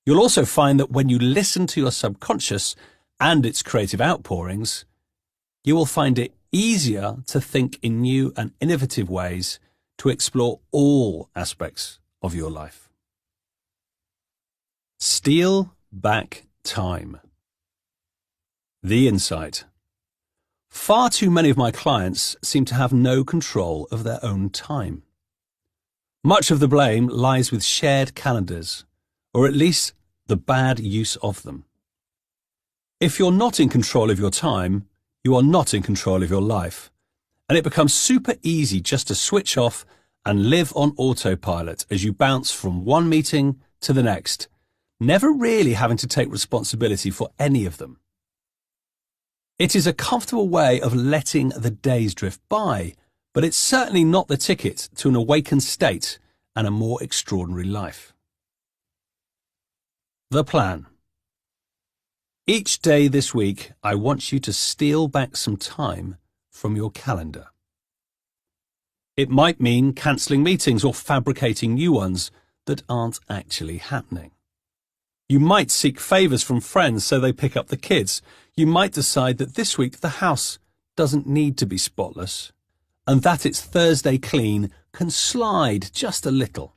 You'll also find that when you listen to your subconscious and its creative outpourings, you will find it easier to think in new and innovative ways to explore all aspects of your life. Steal back time. The insight. Far too many of my clients seem to have no control of their own time. Much of the blame lies with shared calendars, or at least the bad use of them. If you're not in control of your time, you are not in control of your life, and it becomes super easy just to switch off and live on autopilot as you bounce from one meeting to the next, never really having to take responsibility for any of them. It is a comfortable way of letting the days drift by, but it's certainly not the ticket to an awakened state and a more extraordinary life. The plan. Each day this week, I want you to steal back some time from your calendar. It might mean cancelling meetings or fabricating new ones that aren't actually happening. You might seek favours from friends so they pick up the kids. You might decide that this week the house doesn't need to be spotless, and that its Thursday clean can slide just a little.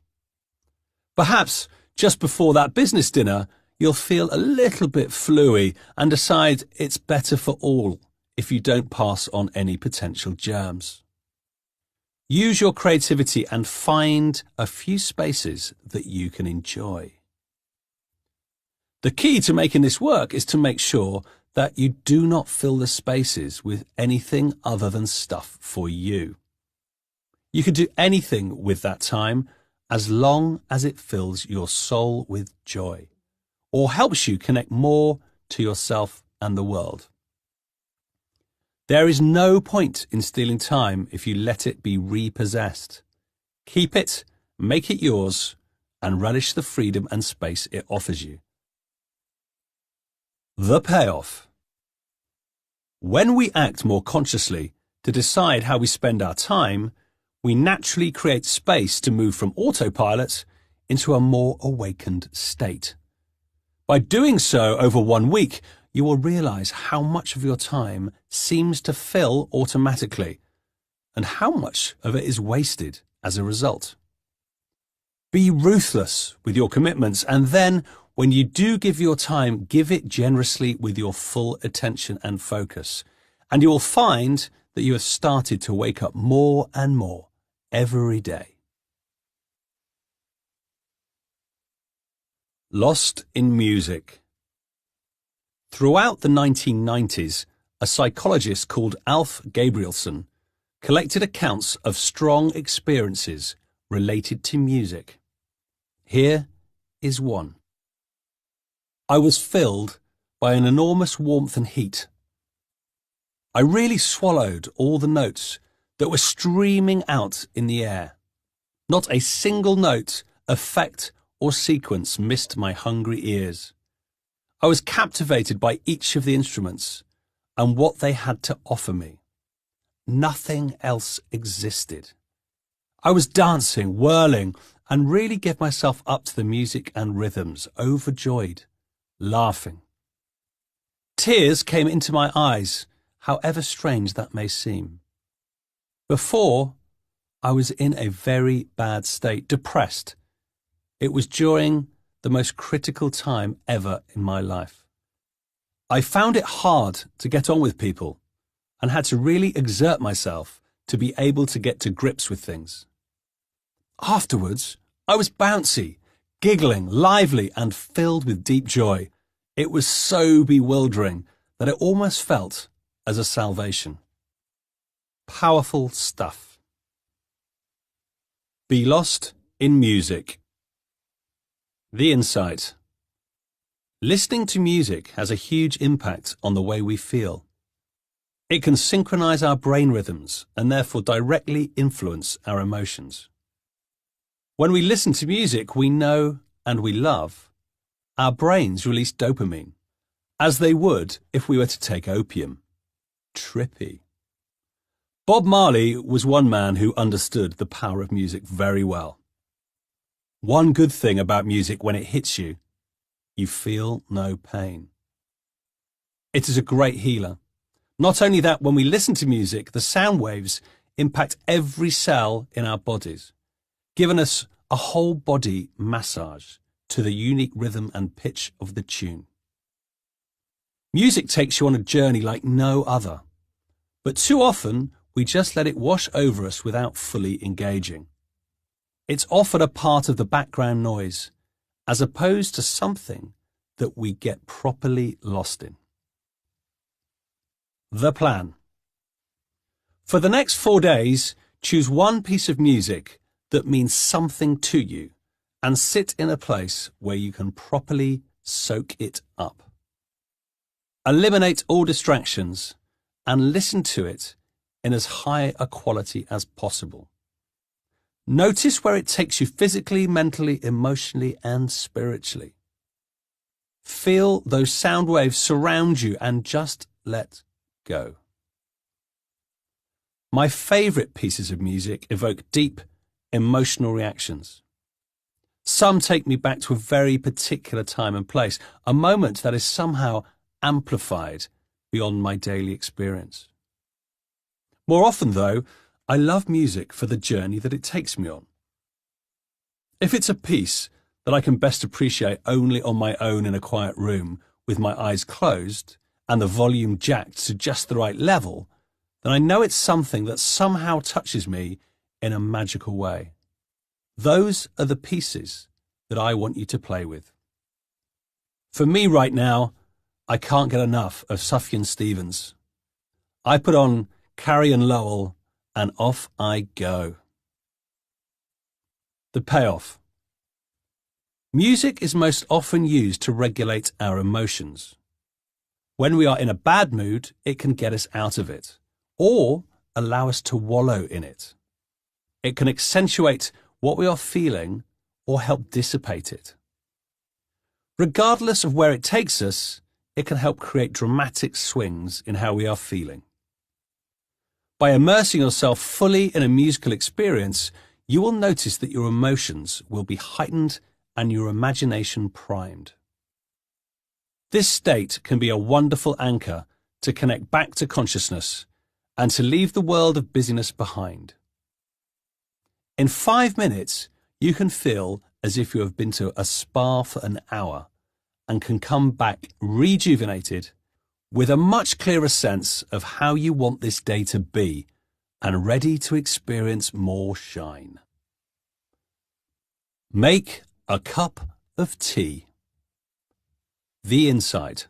Perhaps just before that business dinner, you'll feel a little bit fluey and decide it's better for all if you don't pass on any potential germs. Use your creativity and find a few spaces that you can enjoy. The key to making this work is to make sure that you do not fill the spaces with anything other than stuff for you. You can do anything with that time as long as it fills your soul with joy or helps you connect more to yourself and the world. There is no point in stealing time if you let it be repossessed. Keep it, make it yours, and relish the freedom and space it offers you. The payoff. When we act more consciously to decide how we spend our time, we naturally create space to move from autopilot into a more awakened state. By doing so over 1 week, you will realize how much of your time seems to fill automatically and how much of it is wasted as a result. Be ruthless with your commitments, and then when you do give your time, give it generously with your full attention and focus, and you will find that you have started to wake up more and more every day. Lost in music. Throughout the 1990s, a psychologist called Alf Gabrielson collected accounts of strong experiences related to music. Here is one. I was filled by an enormous warmth and heat. I really swallowed all the notes that were streaming out in the air. Not a single note, effect, or sequence missed my hungry ears. I was captivated by each of the instruments and what they had to offer me. Nothing else existed. I was dancing, whirling, and really gave myself up to the music and rhythms, overjoyed, laughing. Tears came into my eyes, however strange that may seem. Before, I was in a very bad state, depressed. It was during the most critical time ever in my life. I found it hard to get on with people and had to really exert myself to be able to get to grips with things. Afterwards, I was bouncy, giggling, lively, and filled with deep joy. It was so bewildering that it almost felt as a salvation. Powerful stuff. Be lost in music. The insight. Listening to music has a huge impact on the way we feel. It can synchronize our brain rhythms and therefore directly influence our emotions. When we listen to music we know and we love, our brains release dopamine, as they would if we were to take opium. Trippy. Bob Marley was one man who understood the power of music very well. One good thing about music when it hits you, you feel no pain. It is a great healer. Not only that, when we listen to music, the sound waves impact every cell in our bodies, giving us a whole body massage to the unique rhythm and pitch of the tune. Music takes you on a journey like no other, but too often we just let it wash over us without fully engaging. It's often a part of the background noise, as opposed to something that we get properly lost in. The plan. For the next 4 days, choose one piece of music that means something to you and sit in a place where you can properly soak it up. Eliminate all distractions and listen to it in as high a quality as possible. Notice where it takes you physically, mentally, emotionally, and spiritually. Feel those sound waves surround you and just let go. My favourite pieces of music evoke deep, emotional reactions. Some take me back to a very particular time and place, a moment that is somehow amplified beyond my daily experience. More often, though, I love music for the journey that it takes me on. If it's a piece that I can best appreciate only on my own in a quiet room with my eyes closed and the volume jacked to just the right level, then I know it's something that somehow touches me in a magical way. Those are the pieces that I want you to play with. For me right now, I can't get enough of Sufjan Stevens. I put on Carrie and Lowell and off I go. The payoff. Music is most often used to regulate our emotions. When we are in a bad mood, it can get us out of it, or allow us to wallow in it. It can accentuate what we are feeling or help dissipate it. Regardless of where it takes us, it can help create dramatic swings in how we are feeling. By immersing yourself fully in a musical experience, you will notice that your emotions will be heightened and your imagination primed. This state can be a wonderful anchor to connect back to consciousness and to leave the world of busyness behind. In 5 minutes, you can feel as if you have been to a spa for an hour and can come back rejuvenated with a much clearer sense of how you want this day to be and ready to experience more shine. Make a cup of tea. The insight.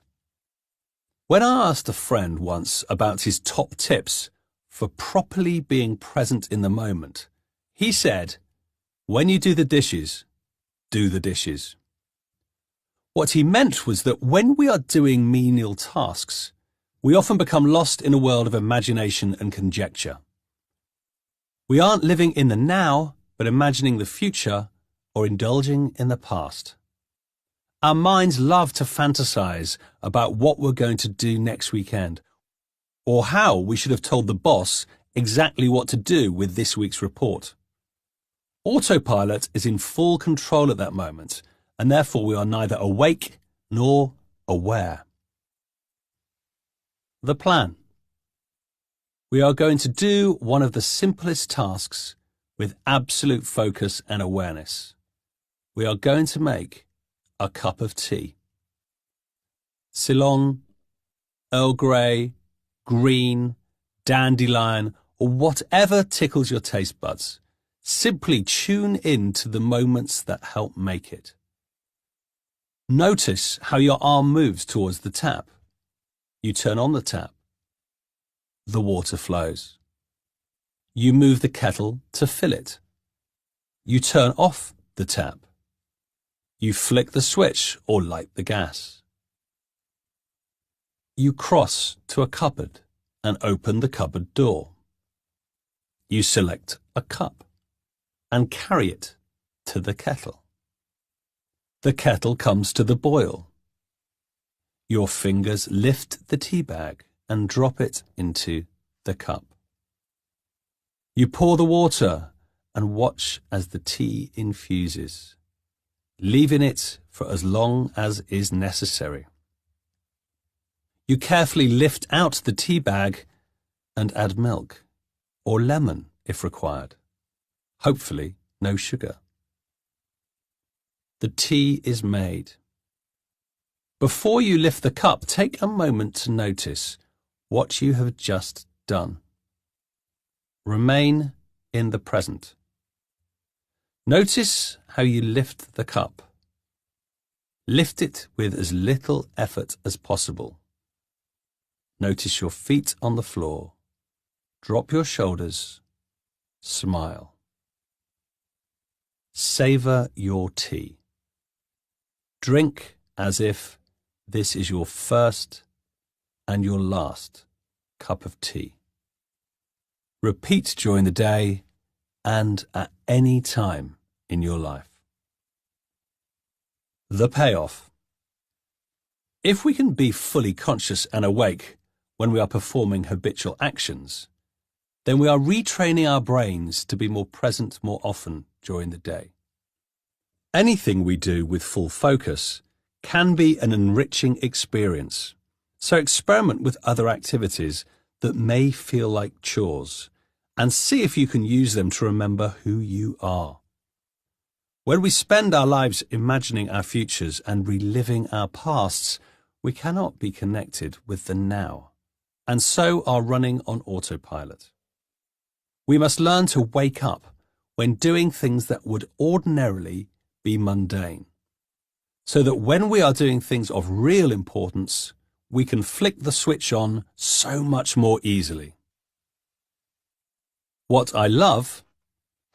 When I asked a friend once about his top tips for properly being present in the moment, he said, "When you do the dishes, do the dishes." What he meant was that when we are doing menial tasks, we often become lost in a world of imagination and conjecture. We aren't living in the now, but imagining the future or indulging in the past. Our minds love to fantasize about what we're going to do next weekend, or how we should have told the boss exactly what to do with this week's report. Autopilot is in full control at that moment, and therefore we are neither awake nor aware. The plan. We are going to do one of the simplest tasks with absolute focus and awareness. We are going to make a cup of tea. Ceylon, Earl Grey, green, dandelion, or whatever tickles your taste buds. Simply tune in to the moments that help make it. Notice how your arm moves towards the tap. You turn on the tap. The water flows. You move the kettle to fill it. You turn off the tap. You flick the switch or light the gas. You cross to a cupboard and open the cupboard door. You select a cup and carry it to the kettle. The kettle comes to the boil. Your fingers lift the tea bag and drop it into the cup. You pour the water and watch as the tea infuses, leaving it for as long as is necessary. You carefully lift out the tea bag and add milk, or lemon if required. Hopefully no sugar. The tea is made. Before you lift the cup, take a moment to notice what you have just done. Remain in the present. Notice how you lift the cup. Lift it with as little effort as possible. Notice your feet on the floor. Drop your shoulders. Smile. Savor your tea. Drink as if this is your first and your last cup of tea. Repeat during the day and at any time in your life. The payoff. If we can be fully conscious and awake when we are performing habitual actions, then we are retraining our brains to be more present more often during the day. Anything we do with full focus can be an enriching experience, so experiment with other activities that may feel like chores, and see if you can use them to remember who you are. When we spend our lives imagining our futures and reliving our pasts, we cannot be connected with the now, and so are running on autopilot. We must learn to wake up when doing things that would ordinarily be mundane, so that when we are doing things of real importance, we can flick the switch on so much more easily. What I love,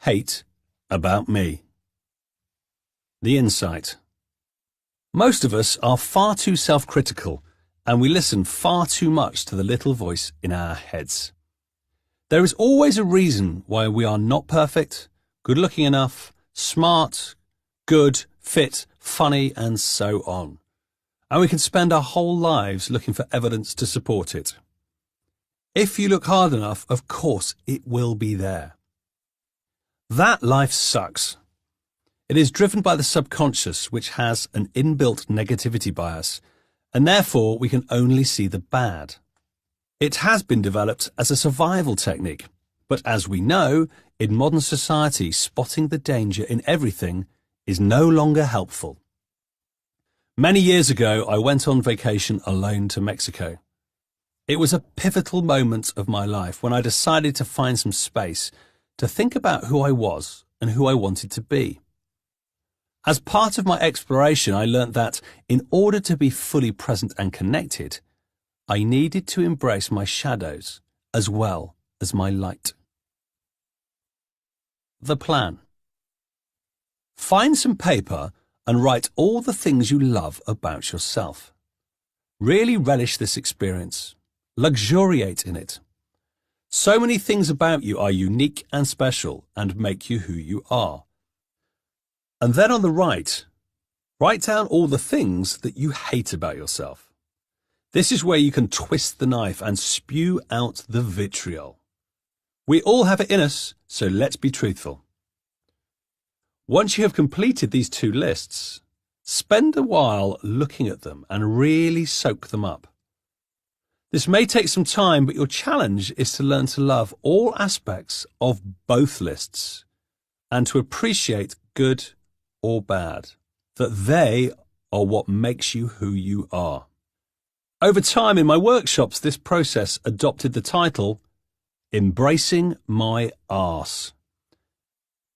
hate about me. The insight. Most of us are far too self-critical, and we listen far too much to the little voice in our heads. There is always a reason why we are not perfect, good-looking enough, smart, good, fit, funny, and so on. And we can spend our whole lives looking for evidence to support it. If you look hard enough, of course, it will be there. That life sucks. It is driven by the subconscious, which has an inbuilt negativity bias, and therefore we can only see the bad. It has been developed as a survival technique, but as we know, in modern society, spotting the danger in everything is no longer helpful. Many years ago, I went on vacation alone to Mexico. It was a pivotal moment of my life when I decided to find some space to think about who I was and who I wanted to be. As part of my exploration, I learnt that in order to be fully present and connected, I needed to embrace my shadows as well as my light. The plan. Find some paper and write all the things you love about yourself. Really relish this experience. Luxuriate in it. So many things about you are unique and special and make you who you are. And then on the right, write down all the things that you hate about yourself. This is where you can twist the knife and spew out the vitriol. We all have it in us, so let's be truthful. Once you have completed these two lists, spend a while looking at them and really soak them up. This may take some time, but your challenge is to learn to love all aspects of both lists and to appreciate good or bad, that they are what makes you who you are. Over time in my workshops, this process adopted the title, Embracing My Arse.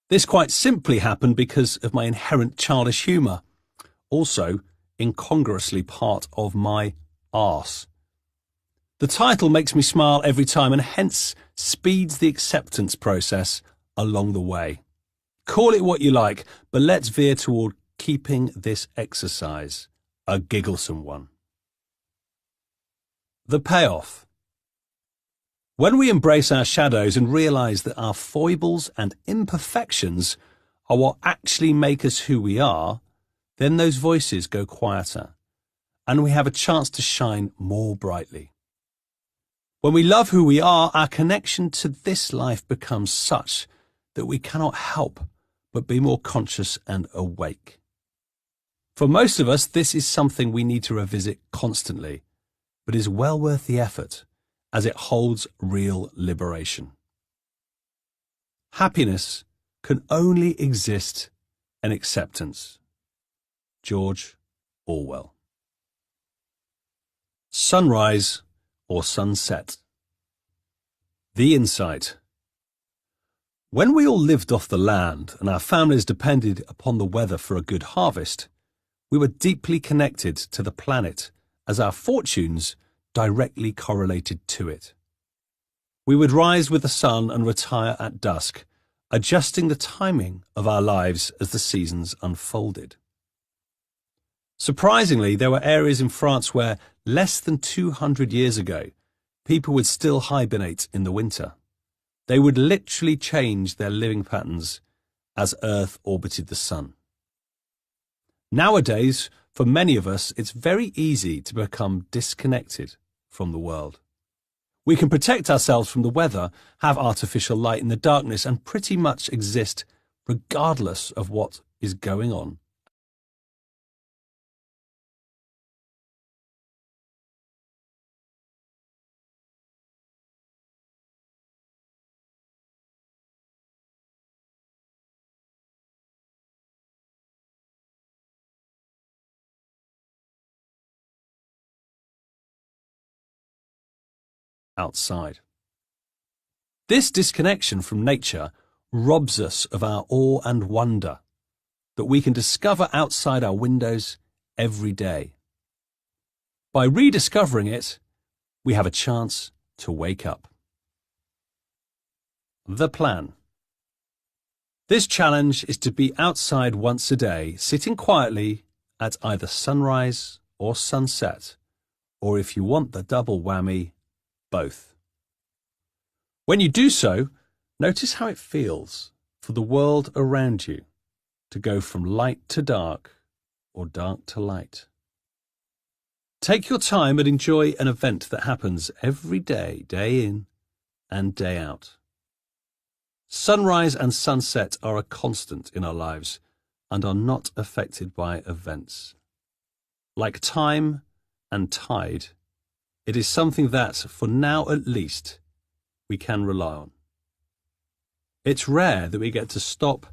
This quite simply happened because of my inherent childish humour, also incongruously part of my arse. The title makes me smile every time and hence speeds the acceptance process along the way. Call it what you like, but let's veer toward keeping this exercise a gigglesome one. The payoff. When we embrace our shadows and realise that our foibles and imperfections are what actually make us who we are, then those voices go quieter, and we have a chance to shine more brightly. When we love who we are, our connection to this life becomes such that we cannot help but be more conscious and awake. For most of us, this is something we need to revisit constantly, but is well worth the effort, as it holds real liberation. Happiness can only exist in acceptance. George Orwell. Sunrise or sunset. The insight. When we all lived off the land and our families depended upon the weather for a good harvest, we were deeply connected to the planet as our fortunes directly correlated to it. We would rise with the sun and retire at dusk, adjusting the timing of our lives as the seasons unfolded. Surprisingly, there were areas in France where, less than 200 years ago, people would still hibernate in the winter. They would literally change their living patterns as Earth orbited the sun. Nowadays, for many of us, it's very easy to become disconnected from the world. We can protect ourselves from the weather, have artificial light in the darkness, and pretty much exist regardless of what is going on outside. This disconnection from nature robs us of our awe and wonder that we can discover outside our windows every day. By rediscovering it, we have a chance to wake up. The plan. This challenge is to be outside once a day, sitting quietly at either sunrise or sunset, or if you want the double whammy, both. When you do so, notice how it feels for the world around you to go from light to dark or dark to light. Take your time and enjoy an event that happens every day, day in and day out. Sunrise and sunset are a constant in our lives and are not affected by events. Like time and tide, it is something that, for now at least, we can rely on. It's rare that we get to stop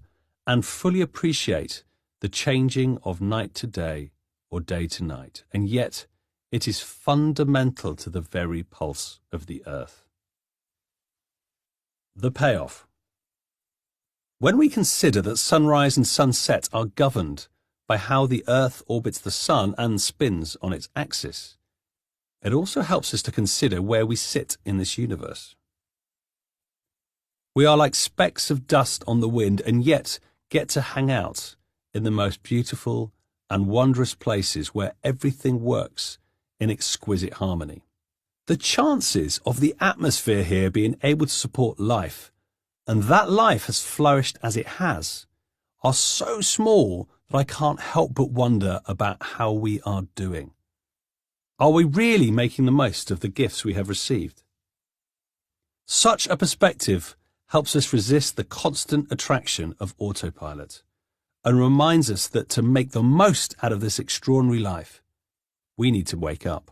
and fully appreciate the changing of night to day or day to night, and yet it is fundamental to the very pulse of the earth. The payoff. When we consider that sunrise and sunset are governed by how the earth orbits the sun and spins on its axis, it also helps us to consider where we sit in this universe. We are like specks of dust on the wind and yet get to hang out in the most beautiful and wondrous places where everything works in exquisite harmony. The chances of the atmosphere here being able to support life, and that life has flourished as it has, are so small that I can't help but wonder about how we are doing. Are we really making the most of the gifts we have received? Such a perspective helps us resist the constant attraction of autopilot and reminds us that to make the most out of this extraordinary life, we need to wake up.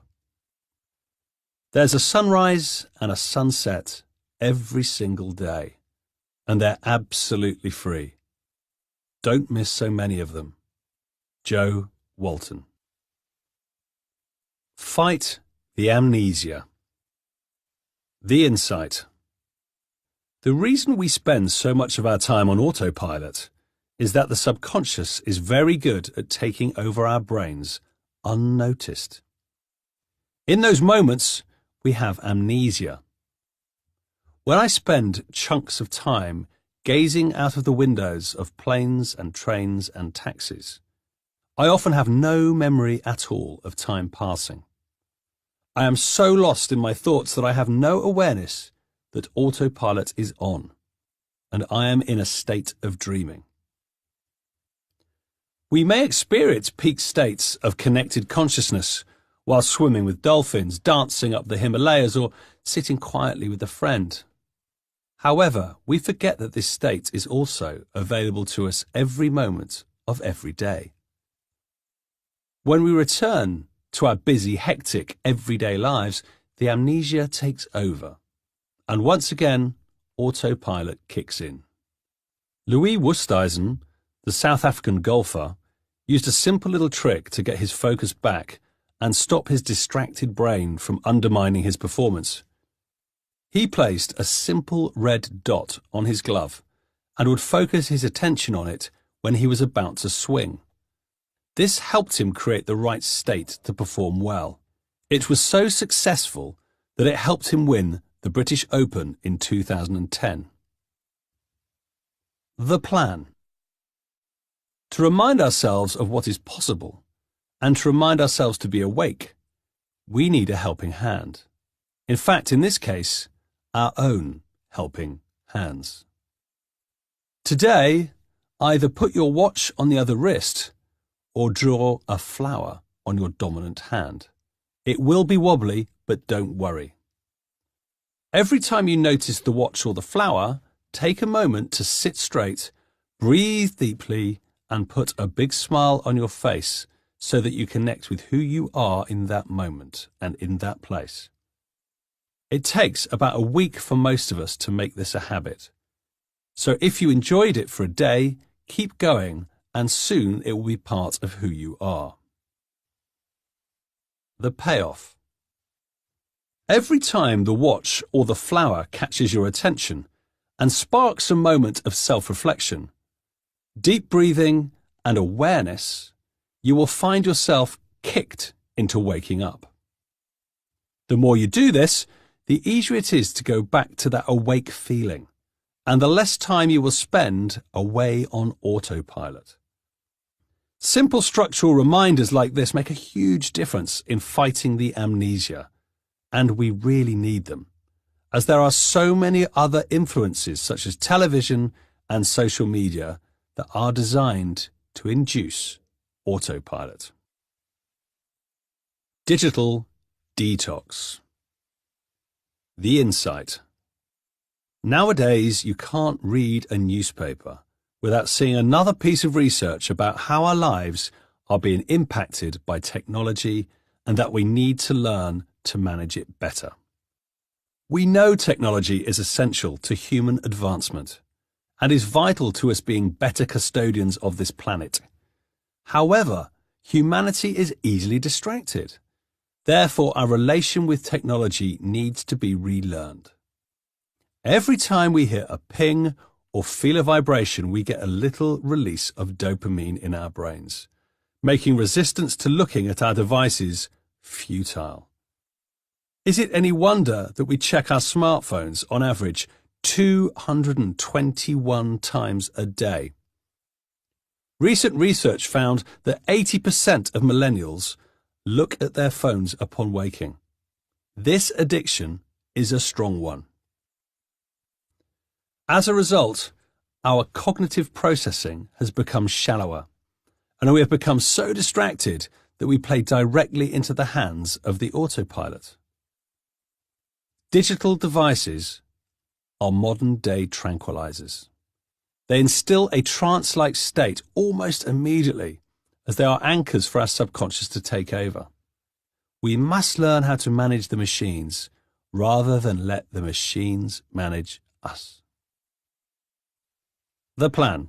There's a sunrise and a sunset every single day, and they're absolutely free. Don't miss so many of them. Joe Walton. Fight the amnesia. The insight. The reason we spend so much of our time on autopilot is that the subconscious is very good at taking over our brains unnoticed. In those moments, we have amnesia. When I spend chunks of time gazing out of the windows of planes and trains and taxis, I often have no memory at all of time passing. I am so lost in my thoughts that I have no awareness that autopilot is on, and I am in a state of dreaming. We may experience peak states of connected consciousness while swimming with dolphins, dancing up the Himalayas, or sitting quietly with a friend. However, we forget that this state is also available to us every moment of every day. When we return to our busy, hectic, everyday lives, the amnesia takes over, and once again, autopilot kicks in. Louis Oosthuizen, the South African golfer, used a simple little trick to get his focus back and stop his distracted brain from undermining his performance. He placed a simple red dot on his glove and would focus his attention on it when he was about to swing. This helped him create the right state to perform well. It was so successful that it helped him win the British Open in 2010. The plan. To remind ourselves of what is possible, and to remind ourselves to be awake, we need a helping hand. In fact, in this case, our own helping hands. Today, either put your watch on the other wrist or draw a flower on your dominant hand. It will be wobbly, but don't worry. Every time you notice the watch or the flower, take a moment to sit straight, breathe deeply, and put a big smile on your face so that you connect with who you are in that moment and in that place. It takes about a week for most of us to make this a habit. So if you enjoyed it for a day, keep going, and soon it will be part of who you are. The payoff. Every time the watch or the flower catches your attention and sparks a moment of self-reflection, deep breathing and awareness, you will find yourself kicked into waking up. The more you do this, the easier it is to go back to that awake feeling, and the less time you will spend away on autopilot. Simple structural reminders like this make a huge difference in fighting the amnesia, and we really need them, as there are so many other influences such as television and social media that are designed to induce autopilot. Digital detox. The insight. Nowadays, you can't read a newspaper without seeing another piece of research about how our lives are being impacted by technology and that we need to learn to manage it better. We know technology is essential to human advancement and is vital to us being better custodians of this planet. However, humanity is easily distracted. Therefore, our relation with technology needs to be relearned. Every time we hear a ping or feel a vibration, we get a little release of dopamine in our brains, making resistance to looking at our devices futile. Is it any wonder that we check our smartphones on average 221 times a day? Recent research found that 80% of millennials look at their phones upon waking. This addiction is a strong one. As a result, our cognitive processing has become shallower, and we have become so distracted that we play directly into the hands of the autopilot. Digital devices are modern-day tranquilizers. They instill a trance-like state almost immediately, as they are anchors for our subconscious to take over. We must learn how to manage the machines rather than let the machines manage us. The plan.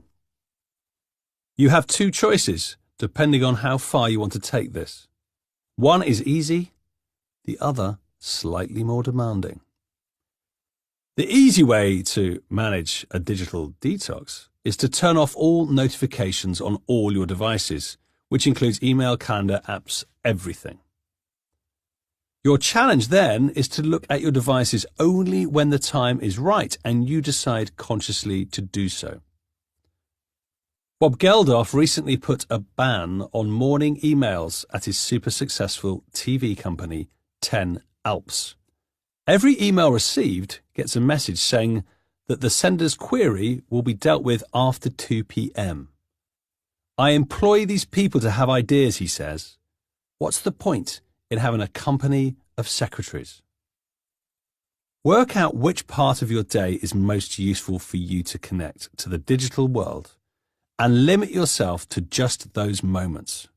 You have two choices depending on how far you want to take this. One is easy, the other slightly more demanding. The easy way to manage a digital detox is to turn off all notifications on all your devices, which includes email, calendar, apps, everything. Your challenge then is to look at your devices only when the time is right and you decide consciously to do so. Bob Geldof recently put a ban on morning emails at his super successful TV company, 10 Alps. Every email received gets a message saying that the sender's query will be dealt with after 2 p.m. I employ these people to have ideas, he says. What's the point in having a company of secretaries? Work out which part of your day is most useful for you to connect to the digital world and limit yourself to just those moments.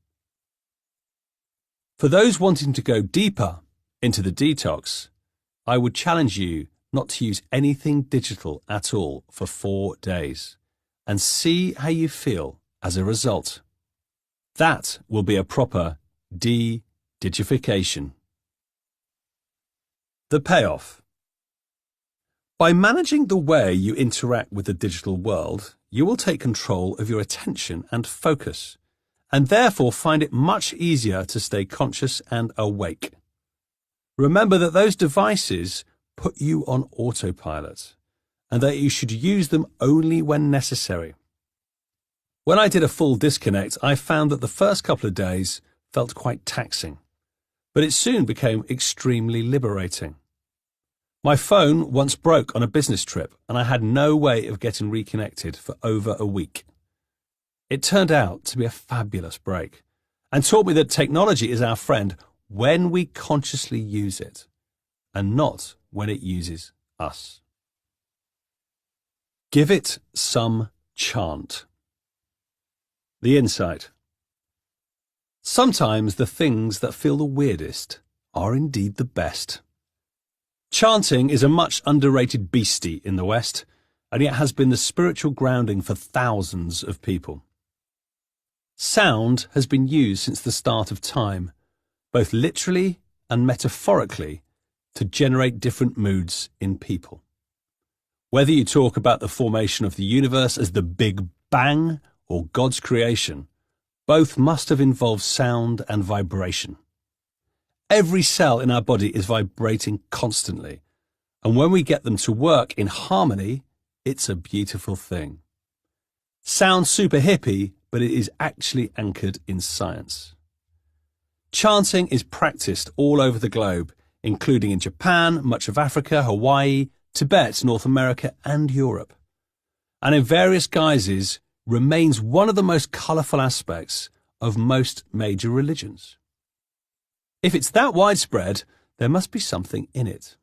For those wanting to go deeper into the detox, I would challenge you not to use anything digital at all for 4 days and see how you feel as a result. That will be a proper de-digification. The payoff. By managing the way you interact with the digital world, you will take control of your attention and focus, and therefore find it much easier to stay conscious and awake. Remember that those devices put you on autopilot, and that you should use them only when necessary. When I did a full disconnect, I found that the first couple of days felt quite taxing, but it soon became extremely liberating. My phone once broke on a business trip, and I had no way of getting reconnected for over a week. It turned out to be a fabulous break, and taught me that technology is our friend when we consciously use it, and not when it uses us. Give it some chant. The insight. Sometimes the things that feel the weirdest are indeed the best. Chanting is a much underrated beastie in the West, and yet has been the spiritual grounding for thousands of people. Sound has been used since the start of time, both literally and metaphorically, to generate different moods in people. Whether you talk about the formation of the universe as the Big Bang or God's creation, both must have involved sound and vibration. Every cell in our body is vibrating constantly, and when we get them to work in harmony, it's a beautiful thing. Sounds super hippie, but it is actually anchored in science. Chanting is practiced all over the globe, including in Japan, much of Africa, Hawaii, Tibet, North America, and Europe. And in various guises, remains one of the most colourful aspects of most major religions. If it's that widespread, there must be something in it.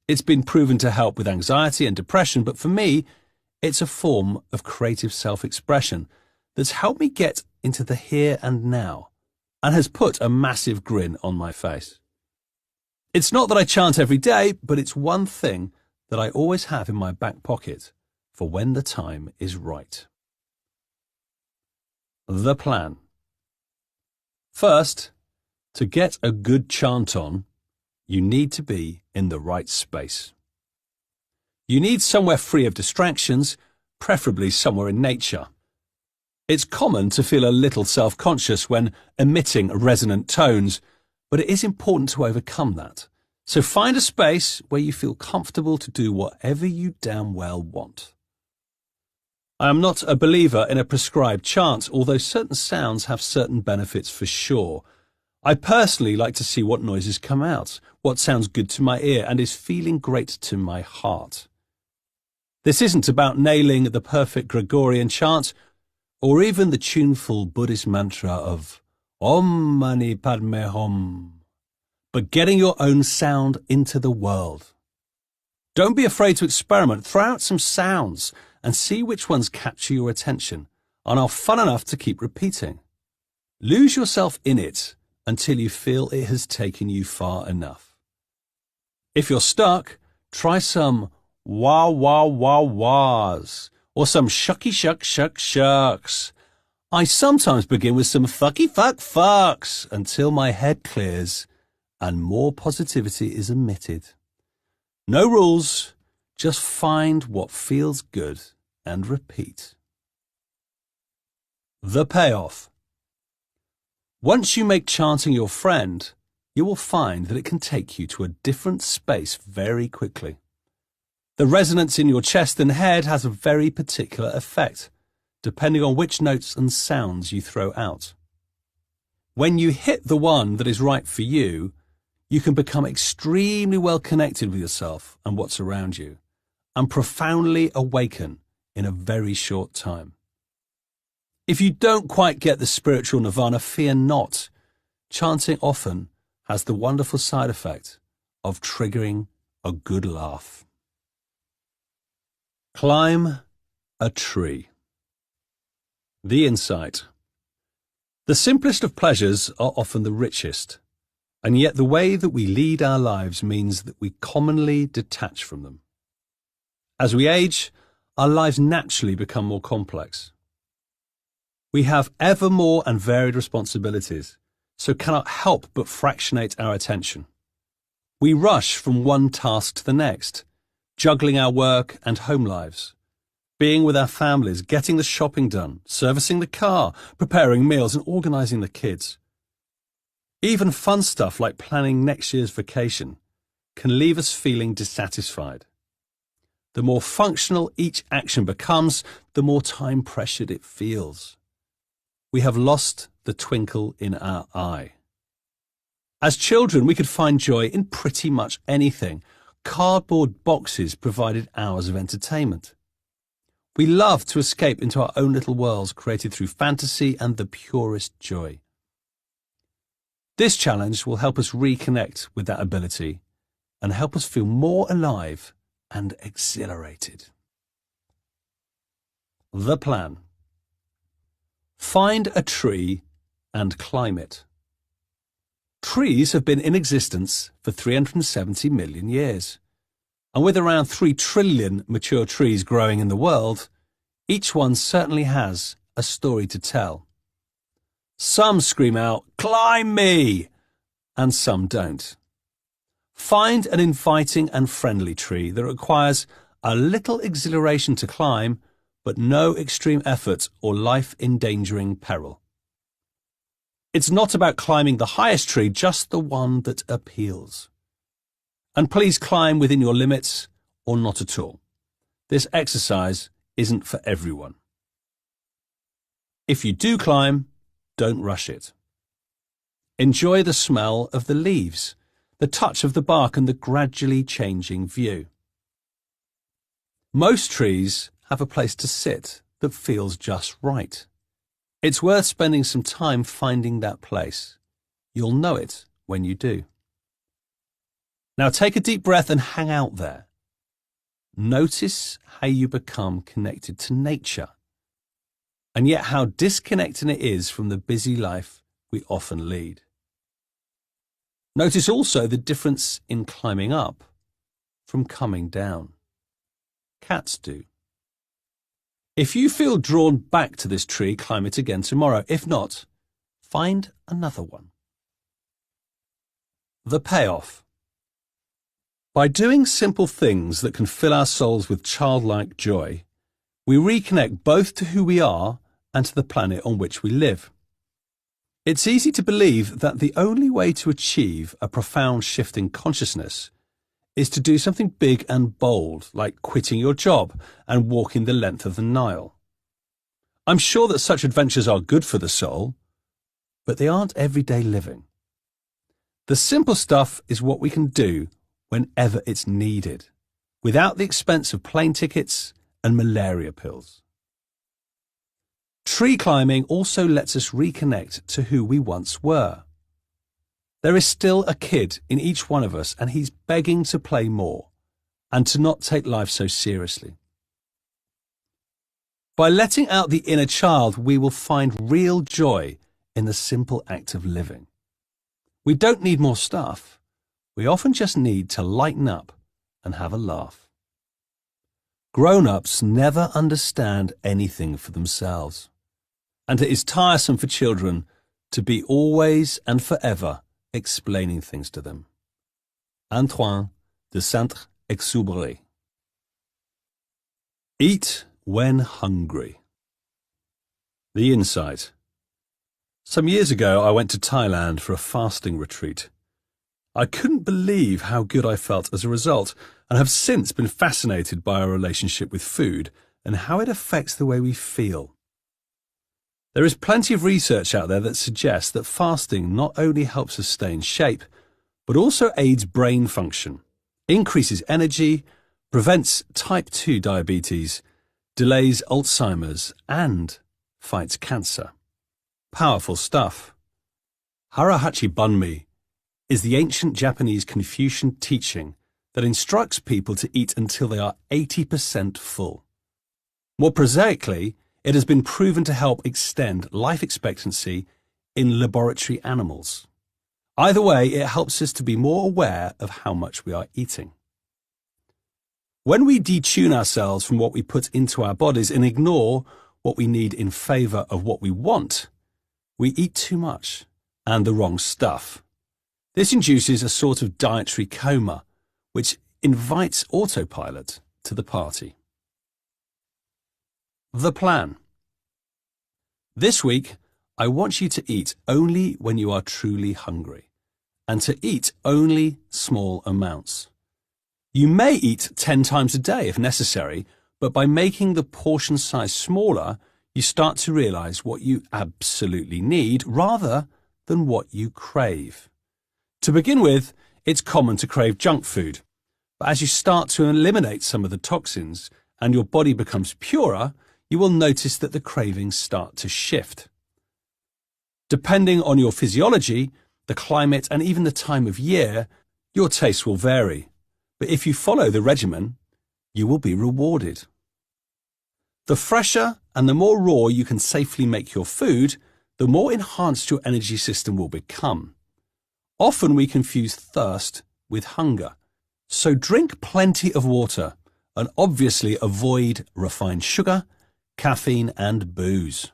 It's been proven to help with anxiety and depression, but for me, it's a form of creative self-expression that's helped me get into the here and now and has put a massive grin on my face. It's not that I chant every day, but it's one thing that I always have in my back pocket for when the time is right. The plan. First, to get a good chant on, you need to be in the right space. You need somewhere free of distractions, preferably somewhere in nature. It's common to feel a little self-conscious when emitting resonant tones, but it is important to overcome that. So find a space where you feel comfortable to do whatever you damn well want. I am not a believer in a prescribed chant, although certain sounds have certain benefits for sure. I personally like to see what noises come out, what sounds good to my ear and is feeling great to my heart. This isn't about nailing the perfect Gregorian chant or even the tuneful Buddhist mantra of Om Mani Padme Hum, but getting your own sound into the world. Don't be afraid to experiment. Throw out some sounds and see which ones capture your attention and are fun enough to keep repeating. Lose yourself in it until you feel it has taken you far enough. If you're stuck, try some wah wah wah wahs or some shucky shuck shuck shucks. I sometimes begin with some fucky fuck fucks until my head clears and more positivity is emitted. No rules, just find what feels good and repeat. The payoff. Once you make chanting your friend, you will find that it can take you to a different space very quickly. The resonance in your chest and head has a very particular effect, depending on which notes and sounds you throw out. When you hit the one that is right for you, you can become extremely well connected with yourself and what's around you, and profoundly awaken in a very short time. If you don't quite get the spiritual nirvana, fear not. Chanting often has the wonderful side effect of triggering a good laugh. Climb a tree. The insight. The simplest of pleasures are often the richest, and yet the way that we lead our lives means that we commonly detach from them. As we age, our lives naturally become more complex. We have ever more and varied responsibilities, so cannot help but fractionate our attention. We rush from one task to the next, juggling our work and home lives, being with our families, getting the shopping done, servicing the car, preparing meals and organising the kids. Even fun stuff like planning next year's vacation can leave us feeling dissatisfied. The more functional each action becomes, the more time pressured it feels. We have lost the twinkle in our eye. As children, we could find joy in pretty much anything. Cardboard boxes provided hours of entertainment. We loved to escape into our own little worlds created through fantasy and the purest joy. This challenge will help us reconnect with that ability and help us feel more alive and exhilarated. The plan. Find a tree and climb it. Trees have been in existence for 370 million years, and with around 3 trillion mature trees growing in the world, each one certainly has a story to tell. Some scream out, "Climb me!" and some don't. Find an inviting and friendly tree that requires a little exhilaration to climb, but no extreme effort or life-endangering peril. It's not about climbing the highest tree, just the one that appeals. And please climb within your limits or not at all. This exercise isn't for everyone. If you do climb, don't rush it. Enjoy the smell of the leaves, the touch of the bark and the gradually changing view. Most trees have a place to sit that feels just right. It's worth spending some time finding that place. You'll know it when you do. Now take a deep breath and hang out there. Notice how you become connected to nature, and yet how disconnected it is from the busy life we often lead. Notice also the difference in climbing up from coming down. Cats do. If you feel drawn back to this tree, climb it again tomorrow. If not, find another one. The payoff. By doing simple things that can fill our souls with childlike joy, we reconnect both to who we are and to the planet on which we live. It's easy to believe that the only way to achieve a profound shift in consciousness is to do something big and bold, like quitting your job and walking the length of the Nile. I'm sure that such adventures are good for the soul, but they aren't everyday living. The simple stuff is what we can do whenever it's needed, without the expense of plane tickets and malaria pills. Tree climbing also lets us reconnect to who we once were. There is still a kid in each one of us, and he's begging to play more and to not take life so seriously. By letting out the inner child, we will find real joy in the simple act of living. We don't need more stuff. We often just need to lighten up and have a laugh. Grown-ups never understand anything for themselves, and it is tiresome for children to be always and forever explaining things to them. Antoine de Saint-Exupéry. Eat when hungry. The insight. Some years ago, I went to Thailand for a fasting retreat. I couldn't believe how good I felt as a result, and have since been fascinated by our relationship with food and how it affects the way we feel. There is plenty of research out there that suggests that fasting not only helps us stay in shape, but also aids brain function, increases energy, prevents type 2 diabetes, delays Alzheimer's, and fights cancer. Powerful stuff. Harahachi Bunmi is the ancient Japanese Confucian teaching that instructs people to eat until they are 80% full. More prosaically, it has been proven to help extend life expectancy in laboratory animals. Either way, it helps us to be more aware of how much we are eating. When we detune ourselves from what we put into our bodies and ignore what we need in favour of what we want, we eat too much and the wrong stuff. This induces a sort of dietary coma, which invites Autopilot to the party. The plan. This week, I want you to eat only when you are truly hungry, and to eat only small amounts. You may eat 10 times a day if necessary, but by making the portion size smaller, you start to realize what you absolutely need rather than what you crave. To begin with, it's common to crave junk food, but as you start to eliminate some of the toxins and your body becomes purer, you will notice that the cravings start to shift. Depending on your physiology, the climate, and even the time of year, your taste will vary. But if you follow the regimen, you will be rewarded. The fresher and the more raw you can safely make your food, the more enhanced your energy system will become. Often we confuse thirst with hunger. So drink plenty of water and obviously avoid refined sugar, caffeine and booze.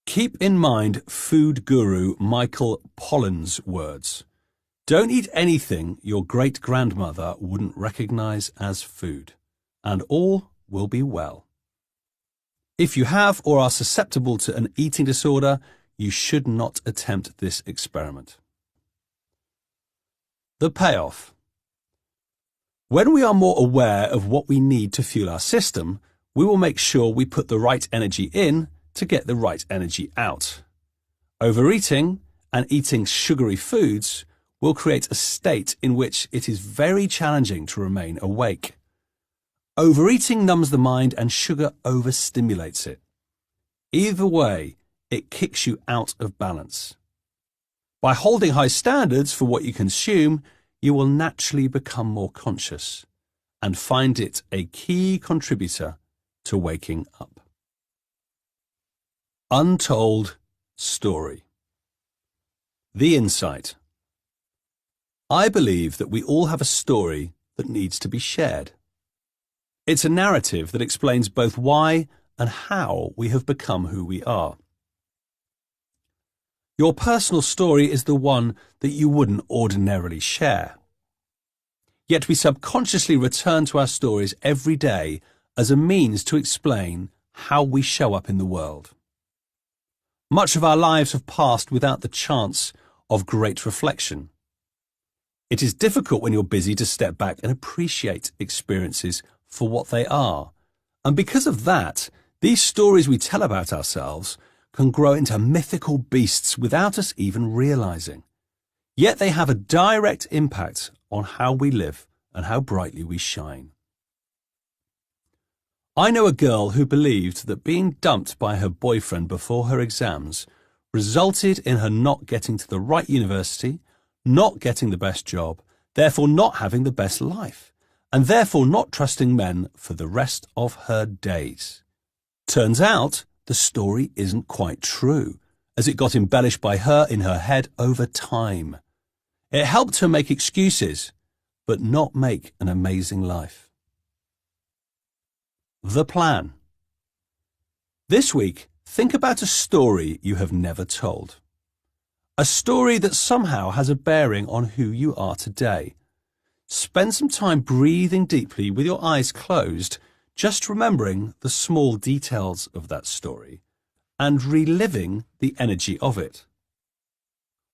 Keep in mind food guru Michael Pollan's words. Don't eat anything your great-grandmother wouldn't recognize as food, and all will be well. If you have or are susceptible to an eating disorder, you should not attempt this experiment. The payoff. When we are more aware of what we need to fuel our system, we will make sure we put the right energy in to get the right energy out. Overeating and eating sugary foods will create a state in which it is very challenging to remain awake. Overeating numbs the mind and sugar overstimulates it. Either way, it kicks you out of balance. By holding high standards for what you consume, you will naturally become more conscious and find it a key contributor to waking up. Untold story. The insight. I believe that we all have a story that needs to be shared. It's a narrative that explains both why and how we have become who we are. Your personal story is the one that you wouldn't ordinarily share. Yet we subconsciously return to our stories every day as a means to explain how we show up in the world. Much of our lives have passed without the chance of great reflection. It is difficult when you're busy to step back and appreciate experiences for what they are. And because of that, these stories we tell about ourselves can grow into mythical beasts without us even realizing. Yet they have a direct impact on how we live and how brightly we shine. I know a girl who believed that being dumped by her boyfriend before her exams resulted in her not getting to the right university, not getting the best job, therefore not having the best life, and therefore not trusting men for the rest of her days. Turns out the story isn't quite true, as it got embellished by her in her head over time. It helped her make excuses, but not make an amazing life. The plan. This week, think about a story you have never told. A story that somehow has a bearing on who you are today. Spend some time breathing deeply with your eyes closed, just remembering the small details of that story and reliving the energy of it.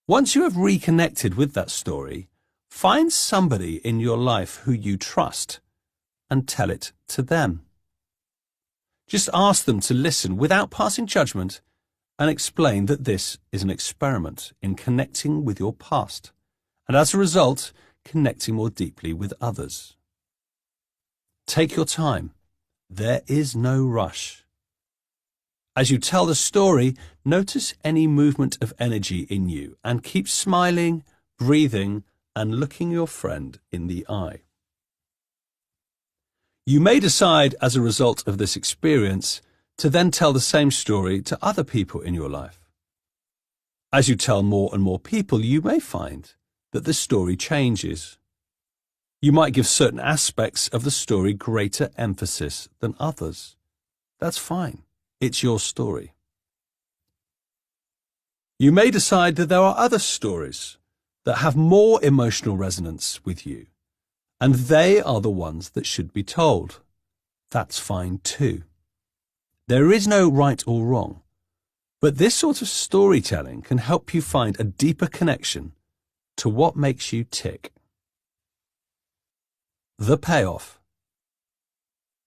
Once you have reconnected with that story, find somebody in your life who you trust and tell it to them. Just ask them to listen without passing judgment and explain that this is an experiment in connecting with your past and as a result, connecting more deeply with others. Take your time. There is no rush. As you tell the story, notice any movement of energy in you and keep smiling, breathing, and looking your friend in the eye. You may decide as a result of this experience to then tell the same story to other people in your life. As you tell more and more people, you may find that the story changes. You might give certain aspects of the story greater emphasis than others. That's fine. It's your story. You may decide that there are other stories that have more emotional resonance with you, and they are the ones that should be told. That's fine too. There is no right or wrong, but this sort of storytelling can help you find a deeper connection to what makes you tick. The payoff.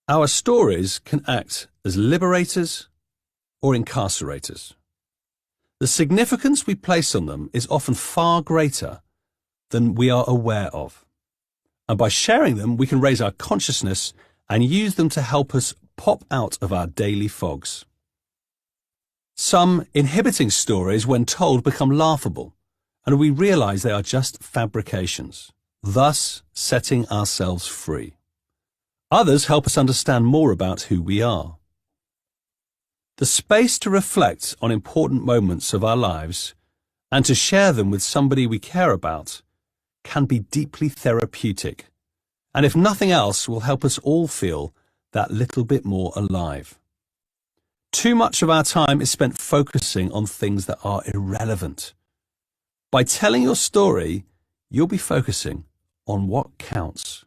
Our stories can act as liberators or incarcerators. The significance we place on them is often far greater than we are aware of. And by sharing them, we can raise our consciousness and use them to help us pop out of our daily fogs. Some inhibiting stories, when told, become laughable, and we realize they are just fabrications, thus setting ourselves free. Others help us understand more about who we are. The space to reflect on important moments of our lives and to share them with somebody we care about can be deeply therapeutic, and if nothing else, will help us all feel that little bit more alive. Too much of our time is spent focusing on things that are irrelevant. By telling your story, you'll be focusing on what counts.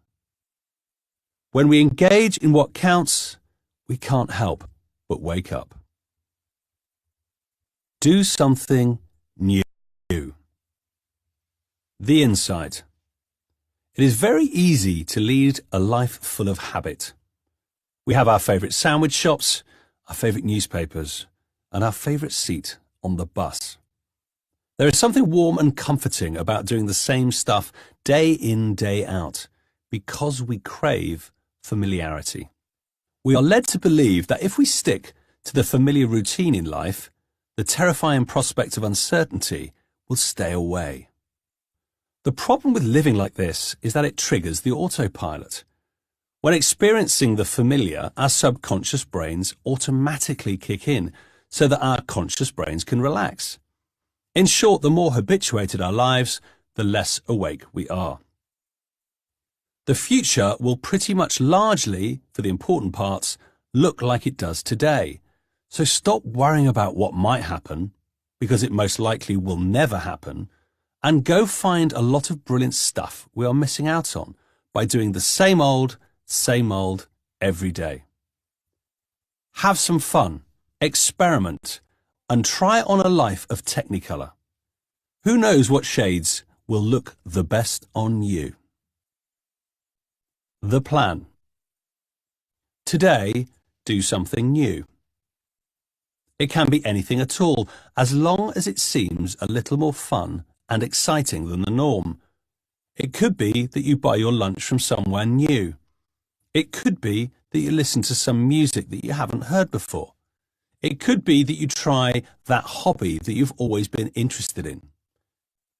When we engage in what counts, we can't help but wake up. Do something new. The insight. It is very easy to lead a life full of habit. We have our favourite sandwich shops, our favourite newspapers, and our favourite seat on the bus. There is something warm and comforting about doing the same stuff day in, day out, because we crave familiarity. We are led to believe that if we stick to the familiar routine in life, the terrifying prospect of uncertainty will stay away. The problem with living like this is that it triggers the autopilot. When experiencing the familiar, our subconscious brains automatically kick in so that our conscious brains can relax. In short, the more habituated our lives, the less awake we are. The future will pretty much largely, for the important parts, look like it does today. So stop worrying about what might happen, because it most likely will never happen, and go find a lot of brilliant stuff we are missing out on by doing the same old every day. Have some fun, experiment, and try on a life of Technicolor. Who knows what shades will look the best on you? The plan. Today, do something new. It can be anything at all, as long as it seems a little more fun and exciting than the norm. It could be that you buy your lunch from somewhere new. It could be that you listen to some music that you haven't heard before. It could be that you try that hobby that you've always been interested in.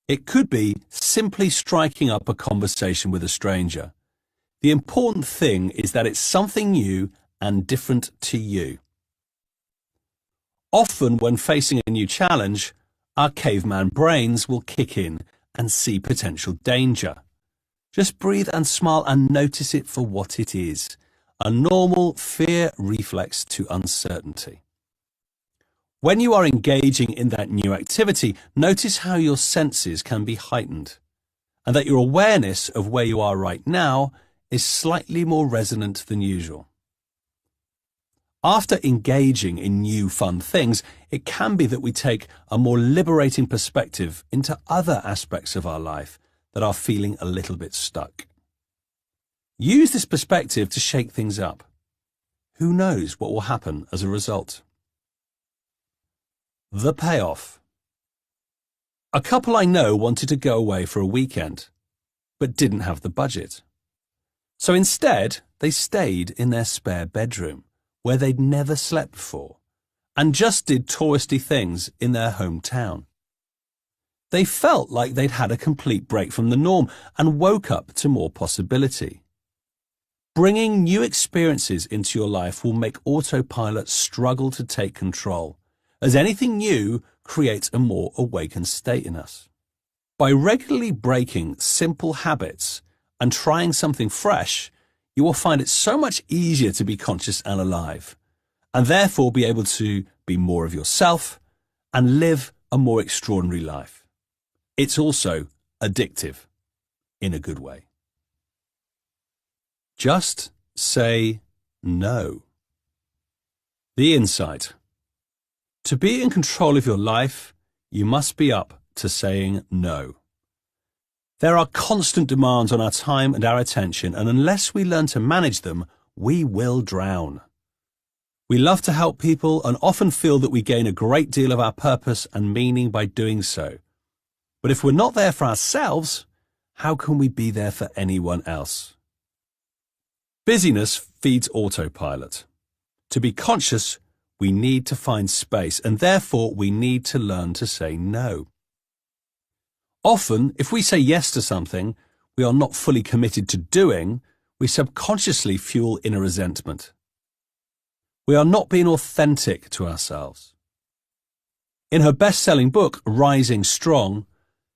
It could be simply striking up a conversation with a stranger. The important thing is that it's something new and different to you. Often when facing a new challenge, our caveman brains will kick in and see potential danger. Just breathe and smile and notice it for what it is, a normal fear reflex to uncertainty. When you are engaging in that new activity, notice how your senses can be heightened, and that your awareness of where you are right now is slightly more resonant than usual. After engaging in new fun things, it can be that we take a more liberating perspective into other aspects of our life that are feeling a little bit stuck. Use this perspective to shake things up. Who knows what will happen as a result? The payoff. A couple I know wanted to go away for a weekend, but didn't have the budget. So instead, they stayed in their spare bedroom, where they'd never slept before, and just did touristy things in their hometown. They felt like they'd had a complete break from the norm and woke up to more possibility. Bringing new experiences into your life will make autopilot struggle to take control, as anything new creates a more awakened state in us. By regularly breaking simple habits and trying something fresh, you will find it so much easier to be conscious and alive, and therefore be able to be more of yourself and live a more extraordinary life. It's also addictive in a good way. Just say no. The insight. To be in control of your life, you must be up to saying no. There are constant demands on our time and our attention, and unless we learn to manage them, we will drown. We love to help people and often feel that we gain a great deal of our purpose and meaning by doing so. But if we're not there for ourselves, how can we be there for anyone else? Busyness feeds autopilot. To be conscious, we need to find space, and therefore we need to learn to say no. Often, if we say yes to something we are not fully committed to doing, we subconsciously fuel inner resentment. We are not being authentic to ourselves. In her best-selling book, Rising Strong,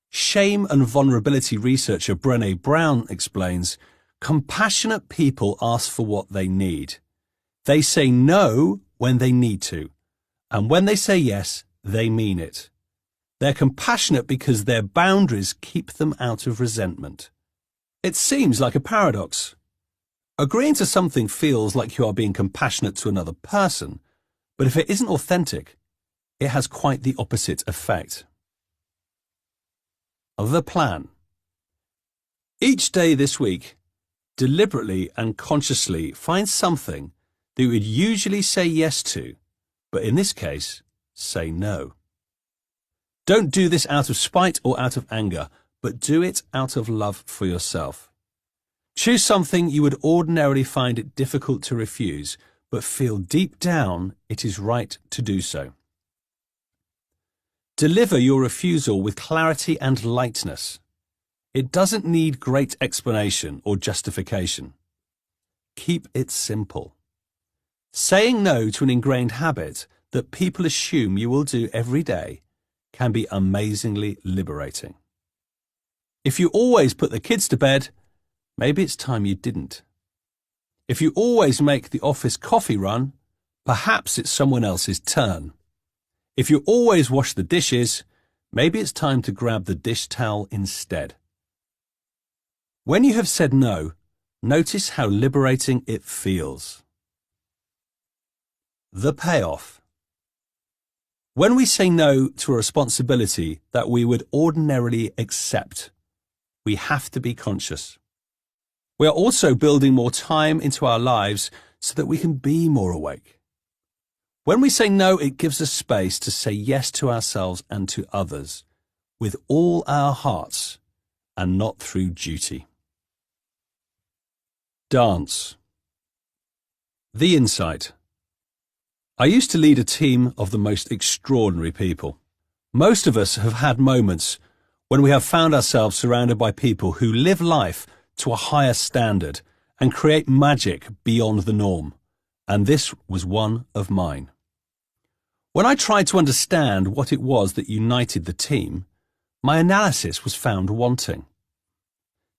shame and vulnerability researcher Brené Brown explains, compassionate people ask for what they need. They say no when they need to, and when they say yes, they mean it. They're compassionate because their boundaries keep them out of resentment. It seems like a paradox. Agreeing to something feels like you are being compassionate to another person, but if it isn't authentic, it has quite the opposite effect. The plan. Each day this week, deliberately and consciously find something that you would usually say yes to, but in this case, say no. Don't do this out of spite or out of anger, but do it out of love for yourself. Choose something you would ordinarily find it difficult to refuse, but feel deep down it is right to do so. Deliver your refusal with clarity and lightness. It doesn't need great explanation or justification. Keep it simple. Saying no to an ingrained habit that people assume you will do every day can be amazingly liberating. If you always put the kids to bed, maybe it's time you didn't. If you always make the office coffee run, perhaps it's someone else's turn. If you always wash the dishes, maybe it's time to grab the dish towel instead. When you have said no, notice how liberating it feels. The payoff. When we say no to a responsibility that we would ordinarily accept, we have to be conscious. We are also building more time into our lives so that we can be more awake. When we say no, it gives us space to say yes to ourselves and to others with all our hearts and not through duty. Dance. The insight. I used to lead a team of the most extraordinary people. Most of us have had moments when we have found ourselves surrounded by people who live life to a higher standard and create magic beyond the norm, and this was one of mine. When I tried to understand what it was that united the team, my analysis was found wanting.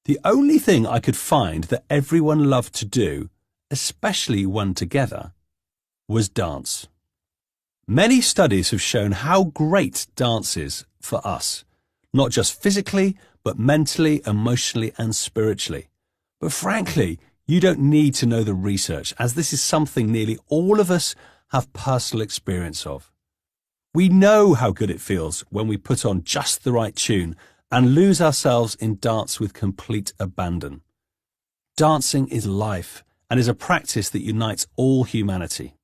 The only thing I could find that everyone loved to do, especially when together, was dance. Many studies have shown how great dance is for us, not just physically, but mentally, emotionally, and spiritually. But frankly, you don't need to know the research, as this is something nearly all of us have personal experience of. We know how good it feels when we put on just the right tune and lose ourselves in dance with complete abandon. Dancing is life and is a practice that unites all humanity.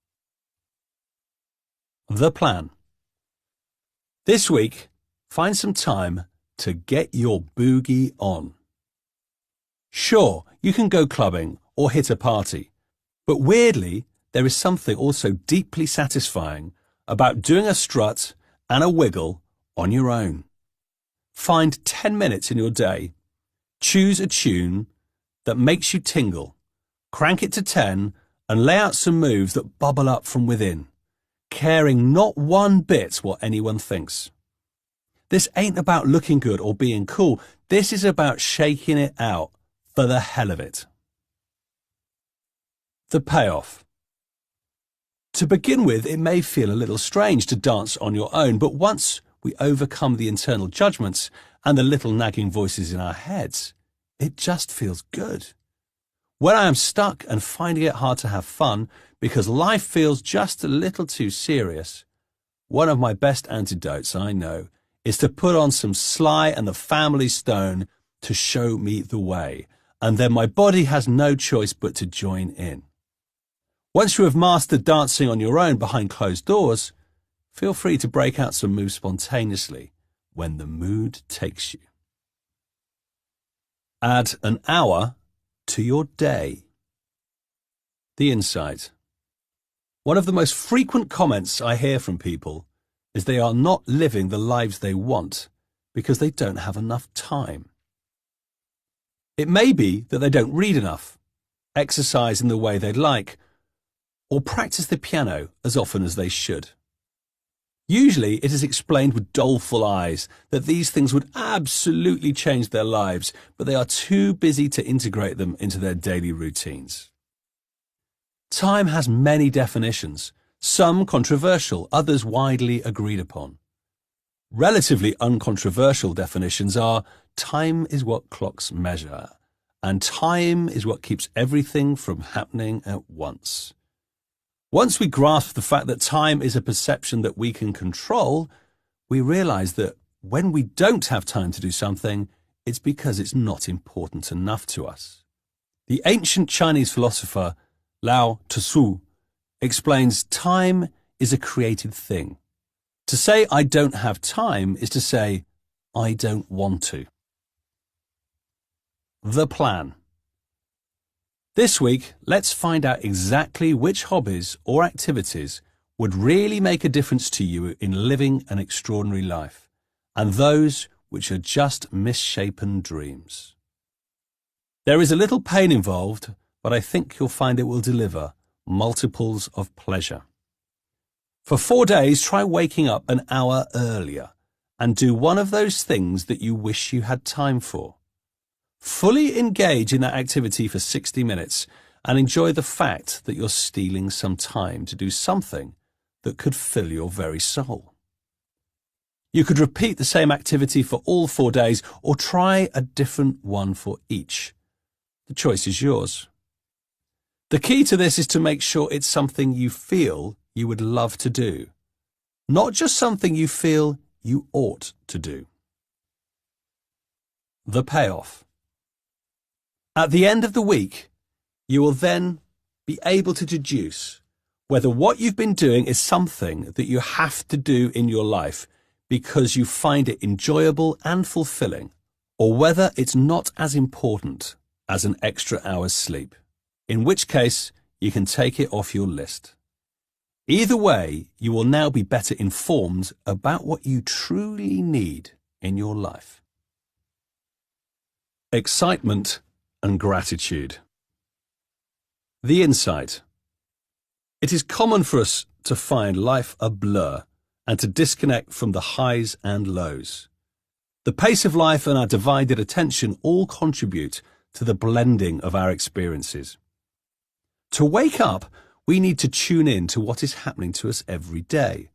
The plan. This week, find some time to get your boogie on. Sure, you can go clubbing or hit a party, but weirdly, there is something also deeply satisfying about doing a strut and a wiggle on your own. Find 10 minutes in your day, choose a tune that makes you tingle, crank it to 10 and lay out some moves that bubble up from within, caring not one bit what anyone thinks. This ain't about looking good or being cool, this is about shaking it out for the hell of it. The payoff. To begin with, it may feel a little strange to dance on your own, but once we overcome the internal judgments and the little nagging voices in our heads, it just feels good. When I am stuck and finding it hard to have fun because life feels just a little too serious, one of my best antidotes, I know, is to put on some Sly and the Family Stone to show me the way, and then my body has no choice but to join in. Once you have mastered dancing on your own behind closed doors, feel free to break out some moves spontaneously when the mood takes you. Add an hour to your day. The insight. One of the most frequent comments I hear from people is they are not living the lives they want because they don't have enough time. It may be that they don't read enough, exercise in the way they'd like, or practice the piano as often as they should. Usually it is explained with doleful eyes that these things would absolutely change their lives, but they are too busy to integrate them into their daily routines. Time has many definitions, some controversial, others widely agreed upon. Relatively uncontroversial definitions are: time is what clocks measure, and time is what keeps everything from happening at once. Once we grasp the fact that time is a perception that we can control, we realize that when we don't have time to do something, it's because it's not important enough to us. The ancient Chinese philosopher Lao Tzu explains time is a created thing. To say I don't have time is to say I don't want to. The plan. This week, let's find out exactly which hobbies or activities would really make a difference to you in living an extraordinary life, and those which are just misshapen dreams. There is a little pain involved, but I think you'll find it will deliver multiples of pleasure. For 4 days, try waking up an hour earlier and do one of those things that you wish you had time for. Fully engage in that activity for 60 minutes and enjoy the fact that you're stealing some time to do something that could fill your very soul. You could repeat the same activity for all 4 days or try a different one for each. The choice is yours. The key to this is to make sure it's something you feel you would love to do, not just something you feel you ought to do. The payoff. At the end of the week, you will then be able to deduce whether what you've been doing is something that you have to do in your life because you find it enjoyable and fulfilling, or whether it's not as important as an extra hour's sleep, in which case you can take it off your list. Either way, you will now be better informed about what you truly need in your life. Excitement and gratitude. The insight. It is common for us to find life a blur and to disconnect from the highs and lows. The pace of life and our divided attention all contribute to the blending of our experiences. To wake up, we need to tune in to what is happening to us every day.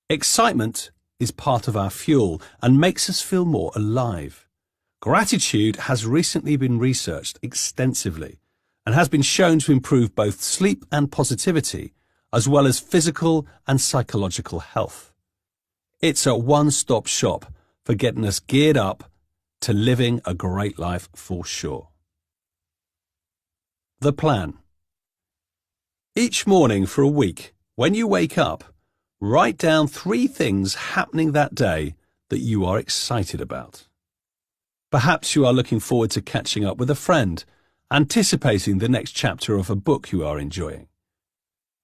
Excitement is part of our fuel and makes us feel more alive. Gratitude has recently been researched extensively and has been shown to improve both sleep and positivity, as well as physical and psychological health. It's a one-stop shop for getting us geared up to living a great life for sure. The plan. Each morning for a week, when you wake up, write down 3 things happening that day that you are excited about. Perhaps you are looking forward to catching up with a friend, anticipating the next chapter of a book you are enjoying.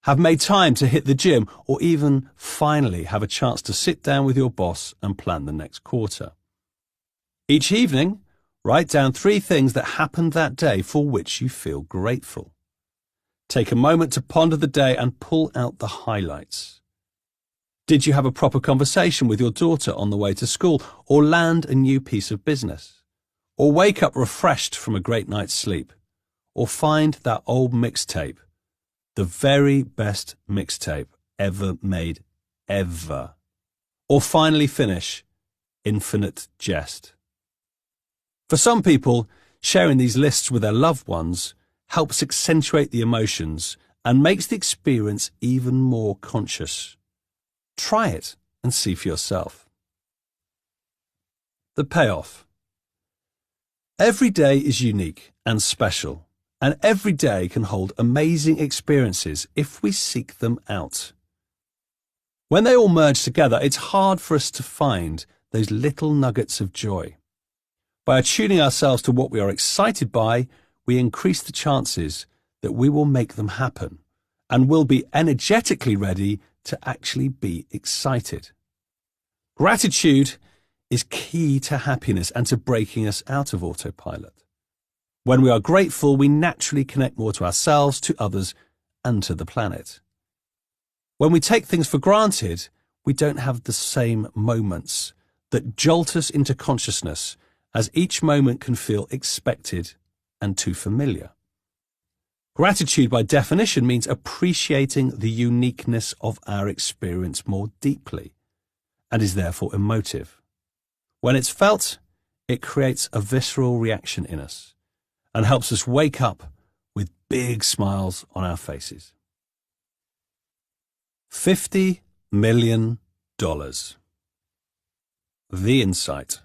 Have made time to hit the gym, or even finally have a chance to sit down with your boss and plan the next quarter. Each evening, write down 3 things that happened that day for which you feel grateful. Take a moment to ponder the day and pull out the highlights. Did you have a proper conversation with your daughter on the way to school, or land a new piece of business? Or wake up refreshed from a great night's sleep? Or find that old mixtape, the very best mixtape ever made, ever? Or finally finish Infinite Jest? For some people, sharing these lists with their loved ones helps accentuate the emotions and makes the experience even more conscious. Try it and see for yourself. The payoff. Every day is unique and special, and every day can hold amazing experiences if we seek them out. When they all merge together, it's hard for us to find those little nuggets of joy. By attuning ourselves to what we are excited by, we increase the chances that we will make them happen and will be energetically ready to actually be excited. Gratitude is key to happiness and to breaking us out of autopilot. When we are grateful, we naturally connect more to ourselves, to others, and to the planet. When we take things for granted, we don't have the same moments that jolt us into consciousness, as each moment can feel expected and too familiar. Gratitude, by definition, means appreciating the uniqueness of our experience more deeply. and is therefore emotive. When it's felt, it creates a visceral reaction in us and helps us wake up with big smiles on our faces. $50 million. The insight.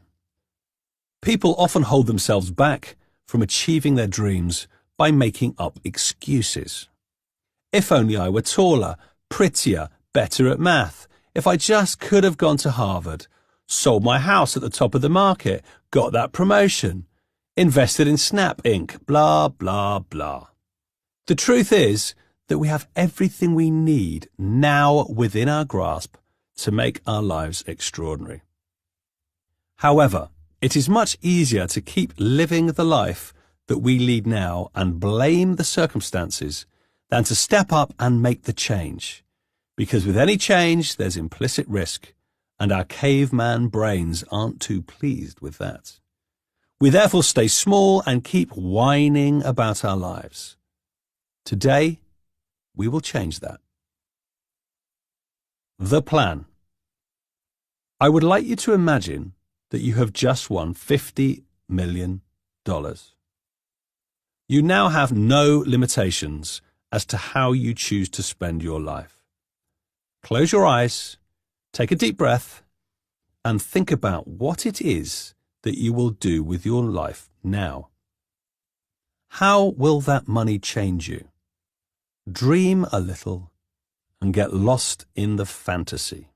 People often hold themselves back from achieving their dreams by making up excuses. If only I were taller, prettier, better at math. If I just could have gone to Harvard, sold my house at the top of the market, got that promotion, invested in Snap Inc., blah, blah, blah. The truth is that we have everything we need now within our grasp to make our lives extraordinary. However, it is much easier to keep living the life that we lead now and blame the circumstances than to step up and make the change. Because with any change, there's implicit risk, and our caveman brains aren't too pleased with that. We therefore stay small and keep whining about our lives. Today, we will change that. The plan. I would like you to imagine that you have just won $50 million. You now have no limitations as to how you choose to spend your life. Close your eyes, take a deep breath, and think about what it is that you will do with your life now. How will that money change you? Dream a little and get lost in the fantasy.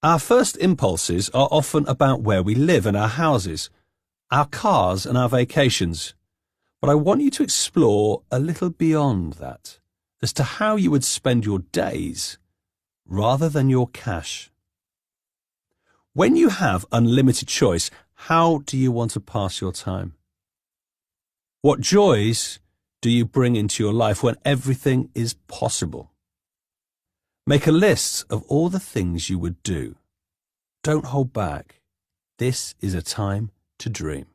Our first impulses are often about where we live and our houses, our cars and our vacations. But I want you to explore a little beyond that as to how you would spend your days rather than your cash. When you have unlimited choice, how do you want to pass your time? What joys do you bring into your life when everything is possible? Make a list of all the things you would do. Don't hold back. This is a time to dream.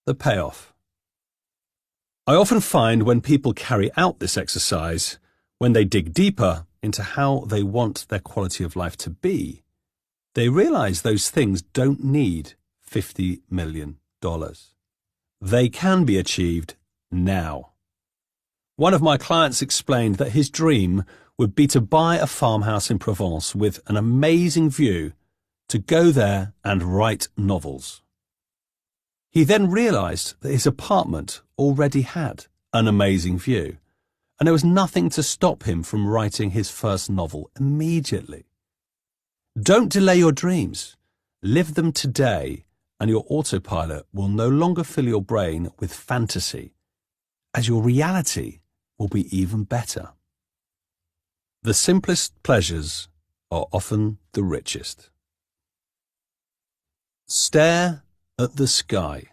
The payoff. I often find when people carry out this exercise, when they dig deeper into how they want their quality of life to be, they realize those things don't need $50 million. They can be achieved now. One of my clients explained that his dream would be to buy a farmhouse in Provence with an amazing view, to go there and write novels. He then realized that his apartment already had an amazing view, and there was nothing to stop him from writing his first novel immediately. Don't delay your dreams. Live them today, and your autopilot will no longer fill your brain with fantasy, as your reality will be even better. The simplest pleasures are often the richest. Stare at the sky.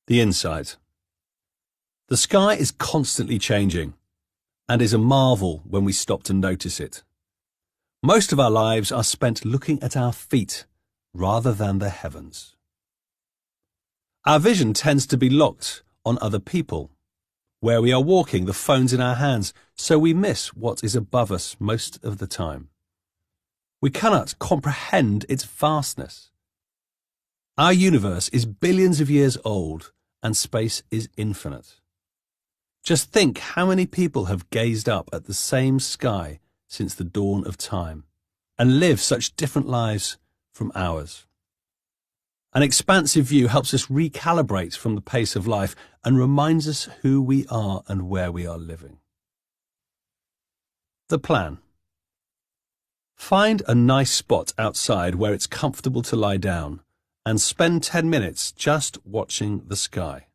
The insight. The sky is constantly changing and is a marvel when we stop to notice it. Most of our lives are spent looking at our feet rather than the heavens. Our vision tends to be locked on other people. Where we are walking, the phone's in our hands, so we miss what is above us most of the time. We cannot comprehend its vastness. Our universe is billions of years old, and space is infinite. Just think how many people have gazed up at the same sky since the dawn of time, and lived such different lives from ours. An expansive view helps us recalibrate from the pace of life and reminds us who we are and where we are living. The plan. Find a nice spot outside where it's comfortable to lie down and spend 10 minutes just watching the sky.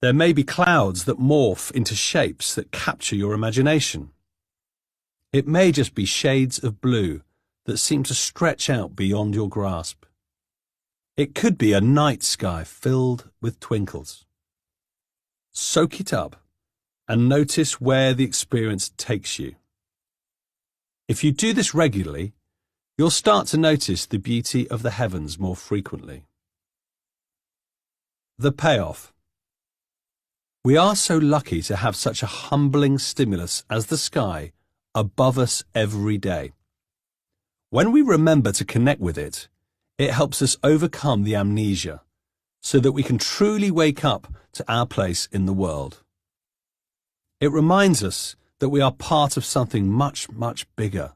There may be clouds that morph into shapes that capture your imagination. It may just be shades of blue that seem to stretch out beyond your grasp. It could be a night sky filled with twinkles. Soak it up and notice where the experience takes you. If you do this regularly, you'll start to notice the beauty of the heavens more frequently. The payoff. We are so lucky to have such a humbling stimulus as the sky above us every day. When we remember to connect with it, it helps us overcome the amnesia so that we can truly wake up to our place in the world. It reminds us that we are part of something much, much bigger,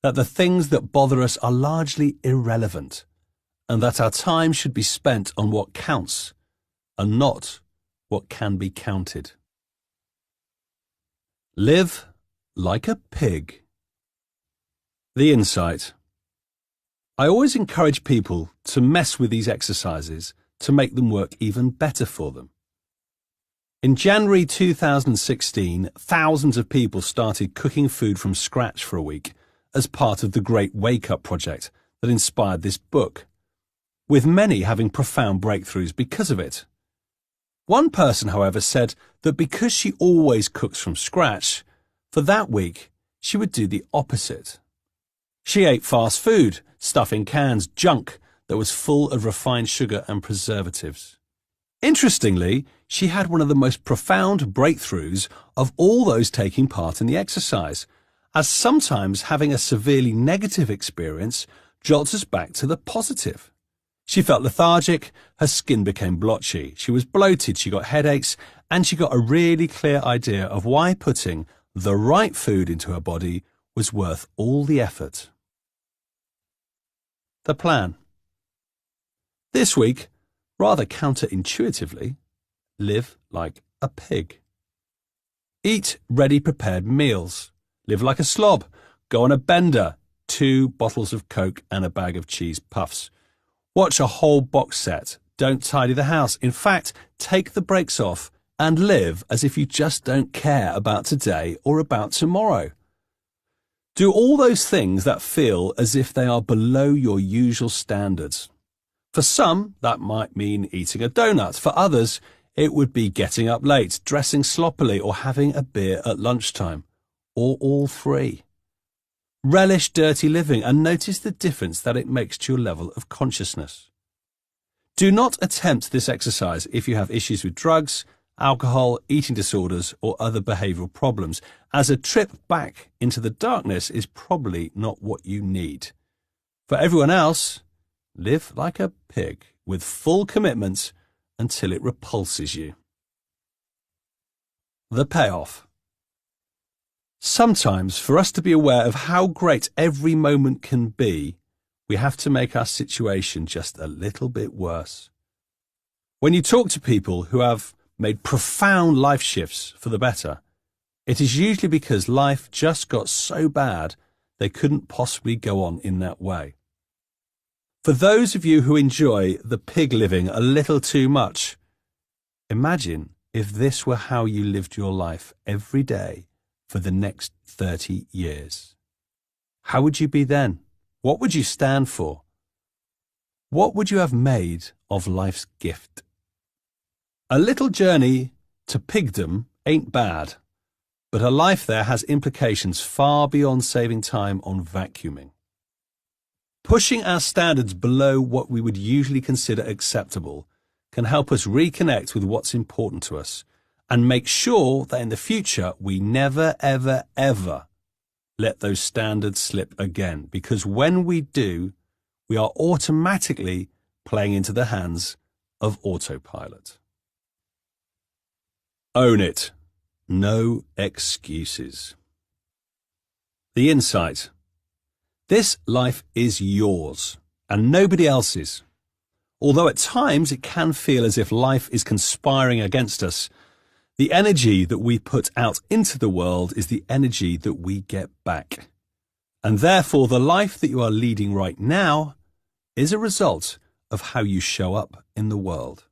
that the things that bother us are largely irrelevant, and that our time should be spent on what counts and not what can be counted. Live like a pig. The insight. I always encourage people to mess with these exercises to make them work even better for them. In January 2016, thousands of people started cooking food from scratch for a week as part of the Great Wake Up project that inspired this book, with many having profound breakthroughs because of it. One person, however, said that because she always cooks from scratch, for that week she would do the opposite. She ate fast food, stuff in cans, junk that was full of refined sugar and preservatives. Interestingly, she had one of the most profound breakthroughs of all those taking part in the exercise, as sometimes having a severely negative experience jolts us back to the positive. She felt lethargic, her skin became blotchy, she was bloated, she got headaches, and she got a really clear idea of why putting the right food into her body was worth all the effort. The plan. This week, rather counterintuitively, live like a pig. Eat ready-prepared meals. Live like a slob. Go on a bender. 2 bottles of Coke and a bag of cheese puffs. Watch a whole box set. Don't tidy the house. In fact, take the brakes off and live as if you just don't care about today or about tomorrow. Do all those things that feel as if they are below your usual standards. For some, that might mean eating a donut. For others, it would be getting up late, dressing sloppily, or having a beer at lunchtime, or all 3. Relish dirty living and notice the difference that it makes to your level of consciousness. Do not attempt this exercise if you have issues with drugs, alcohol, eating disorders, or other behavioural problems, as a trip back into the darkness is probably not what you need. For everyone else, live like a pig with full commitment until it repulses you. The payoff. Sometimes, for us to be aware of how great every moment can be, we have to make our situation just a little bit worse. When you talk to people who have made profound life shifts for the better, it is usually because life just got so bad they couldn't possibly go on in that way. For those of you who enjoy the pig living a little too much, imagine if this were how you lived your life every day for the next 30 years. How would you be then? What would you stand for? What would you have made of life's gift? A little journey to pigdom ain't bad, but a life there has implications far beyond saving time on vacuuming. Pushing our standards below what we would usually consider acceptable can help us reconnect with what's important to us and make sure that in the future we never, ever, ever let those standards slip again, because when we do, we are automatically playing into the hands of Autopilot. Own it. No excuses. The insight. This life is yours and nobody else's. Although at times it can feel as if life is conspiring against us, the energy that we put out into the world is the energy that we get back. And therefore, the life that you are leading right now is a result of how you show up in the world.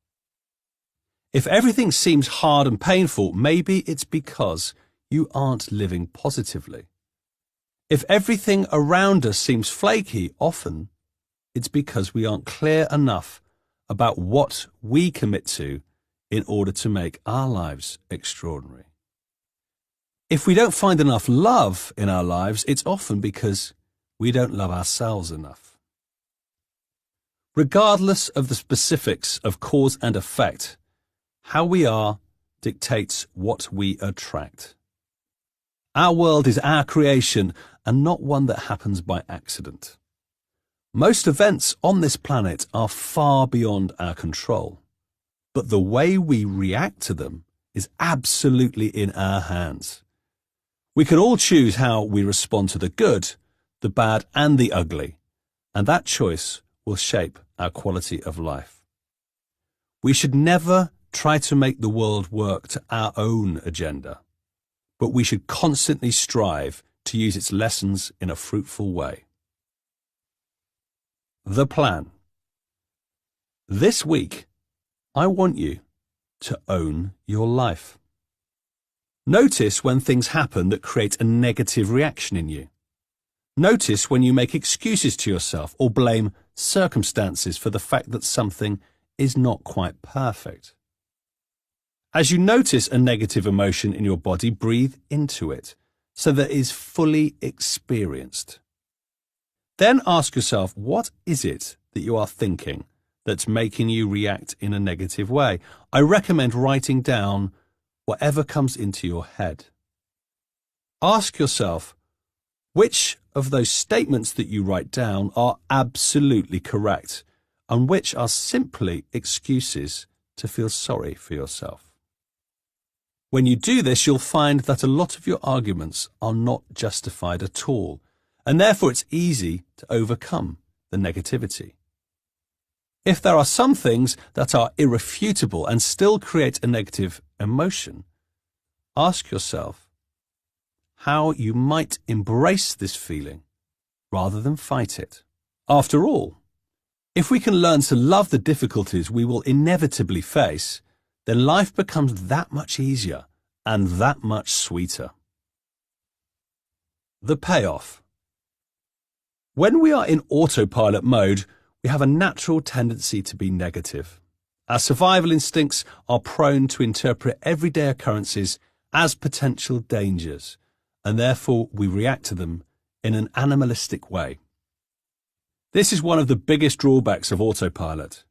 If everything seems hard and painful, maybe it's because you aren't living positively. If everything around us seems flaky, often it's because we aren't clear enough about what we commit to in order to make our lives extraordinary. If we don't find enough love in our lives, it's often because we don't love ourselves enough. Regardless of the specifics of cause and effect, how we are dictates what we attract. Our world is our creation and not one that happens by accident. Most events on this planet are far beyond our control, but the way we react to them is absolutely in our hands. We can all choose how we respond to the good, the bad and the ugly, and that choice will shape our quality of life. We should never try to make the world work to our own agenda, but we should constantly strive to use its lessons in a fruitful way. The plan. This week, I want you to own your life. Notice when things happen that create a negative reaction in you. Notice when you make excuses to yourself or blame circumstances for the fact that something is not quite perfect. As you notice a negative emotion in your body, breathe into it so that it is fully experienced. Then ask yourself, what is it that you are thinking that's making you react in a negative way? I recommend writing down whatever comes into your head. Ask yourself, which of those statements that you write down are absolutely correct and which are simply excuses to feel sorry for yourself? When you do this, you'll find that a lot of your arguments are not justified at all, and therefore it's easy to overcome the negativity. If there are some things that are irrefutable and still create a negative emotion, ask yourself how you might embrace this feeling rather than fight it. After all, if we can learn to love the difficulties we will inevitably face, then life becomes that much easier and that much sweeter. The payoff. When we are in autopilot mode, we have a natural tendency to be negative. Our survival instincts are prone to interpret everyday occurrences as potential dangers, and therefore we react to them in an animalistic way. This is one of the biggest drawbacks of autopilot.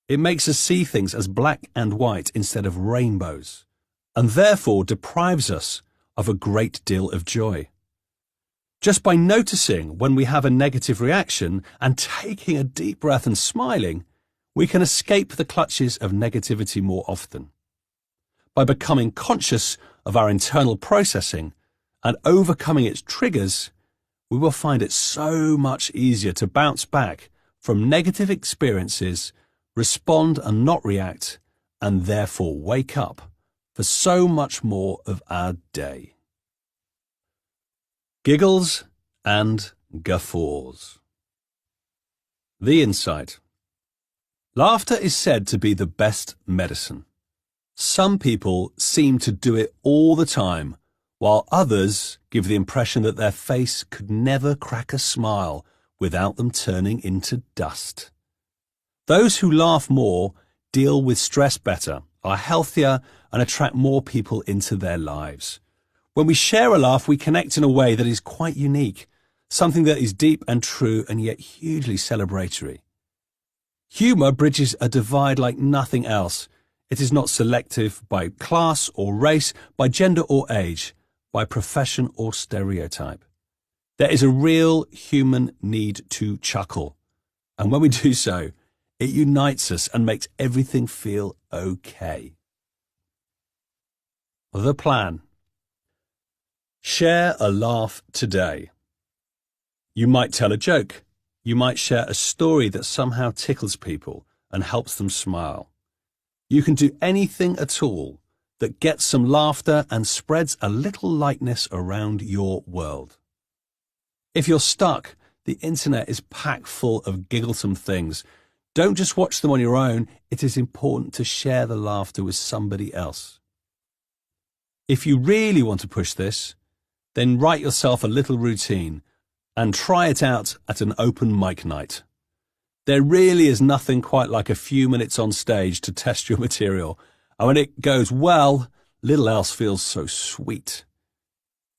It makes us see things as black and white instead of rainbows, and therefore deprives us of a great deal of joy. Just by noticing when we have a negative reaction and taking a deep breath and smiling, we can escape the clutches of negativity more often. By becoming conscious of our internal processing and overcoming its triggers, we will find it so much easier to bounce back from negative experiences, respond and not react, and therefore wake up for so much more of our day. Giggles and guffaws. The insight. Laughter is said to be the best medicine. Some people seem to do it all the time, while others give the impression that their face could never crack a smile without them turning into dust. Those who laugh more deal with stress better, are healthier, and attract more people into their lives. When we share a laugh, we connect in a way that is quite unique, something that is deep and true and yet hugely celebratory. Humour bridges a divide like nothing else. It is not selective by class or race, by gender or age, by profession or stereotype. There is a real human need to chuckle, and when we do so, it unites us and makes everything feel okay. The plan. Share a laugh today. You might tell a joke. You might share a story that somehow tickles people and helps them smile. You can do anything at all that gets some laughter and spreads a little lightness around your world. If you're stuck, the internet is packed full of gigglesome things. Don't just watch them on your own. It is important to share the laughter with somebody else. If you really want to push this, then write yourself a little routine and try it out at an open mic night. There really is nothing quite like a few minutes on stage to test your material, and when it goes well, little else feels so sweet.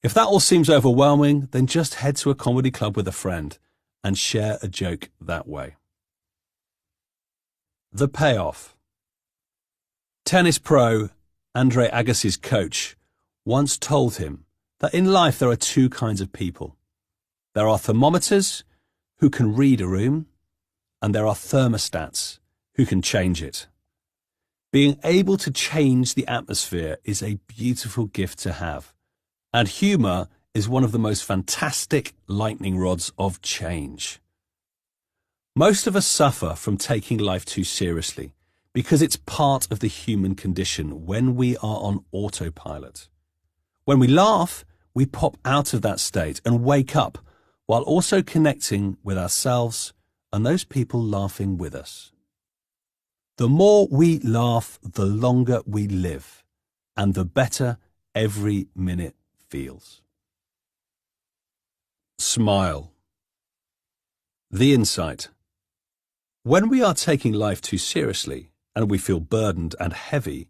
If that all seems overwhelming, then just head to a comedy club with a friend and share a joke that way. The payoff. Tennis pro Andre Agassi's coach once told him that in life there are two kinds of people. There are thermometers who can read a room, and there are thermostats who can change it. Being able to change the atmosphere is a beautiful gift to have, and humour is one of the most fantastic lightning rods of change. Most of us suffer from taking life too seriously because it's part of the human condition when we are on autopilot. When we laugh, we pop out of that state and wake up while also connecting with ourselves and those people laughing with us. The more we laugh, the longer we live, and the better every minute feels. Smile. The insight. When we are taking life too seriously and we feel burdened and heavy,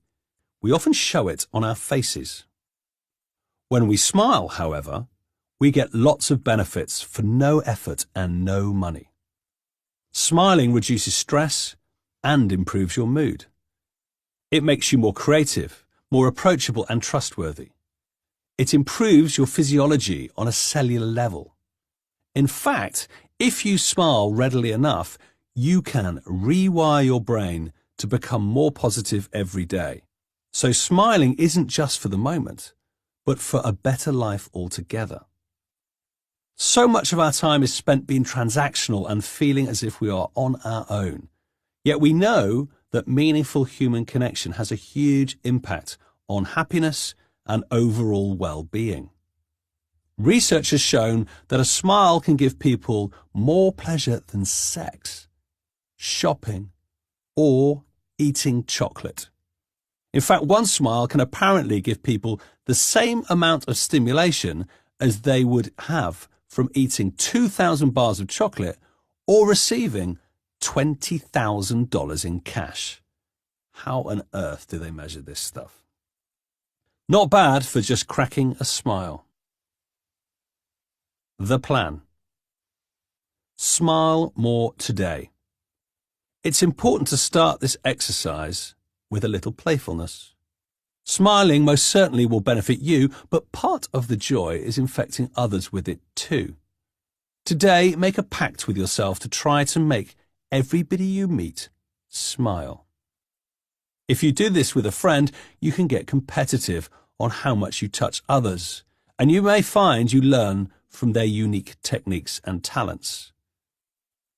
we often show it on our faces. When we smile, however, we get lots of benefits for no effort and no money. Smiling reduces stress and improves your mood. It makes you more creative, more approachable and trustworthy. It improves your physiology on a cellular level. In fact, if you smile readily enough, you can rewire your brain to become more positive every day. So smiling isn't just for the moment, but for a better life altogether. So much of our time is spent being transactional and feeling as if we are on our own. Yet we know that meaningful human connection has a huge impact on happiness and overall well-being. Research has shown that a smile can give people more pleasure than sex, shopping, or eating chocolate. In fact, one smile can apparently give people the same amount of stimulation as they would have from eating 2,000 bars of chocolate or receiving $20,000 in cash. How on earth do they measure this stuff? Not bad for just cracking a smile. The plan. Smile more today. It's important to start this exercise with a little playfulness. Smiling most certainly will benefit you, but part of the joy is infecting others with it too. Today, make a pact with yourself to try to make everybody you meet smile. If you do this with a friend, you can get competitive on how much you touch others, and you may find you learn from their unique techniques and talents.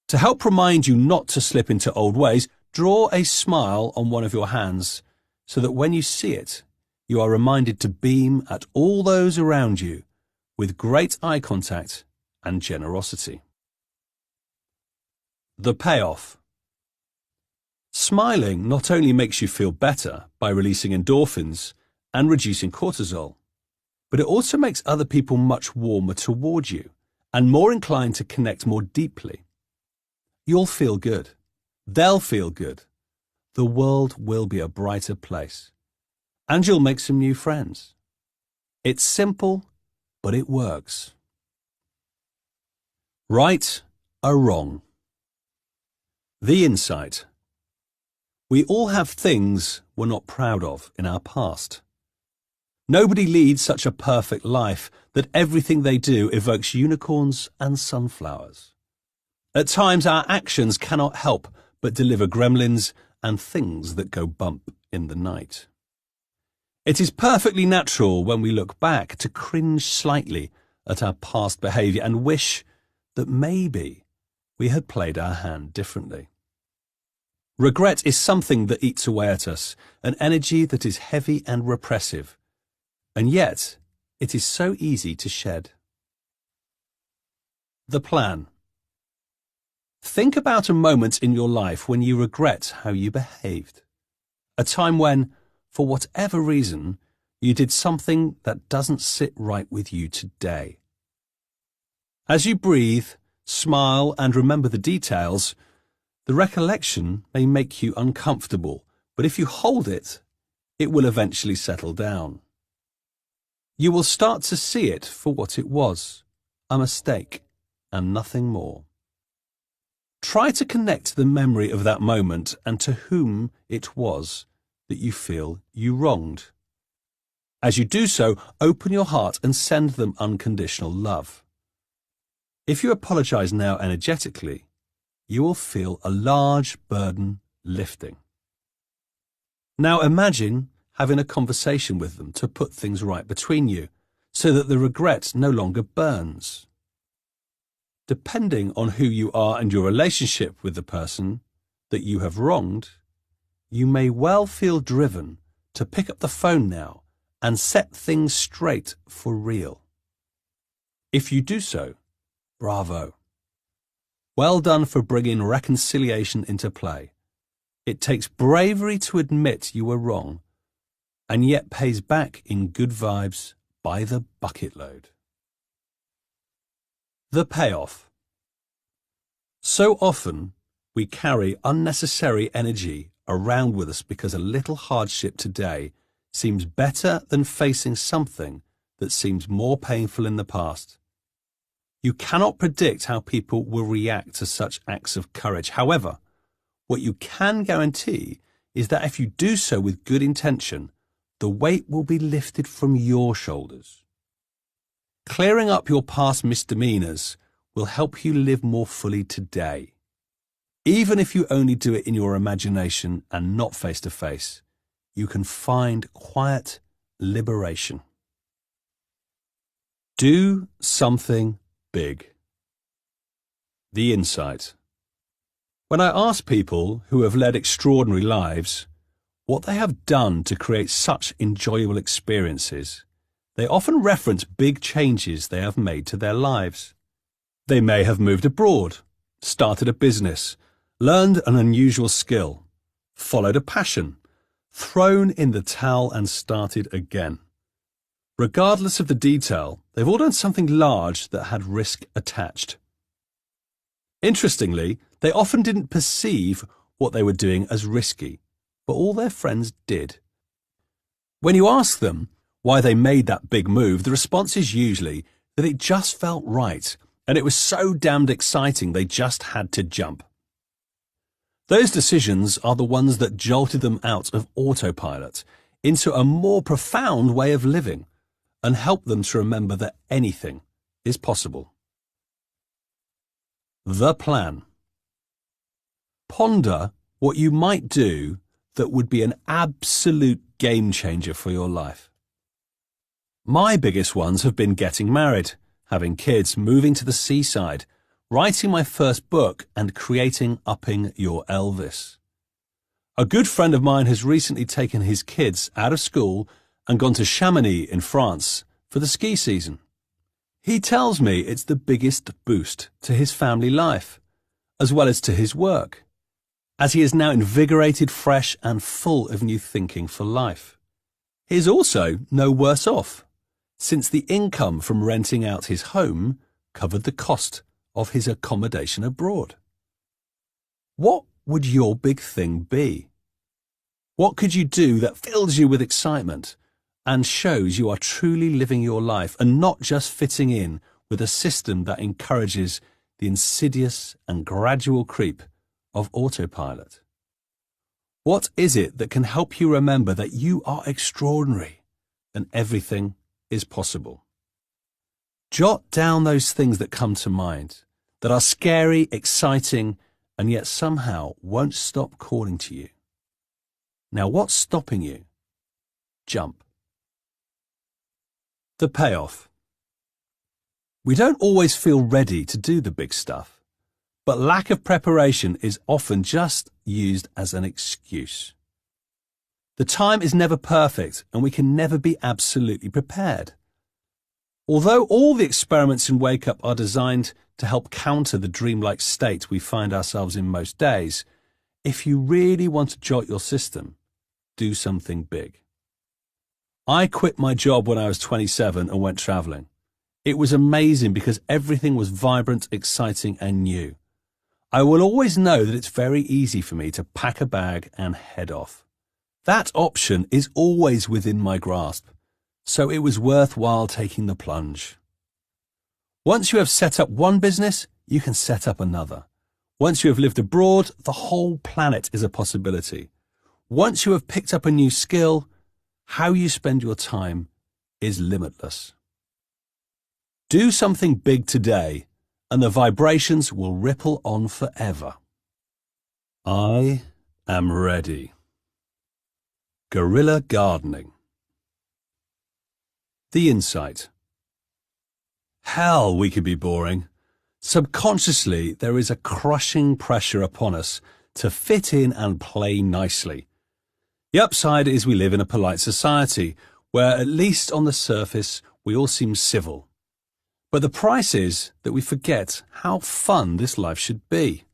To help remind you not to slip into old ways, draw a smile on one of your hands so that when you see it, you are reminded to beam at all those around you with great eye contact and generosity. The payoff. Smiling not only makes you feel better by releasing endorphins and reducing cortisol, but it also makes other people much warmer toward you and more inclined to connect more deeply. You'll feel good. They'll feel good. The world will be a brighter place. And you'll make some new friends. It's simple, but it works. Right or wrong. The insight. We all have things we're not proud of in our past. Nobody leads such a perfect life that everything they do evokes unicorns and sunflowers. At times our actions cannot help but deliver gremlins and things that go bump in the night. It is perfectly natural when we look back to cringe slightly at our past behaviour and wish that maybe we had played our hand differently. Regret is something that eats away at us, an energy that is heavy and repressive, and yet it is so easy to shed. The plan. Think about a moment in your life when you regret how you behaved. A time when, for whatever reason, you did something that doesn't sit right with you today. As you breathe, smile and remember the details, the recollection may make you uncomfortable, but if you hold it, it will eventually settle down. You will start to see it for what it was, a mistake and nothing more. Try to connect the memory of that moment and to whom it was that you feel you wronged. As you do so, open your heart and send them unconditional love. If you apologize now energetically, you will feel a large burden lifting. Now imagine having a conversation with them to put things right between you, so that the regret no longer burns. Depending on who you are and your relationship with the person that you have wronged, you may well feel driven to pick up the phone now and set things straight for real. If you do so, bravo. Well done for bringing reconciliation into play. It takes bravery to admit you were wrong, and yet pays back in good vibes by the bucket load. The payoff. So often we carry unnecessary energy around with us because a little hardship today seems better than facing something that seems more painful in the past. You cannot predict how people will react to such acts of courage. However, what you can guarantee is that if you do so with good intention, the weight will be lifted from your shoulders. Clearing up your past misdemeanors will help you live more fully today. Even if you only do it in your imagination and not face to face, you can find quiet liberation. Do something big. The insight. When I ask people who have led extraordinary lives what they have done to create such enjoyable experiences, they often reference big changes they have made to their lives. They may have moved abroad, started a business, learned an unusual skill, followed a passion, thrown in the towel and started again. Regardless of the detail, they've all done something large that had risk attached. Interestingly, they often didn't perceive what they were doing as risky, but all their friends did. When you ask them why they made that big move, the response is usually that it just felt right, and it was so damned exciting they just had to jump. Those decisions are the ones that jolted them out of autopilot into a more profound way of living and helped them to remember that anything is possible. The plan. Ponder what you might do that would be an absolute game changer for your life. My biggest ones have been getting married, having kids, moving to the seaside, writing my first book, and creating Upping Your Elvis. A good friend of mine has recently taken his kids out of school and gone to Chamonix in France for the ski season. He tells me it's the biggest boost to his family life, as well as to his work, as he is now invigorated, fresh, and full of new thinking for life. He is also no worse off, since the income from renting out his home covered the cost of his accommodation abroad. What would your big thing be? What could you do that fills you with excitement and shows you are truly living your life and not just fitting in with a system that encourages the insidious and gradual creep of autopilot? What is it that can help you remember that you are extraordinary and everything is possible? Jot down those things that come to mind, that are scary, exciting, and yet somehow won't stop calling to you. Now, what's stopping you? Jump. The payoff. We don't always feel ready to do the big stuff, but lack of preparation is often just used as an excuse. The time is never perfect, and we can never be absolutely prepared. Although all the experiments in Wake Up are designed to help counter the dreamlike state we find ourselves in most days, if you really want to jolt your system, do something big. I quit my job when I was 27 and went traveling. It was amazing because everything was vibrant, exciting, and new. I will always know that it's very easy for me to pack a bag and head off. That option is always within my grasp, so it was worthwhile taking the plunge. Once you have set up one business, you can set up another. Once you have lived abroad, the whole planet is a possibility. Once you have picked up a new skill, how you spend your time is limitless. Do something big today, and the vibrations will ripple on forever. I am ready. Guerrilla gardening. The insight. Hell, we could be boring. Subconsciously, there is a crushing pressure upon us to fit in and play nicely. The upside is we live in a polite society where, at least on the surface, we all seem civil. But the price is that we forget how fun this life should be.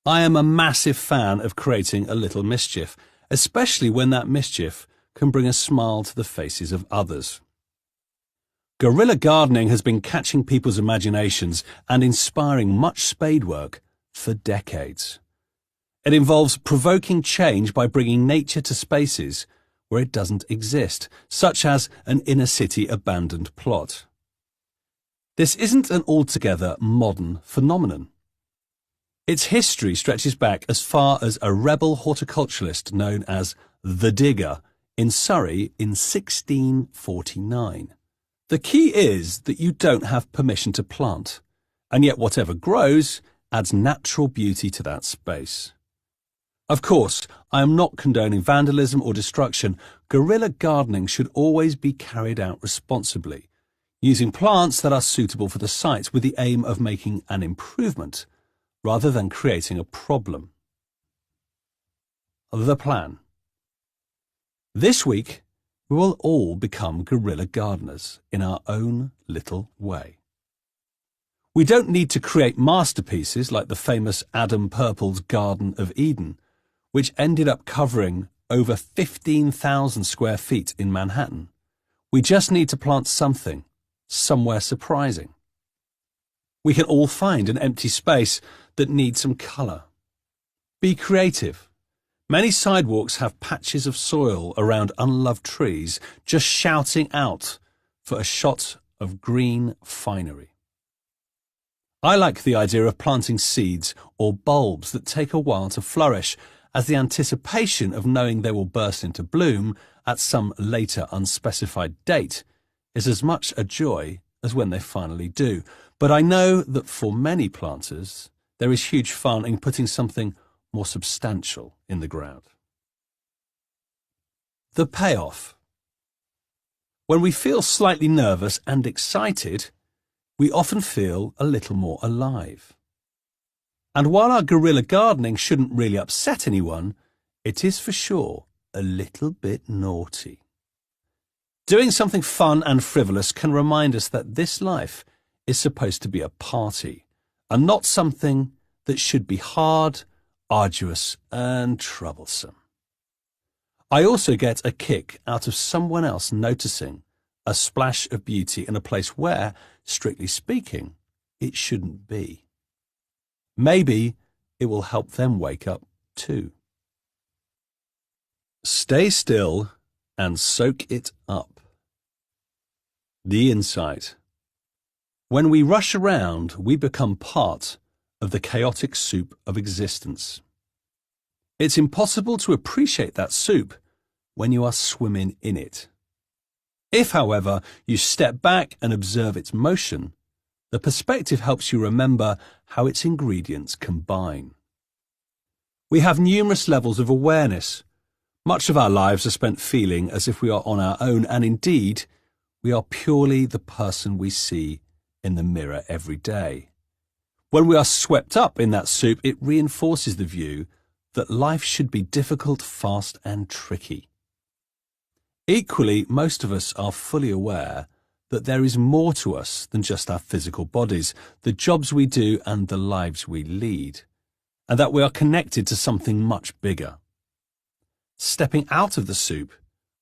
I am a massive fan of creating a little mischief, especially when that mischief can bring a smile to the faces of others. Guerrilla gardening has been catching people's imaginations and inspiring much spade work for decades. It involves provoking change by bringing nature to spaces where it doesn't exist, such as an inner-city abandoned plot. This isn't an altogether modern phenomenon. Its history stretches back as far as a rebel horticulturalist known as the Digger in Surrey in 1649. The key is that you don't have permission to plant, and yet whatever grows adds natural beauty to that space. Of course, I am not condoning vandalism or destruction. Guerrilla gardening should always be carried out responsibly, using plants that are suitable for the site with the aim of making an improvement, rather than creating a problem. The plan. This week, we will all become guerrilla gardeners in our own little way. We don't need to create masterpieces like the famous Adam Purple's Garden of Eden, which ended up covering over 15,000 square feet in Manhattan. We just need to plant something, somewhere surprising. We can all find an empty space that needs some colour. Be creative. Many sidewalks have patches of soil around unloved trees, just shouting out for a shot of green finery. I like the idea of planting seeds or bulbs that take a while to flourish, as the anticipation of knowing they will burst into bloom at some later unspecified date is as much a joy as when they finally do. But I know that for many planters, there is huge fun in putting something more substantial in the ground. The payoff. When we feel slightly nervous and excited, we often feel a little more alive. And while our guerrilla gardening shouldn't really upset anyone, it is for sure a little bit naughty. Doing something fun and frivolous can remind us that this life is supposed to be a party, and not something that should be hard, arduous and troublesome. I also get a kick out of someone else noticing a splash of beauty in a place where, strictly speaking, it shouldn't be. Maybe it will help them wake up too. Stay still and soak it up. The insight. When we rush around, we become part of the chaotic soup of existence. It's impossible to appreciate that soup when you are swimming in it. If, however, you step back and observe its motion, the perspective helps you remember how its ingredients combine. We have numerous levels of awareness. Much of our lives are spent feeling as if we are on our own, and indeed, we are purely the person we see in the mirror every day. When we are swept up in that soup, it reinforces the view that life should be difficult, fast and tricky. Equally, most of us are fully aware that there is more to us than just our physical bodies, the jobs we do and the lives we lead, and that we are connected to something much bigger. Stepping out of the soup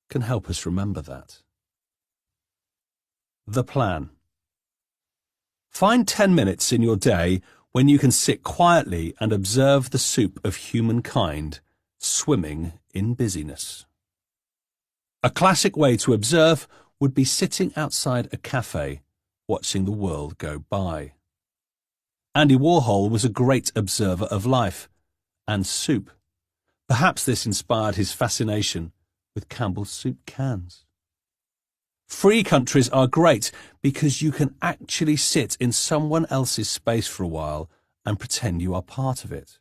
can help us remember that. The plan. Find 10 minutes in your day when you can sit quietly and observe the soup of humankind swimming in busyness. A classic way to observe would be sitting outside a cafe, watching the world go by. Andy Warhol was a great observer of life and soup. Perhaps this inspired his fascination with Campbell's soup cans. Free countries are great because you can actually sit in someone else's space for a while and pretend you are part of it.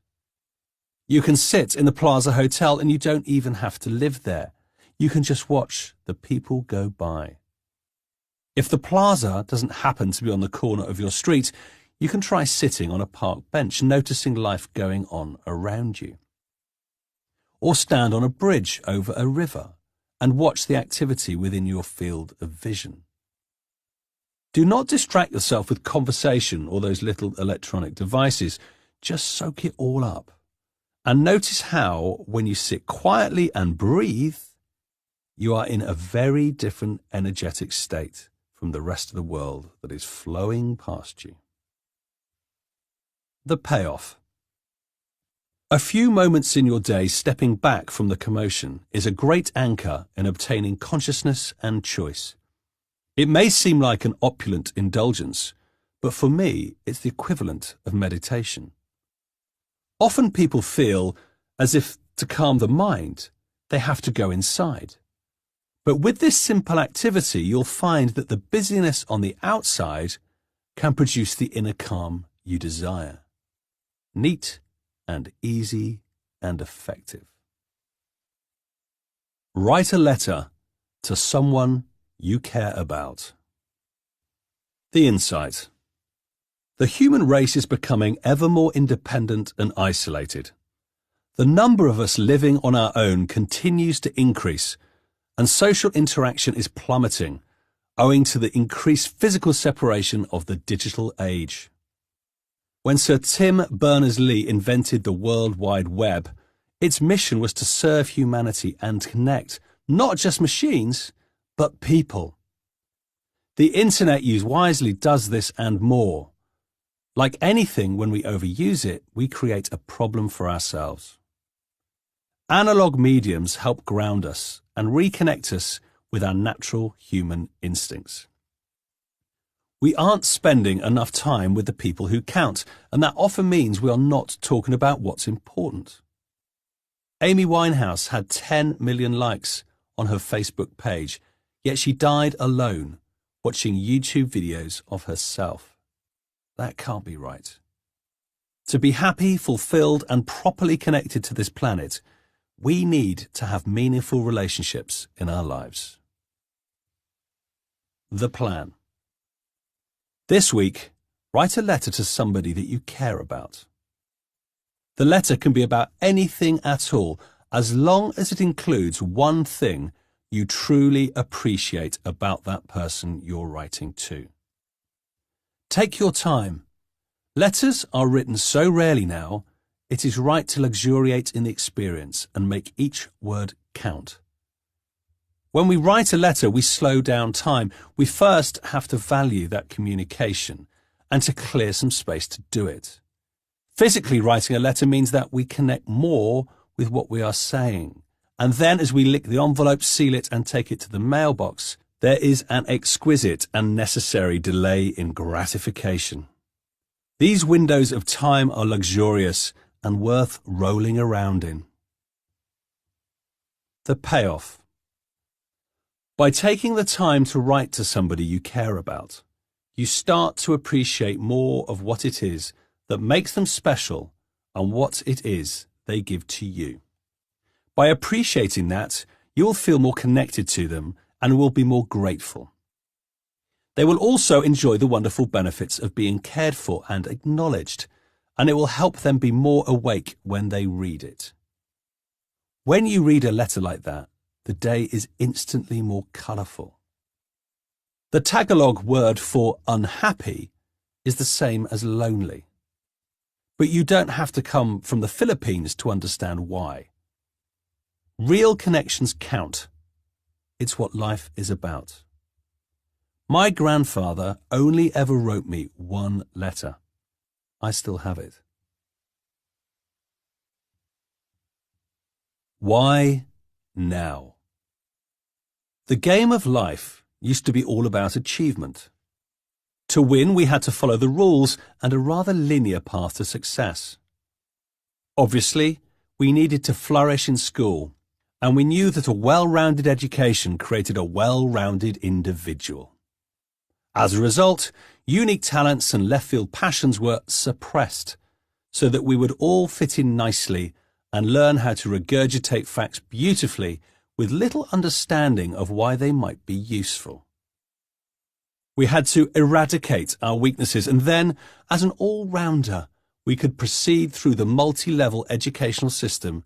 You can sit in the Plaza Hotel and you don't even have to live there. You can just watch the people go by. If the plaza doesn't happen to be on the corner of your street, you can try sitting on a park bench, noticing life going on around you. Or stand on a bridge over a river and watch the activity within your field of vision. Do not distract yourself with conversation or those little electronic devices. Just soak it all up. And notice how, when you sit quietly and breathe, you are in a very different energetic state from the rest of the world that is flowing past you. The payoff. A few moments in your day stepping back from the commotion is a great anchor in obtaining consciousness and choice. It may seem like an opulent indulgence, but for me, it's the equivalent of meditation. Often people feel as if to calm the mind, they have to go inside. But with this simple activity, you'll find that the busyness on the outside can produce the inner calm you desire. Neat and easy and effective. Write a letter to someone you care about. The insight. The human race is becoming ever more independent and isolated. The number of us living on our own continues to increase, and social interaction is plummeting, owing to the increased physical separation of the digital age. When Sir Tim Berners-Lee invented the World Wide Web, its mission was to serve humanity and connect not just machines, but people. The internet used wisely does this and more. Like anything, when we overuse it, we create a problem for ourselves. Analog mediums help ground us and reconnect us with our natural human instincts. We aren't spending enough time with the people who count, and that often means we are not talking about what's important. Amy Winehouse had 10 million likes on her Facebook page, yet she died alone watching YouTube videos of herself. That can't be right. To be happy, fulfilled, and properly connected to this planet, we need to have meaningful relationships in our lives. The plan. This week, write a letter to somebody that you care about. The letter can be about anything at all, as long as it includes one thing you truly appreciate about that person you're writing to. Take your time. Letters are written so rarely now, it is right to luxuriate in the experience and make each word count. When we write a letter, we slow down time. We first have to value that communication and to clear some space to do it. Physically writing a letter means that we connect more with what we are saying. And then as we lick the envelope, seal it and take it to the mailbox, there is an exquisite and necessary delay in gratification. These windows of time are luxurious and worth rolling around in. The payoff. By taking the time to write to somebody you care about, you start to appreciate more of what it is that makes them special and what it is they give to you. By appreciating that, you will feel more connected to them and will be more grateful. They will also enjoy the wonderful benefits of being cared for and acknowledged, and it will help them be more awake when they read it. When you read a letter like that, the day is instantly more colourful. The Tagalog word for unhappy is the same as lonely. But you don't have to come from the Philippines to understand why. Real connections count. It's what life is about. My grandfather only ever wrote me one letter. I still have it. Why now? The game of life used to be all about achievement. To win, we had to follow the rules and a rather linear path to success. Obviously, we needed to flourish in school, and we knew that a well-rounded education created a well-rounded individual. As a result, unique talents and left-field passions were suppressed, so that we would all fit in nicely and learn how to regurgitate facts beautifully with little understanding of why they might be useful. We had to eradicate our weaknesses, and then, as an all-rounder, we could proceed through the multi-level educational system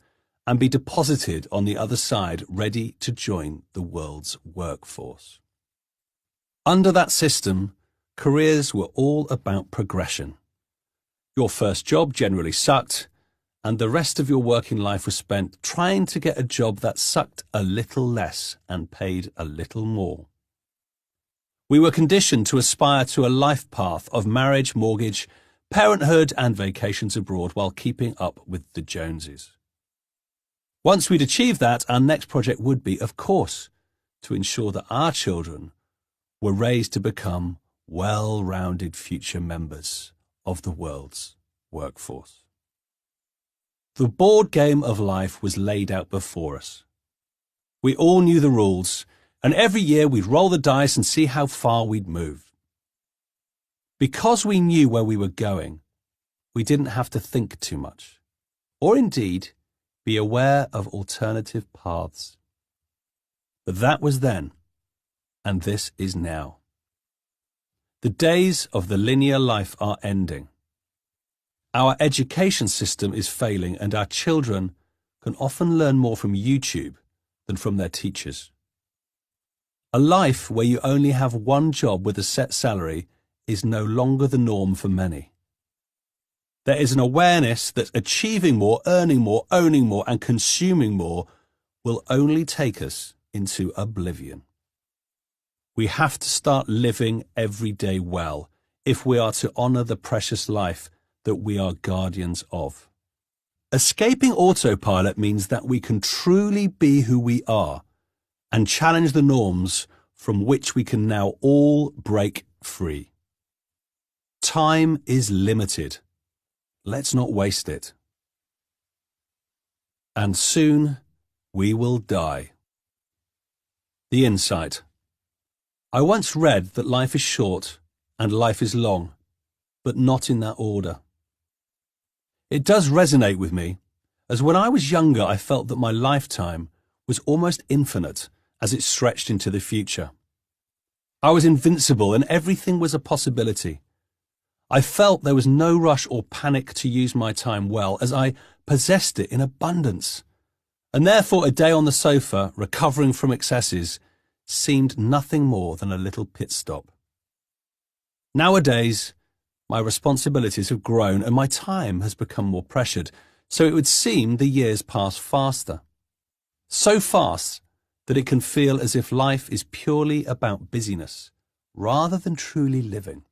and be deposited on the other side, ready to join the world's workforce. Under that system, careers were all about progression. Your first job generally sucked, and the rest of your working life was spent trying to get a job that sucked a little less and paid a little more. We were conditioned to aspire to a life path of marriage, mortgage, parenthood and vacations abroad while keeping up with the Joneses. Once we'd achieved that, our next project would be, of course, to ensure that our children were raised to become well-rounded future members of the world's workforce. The board game of life was laid out before us. We all knew the rules, and every year we'd roll the dice and see how far we'd move. Because we knew where we were going, we didn't have to think too much, or indeed be aware of alternative paths. But that was then, and this is now. The days of the linear life are ending. Our education system is failing, and our children can often learn more from YouTube than from their teachers. A life where you only have one job with a set salary is no longer the norm for many. There is an awareness that achieving more, earning more, owning more, and consuming more will only take us into oblivion. We have to start living every day well if we are to honour the precious life that we are guardians of. Escaping autopilot means that we can truly be who we are and challenge the norms from which we can now all break free. Time is limited. Let's not waste it. And soon we will die. The insight. I once read that life is short and life is long, but not in that order. It does resonate with me, as when I was younger I felt that my lifetime was almost infinite as it stretched into the future. I was invincible and everything was a possibility. I felt there was no rush or panic to use my time well, as I possessed it in abundance, and therefore a day on the sofa, recovering from excesses, seemed nothing more than a little pit stop. Nowadays, my responsibilities have grown and my time has become more pressured, so it would seem the years pass faster. So fast that it can feel as if life is purely about busyness, rather than truly living.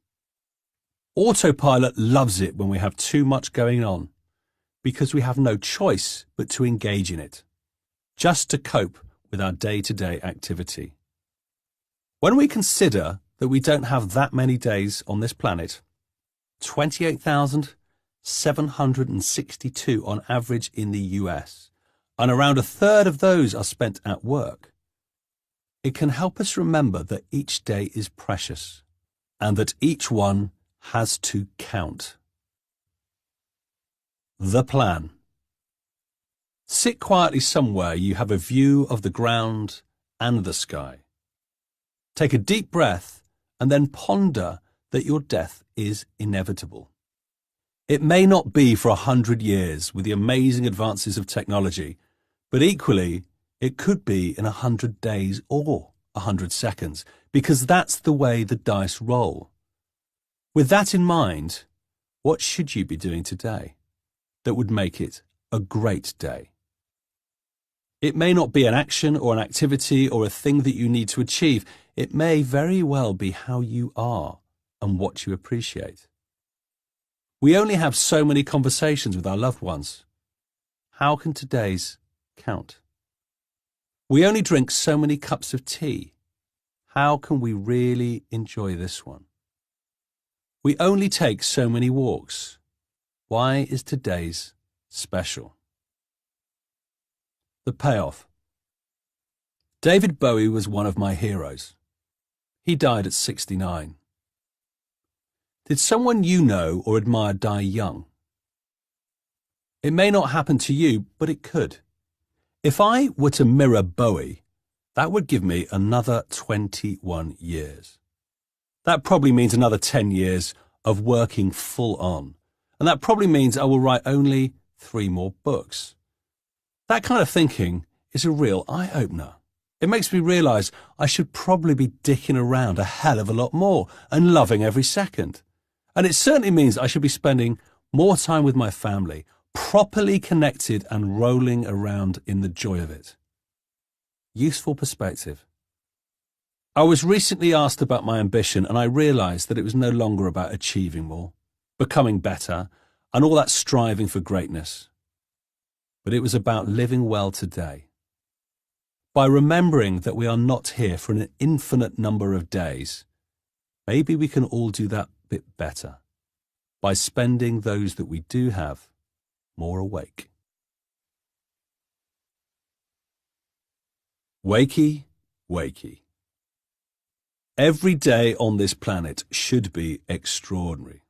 Autopilot loves it when we have too much going on, because we have no choice but to engage in it, just to cope with our day-to-day activity. When we consider that we don't have that many days on this planet, 28,762 on average in the US, and around a third of those are spent at work, it can help us remember that each day is precious, and that each one has to count. The plan. Sit quietly somewhere you have a view of the ground and the sky. Take a deep breath and then ponder that your death is inevitable. It may not be for 100 years with the amazing advances of technology, but equally it could be in 100 days or 100 seconds, because that's the way the dice roll. With that in mind, what should you be doing today that would make it a great day? It may not be an action or an activity or a thing that you need to achieve. It may very well be how you are and what you appreciate. We only have so many conversations with our loved ones. How can today's count? We only drink so many cups of tea. How can we really enjoy this one? We only take so many walks. Why is today's special? The payoff. David Bowie was one of my heroes. He died at 69. Did someone you know or admire die young? It may not happen to you, but it could. If I were to mirror Bowie, that would give me another 21 years. That probably means another 10 years of working full on. And that probably means I will write only 3 more books. That kind of thinking is a real eye-opener. It makes me realise I should probably be dicking around a hell of a lot more and loving every second. And it certainly means I should be spending more time with my family, properly connected and rolling around in the joy of it. Useful perspective. I was recently asked about my ambition, and I realised that it was no longer about achieving more, becoming better, and all that striving for greatness. But it was about living well today. By remembering that we are not here for an infinite number of days, maybe we can all do that bit better by spending those that we do have more awake. Wakey, wakey. Every day on this planet should be extraordinary.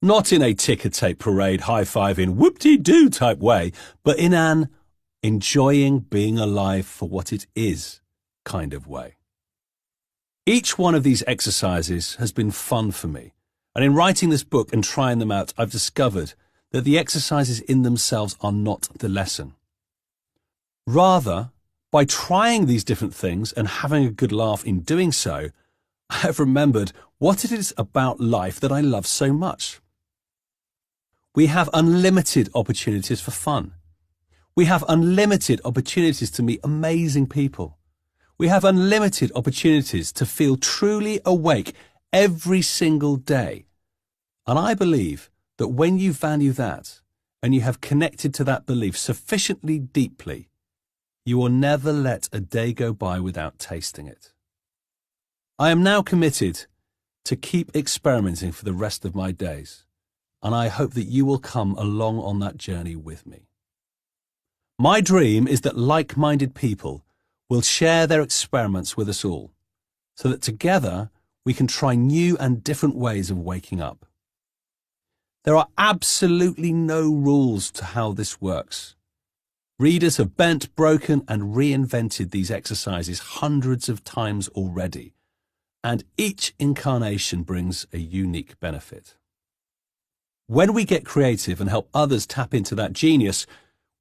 Not in a ticker-tape parade, high-fiving, whoop-de-doo type way, but in an enjoying being alive for what it is kind of way. Each one of these exercises has been fun for me, and in writing this book and trying them out, I've discovered that the exercises in themselves are not the lesson. Rather, by trying these different things and having a good laugh in doing so, I have remembered what it is about life that I love so much. We have unlimited opportunities for fun. We have unlimited opportunities to meet amazing people. We have unlimited opportunities to feel truly awake every single day. And I believe that when you value that and you have connected to that belief sufficiently deeply, you will never let a day go by without tasting it. I am now committed to keep experimenting for the rest of my days, and I hope that you will come along on that journey with me. My dream is that like-minded people will share their experiments with us all, so that together we can try new and different ways of waking up. There are absolutely no rules to how this works. Readers have bent, broken, and reinvented these exercises hundreds of times already, and each incarnation brings a unique benefit. When we get creative and help others tap into that genius,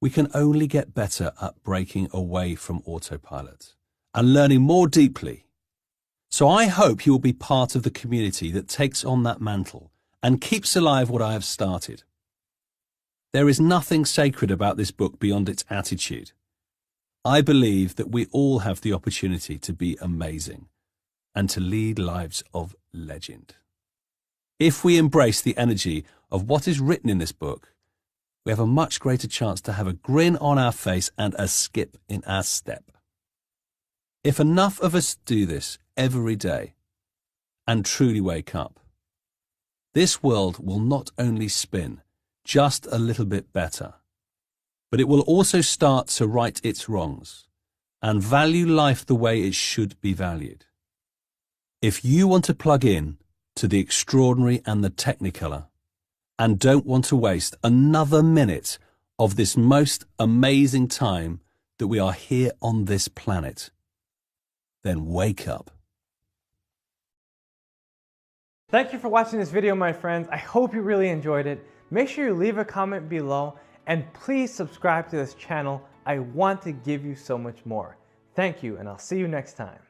we can only get better at breaking away from autopilot and learning more deeply. So I hope you will be part of the community that takes on that mantle and keeps alive what I have started. There is nothing sacred about this book beyond its attitude. I believe that we all have the opportunity to be amazing and to lead lives of legend. If we embrace the energy of what is written in this book, we have a much greater chance to have a grin on our face and a skip in our step. If enough of us do this every day and truly wake up, this world will not only spin just a little bit better, but it will also start to right its wrongs and value life the way it should be valued. If you want to plug in to the extraordinary and the technicolor, and don't want to waste another minute of this most amazing time that we are here on this planet, then wake up. Thank you for watching this video, my friends. I hope you really enjoyed it. Make sure you leave a comment below and please subscribe to this channel. I want to give you so much more. Thank you, and I'll see you next time.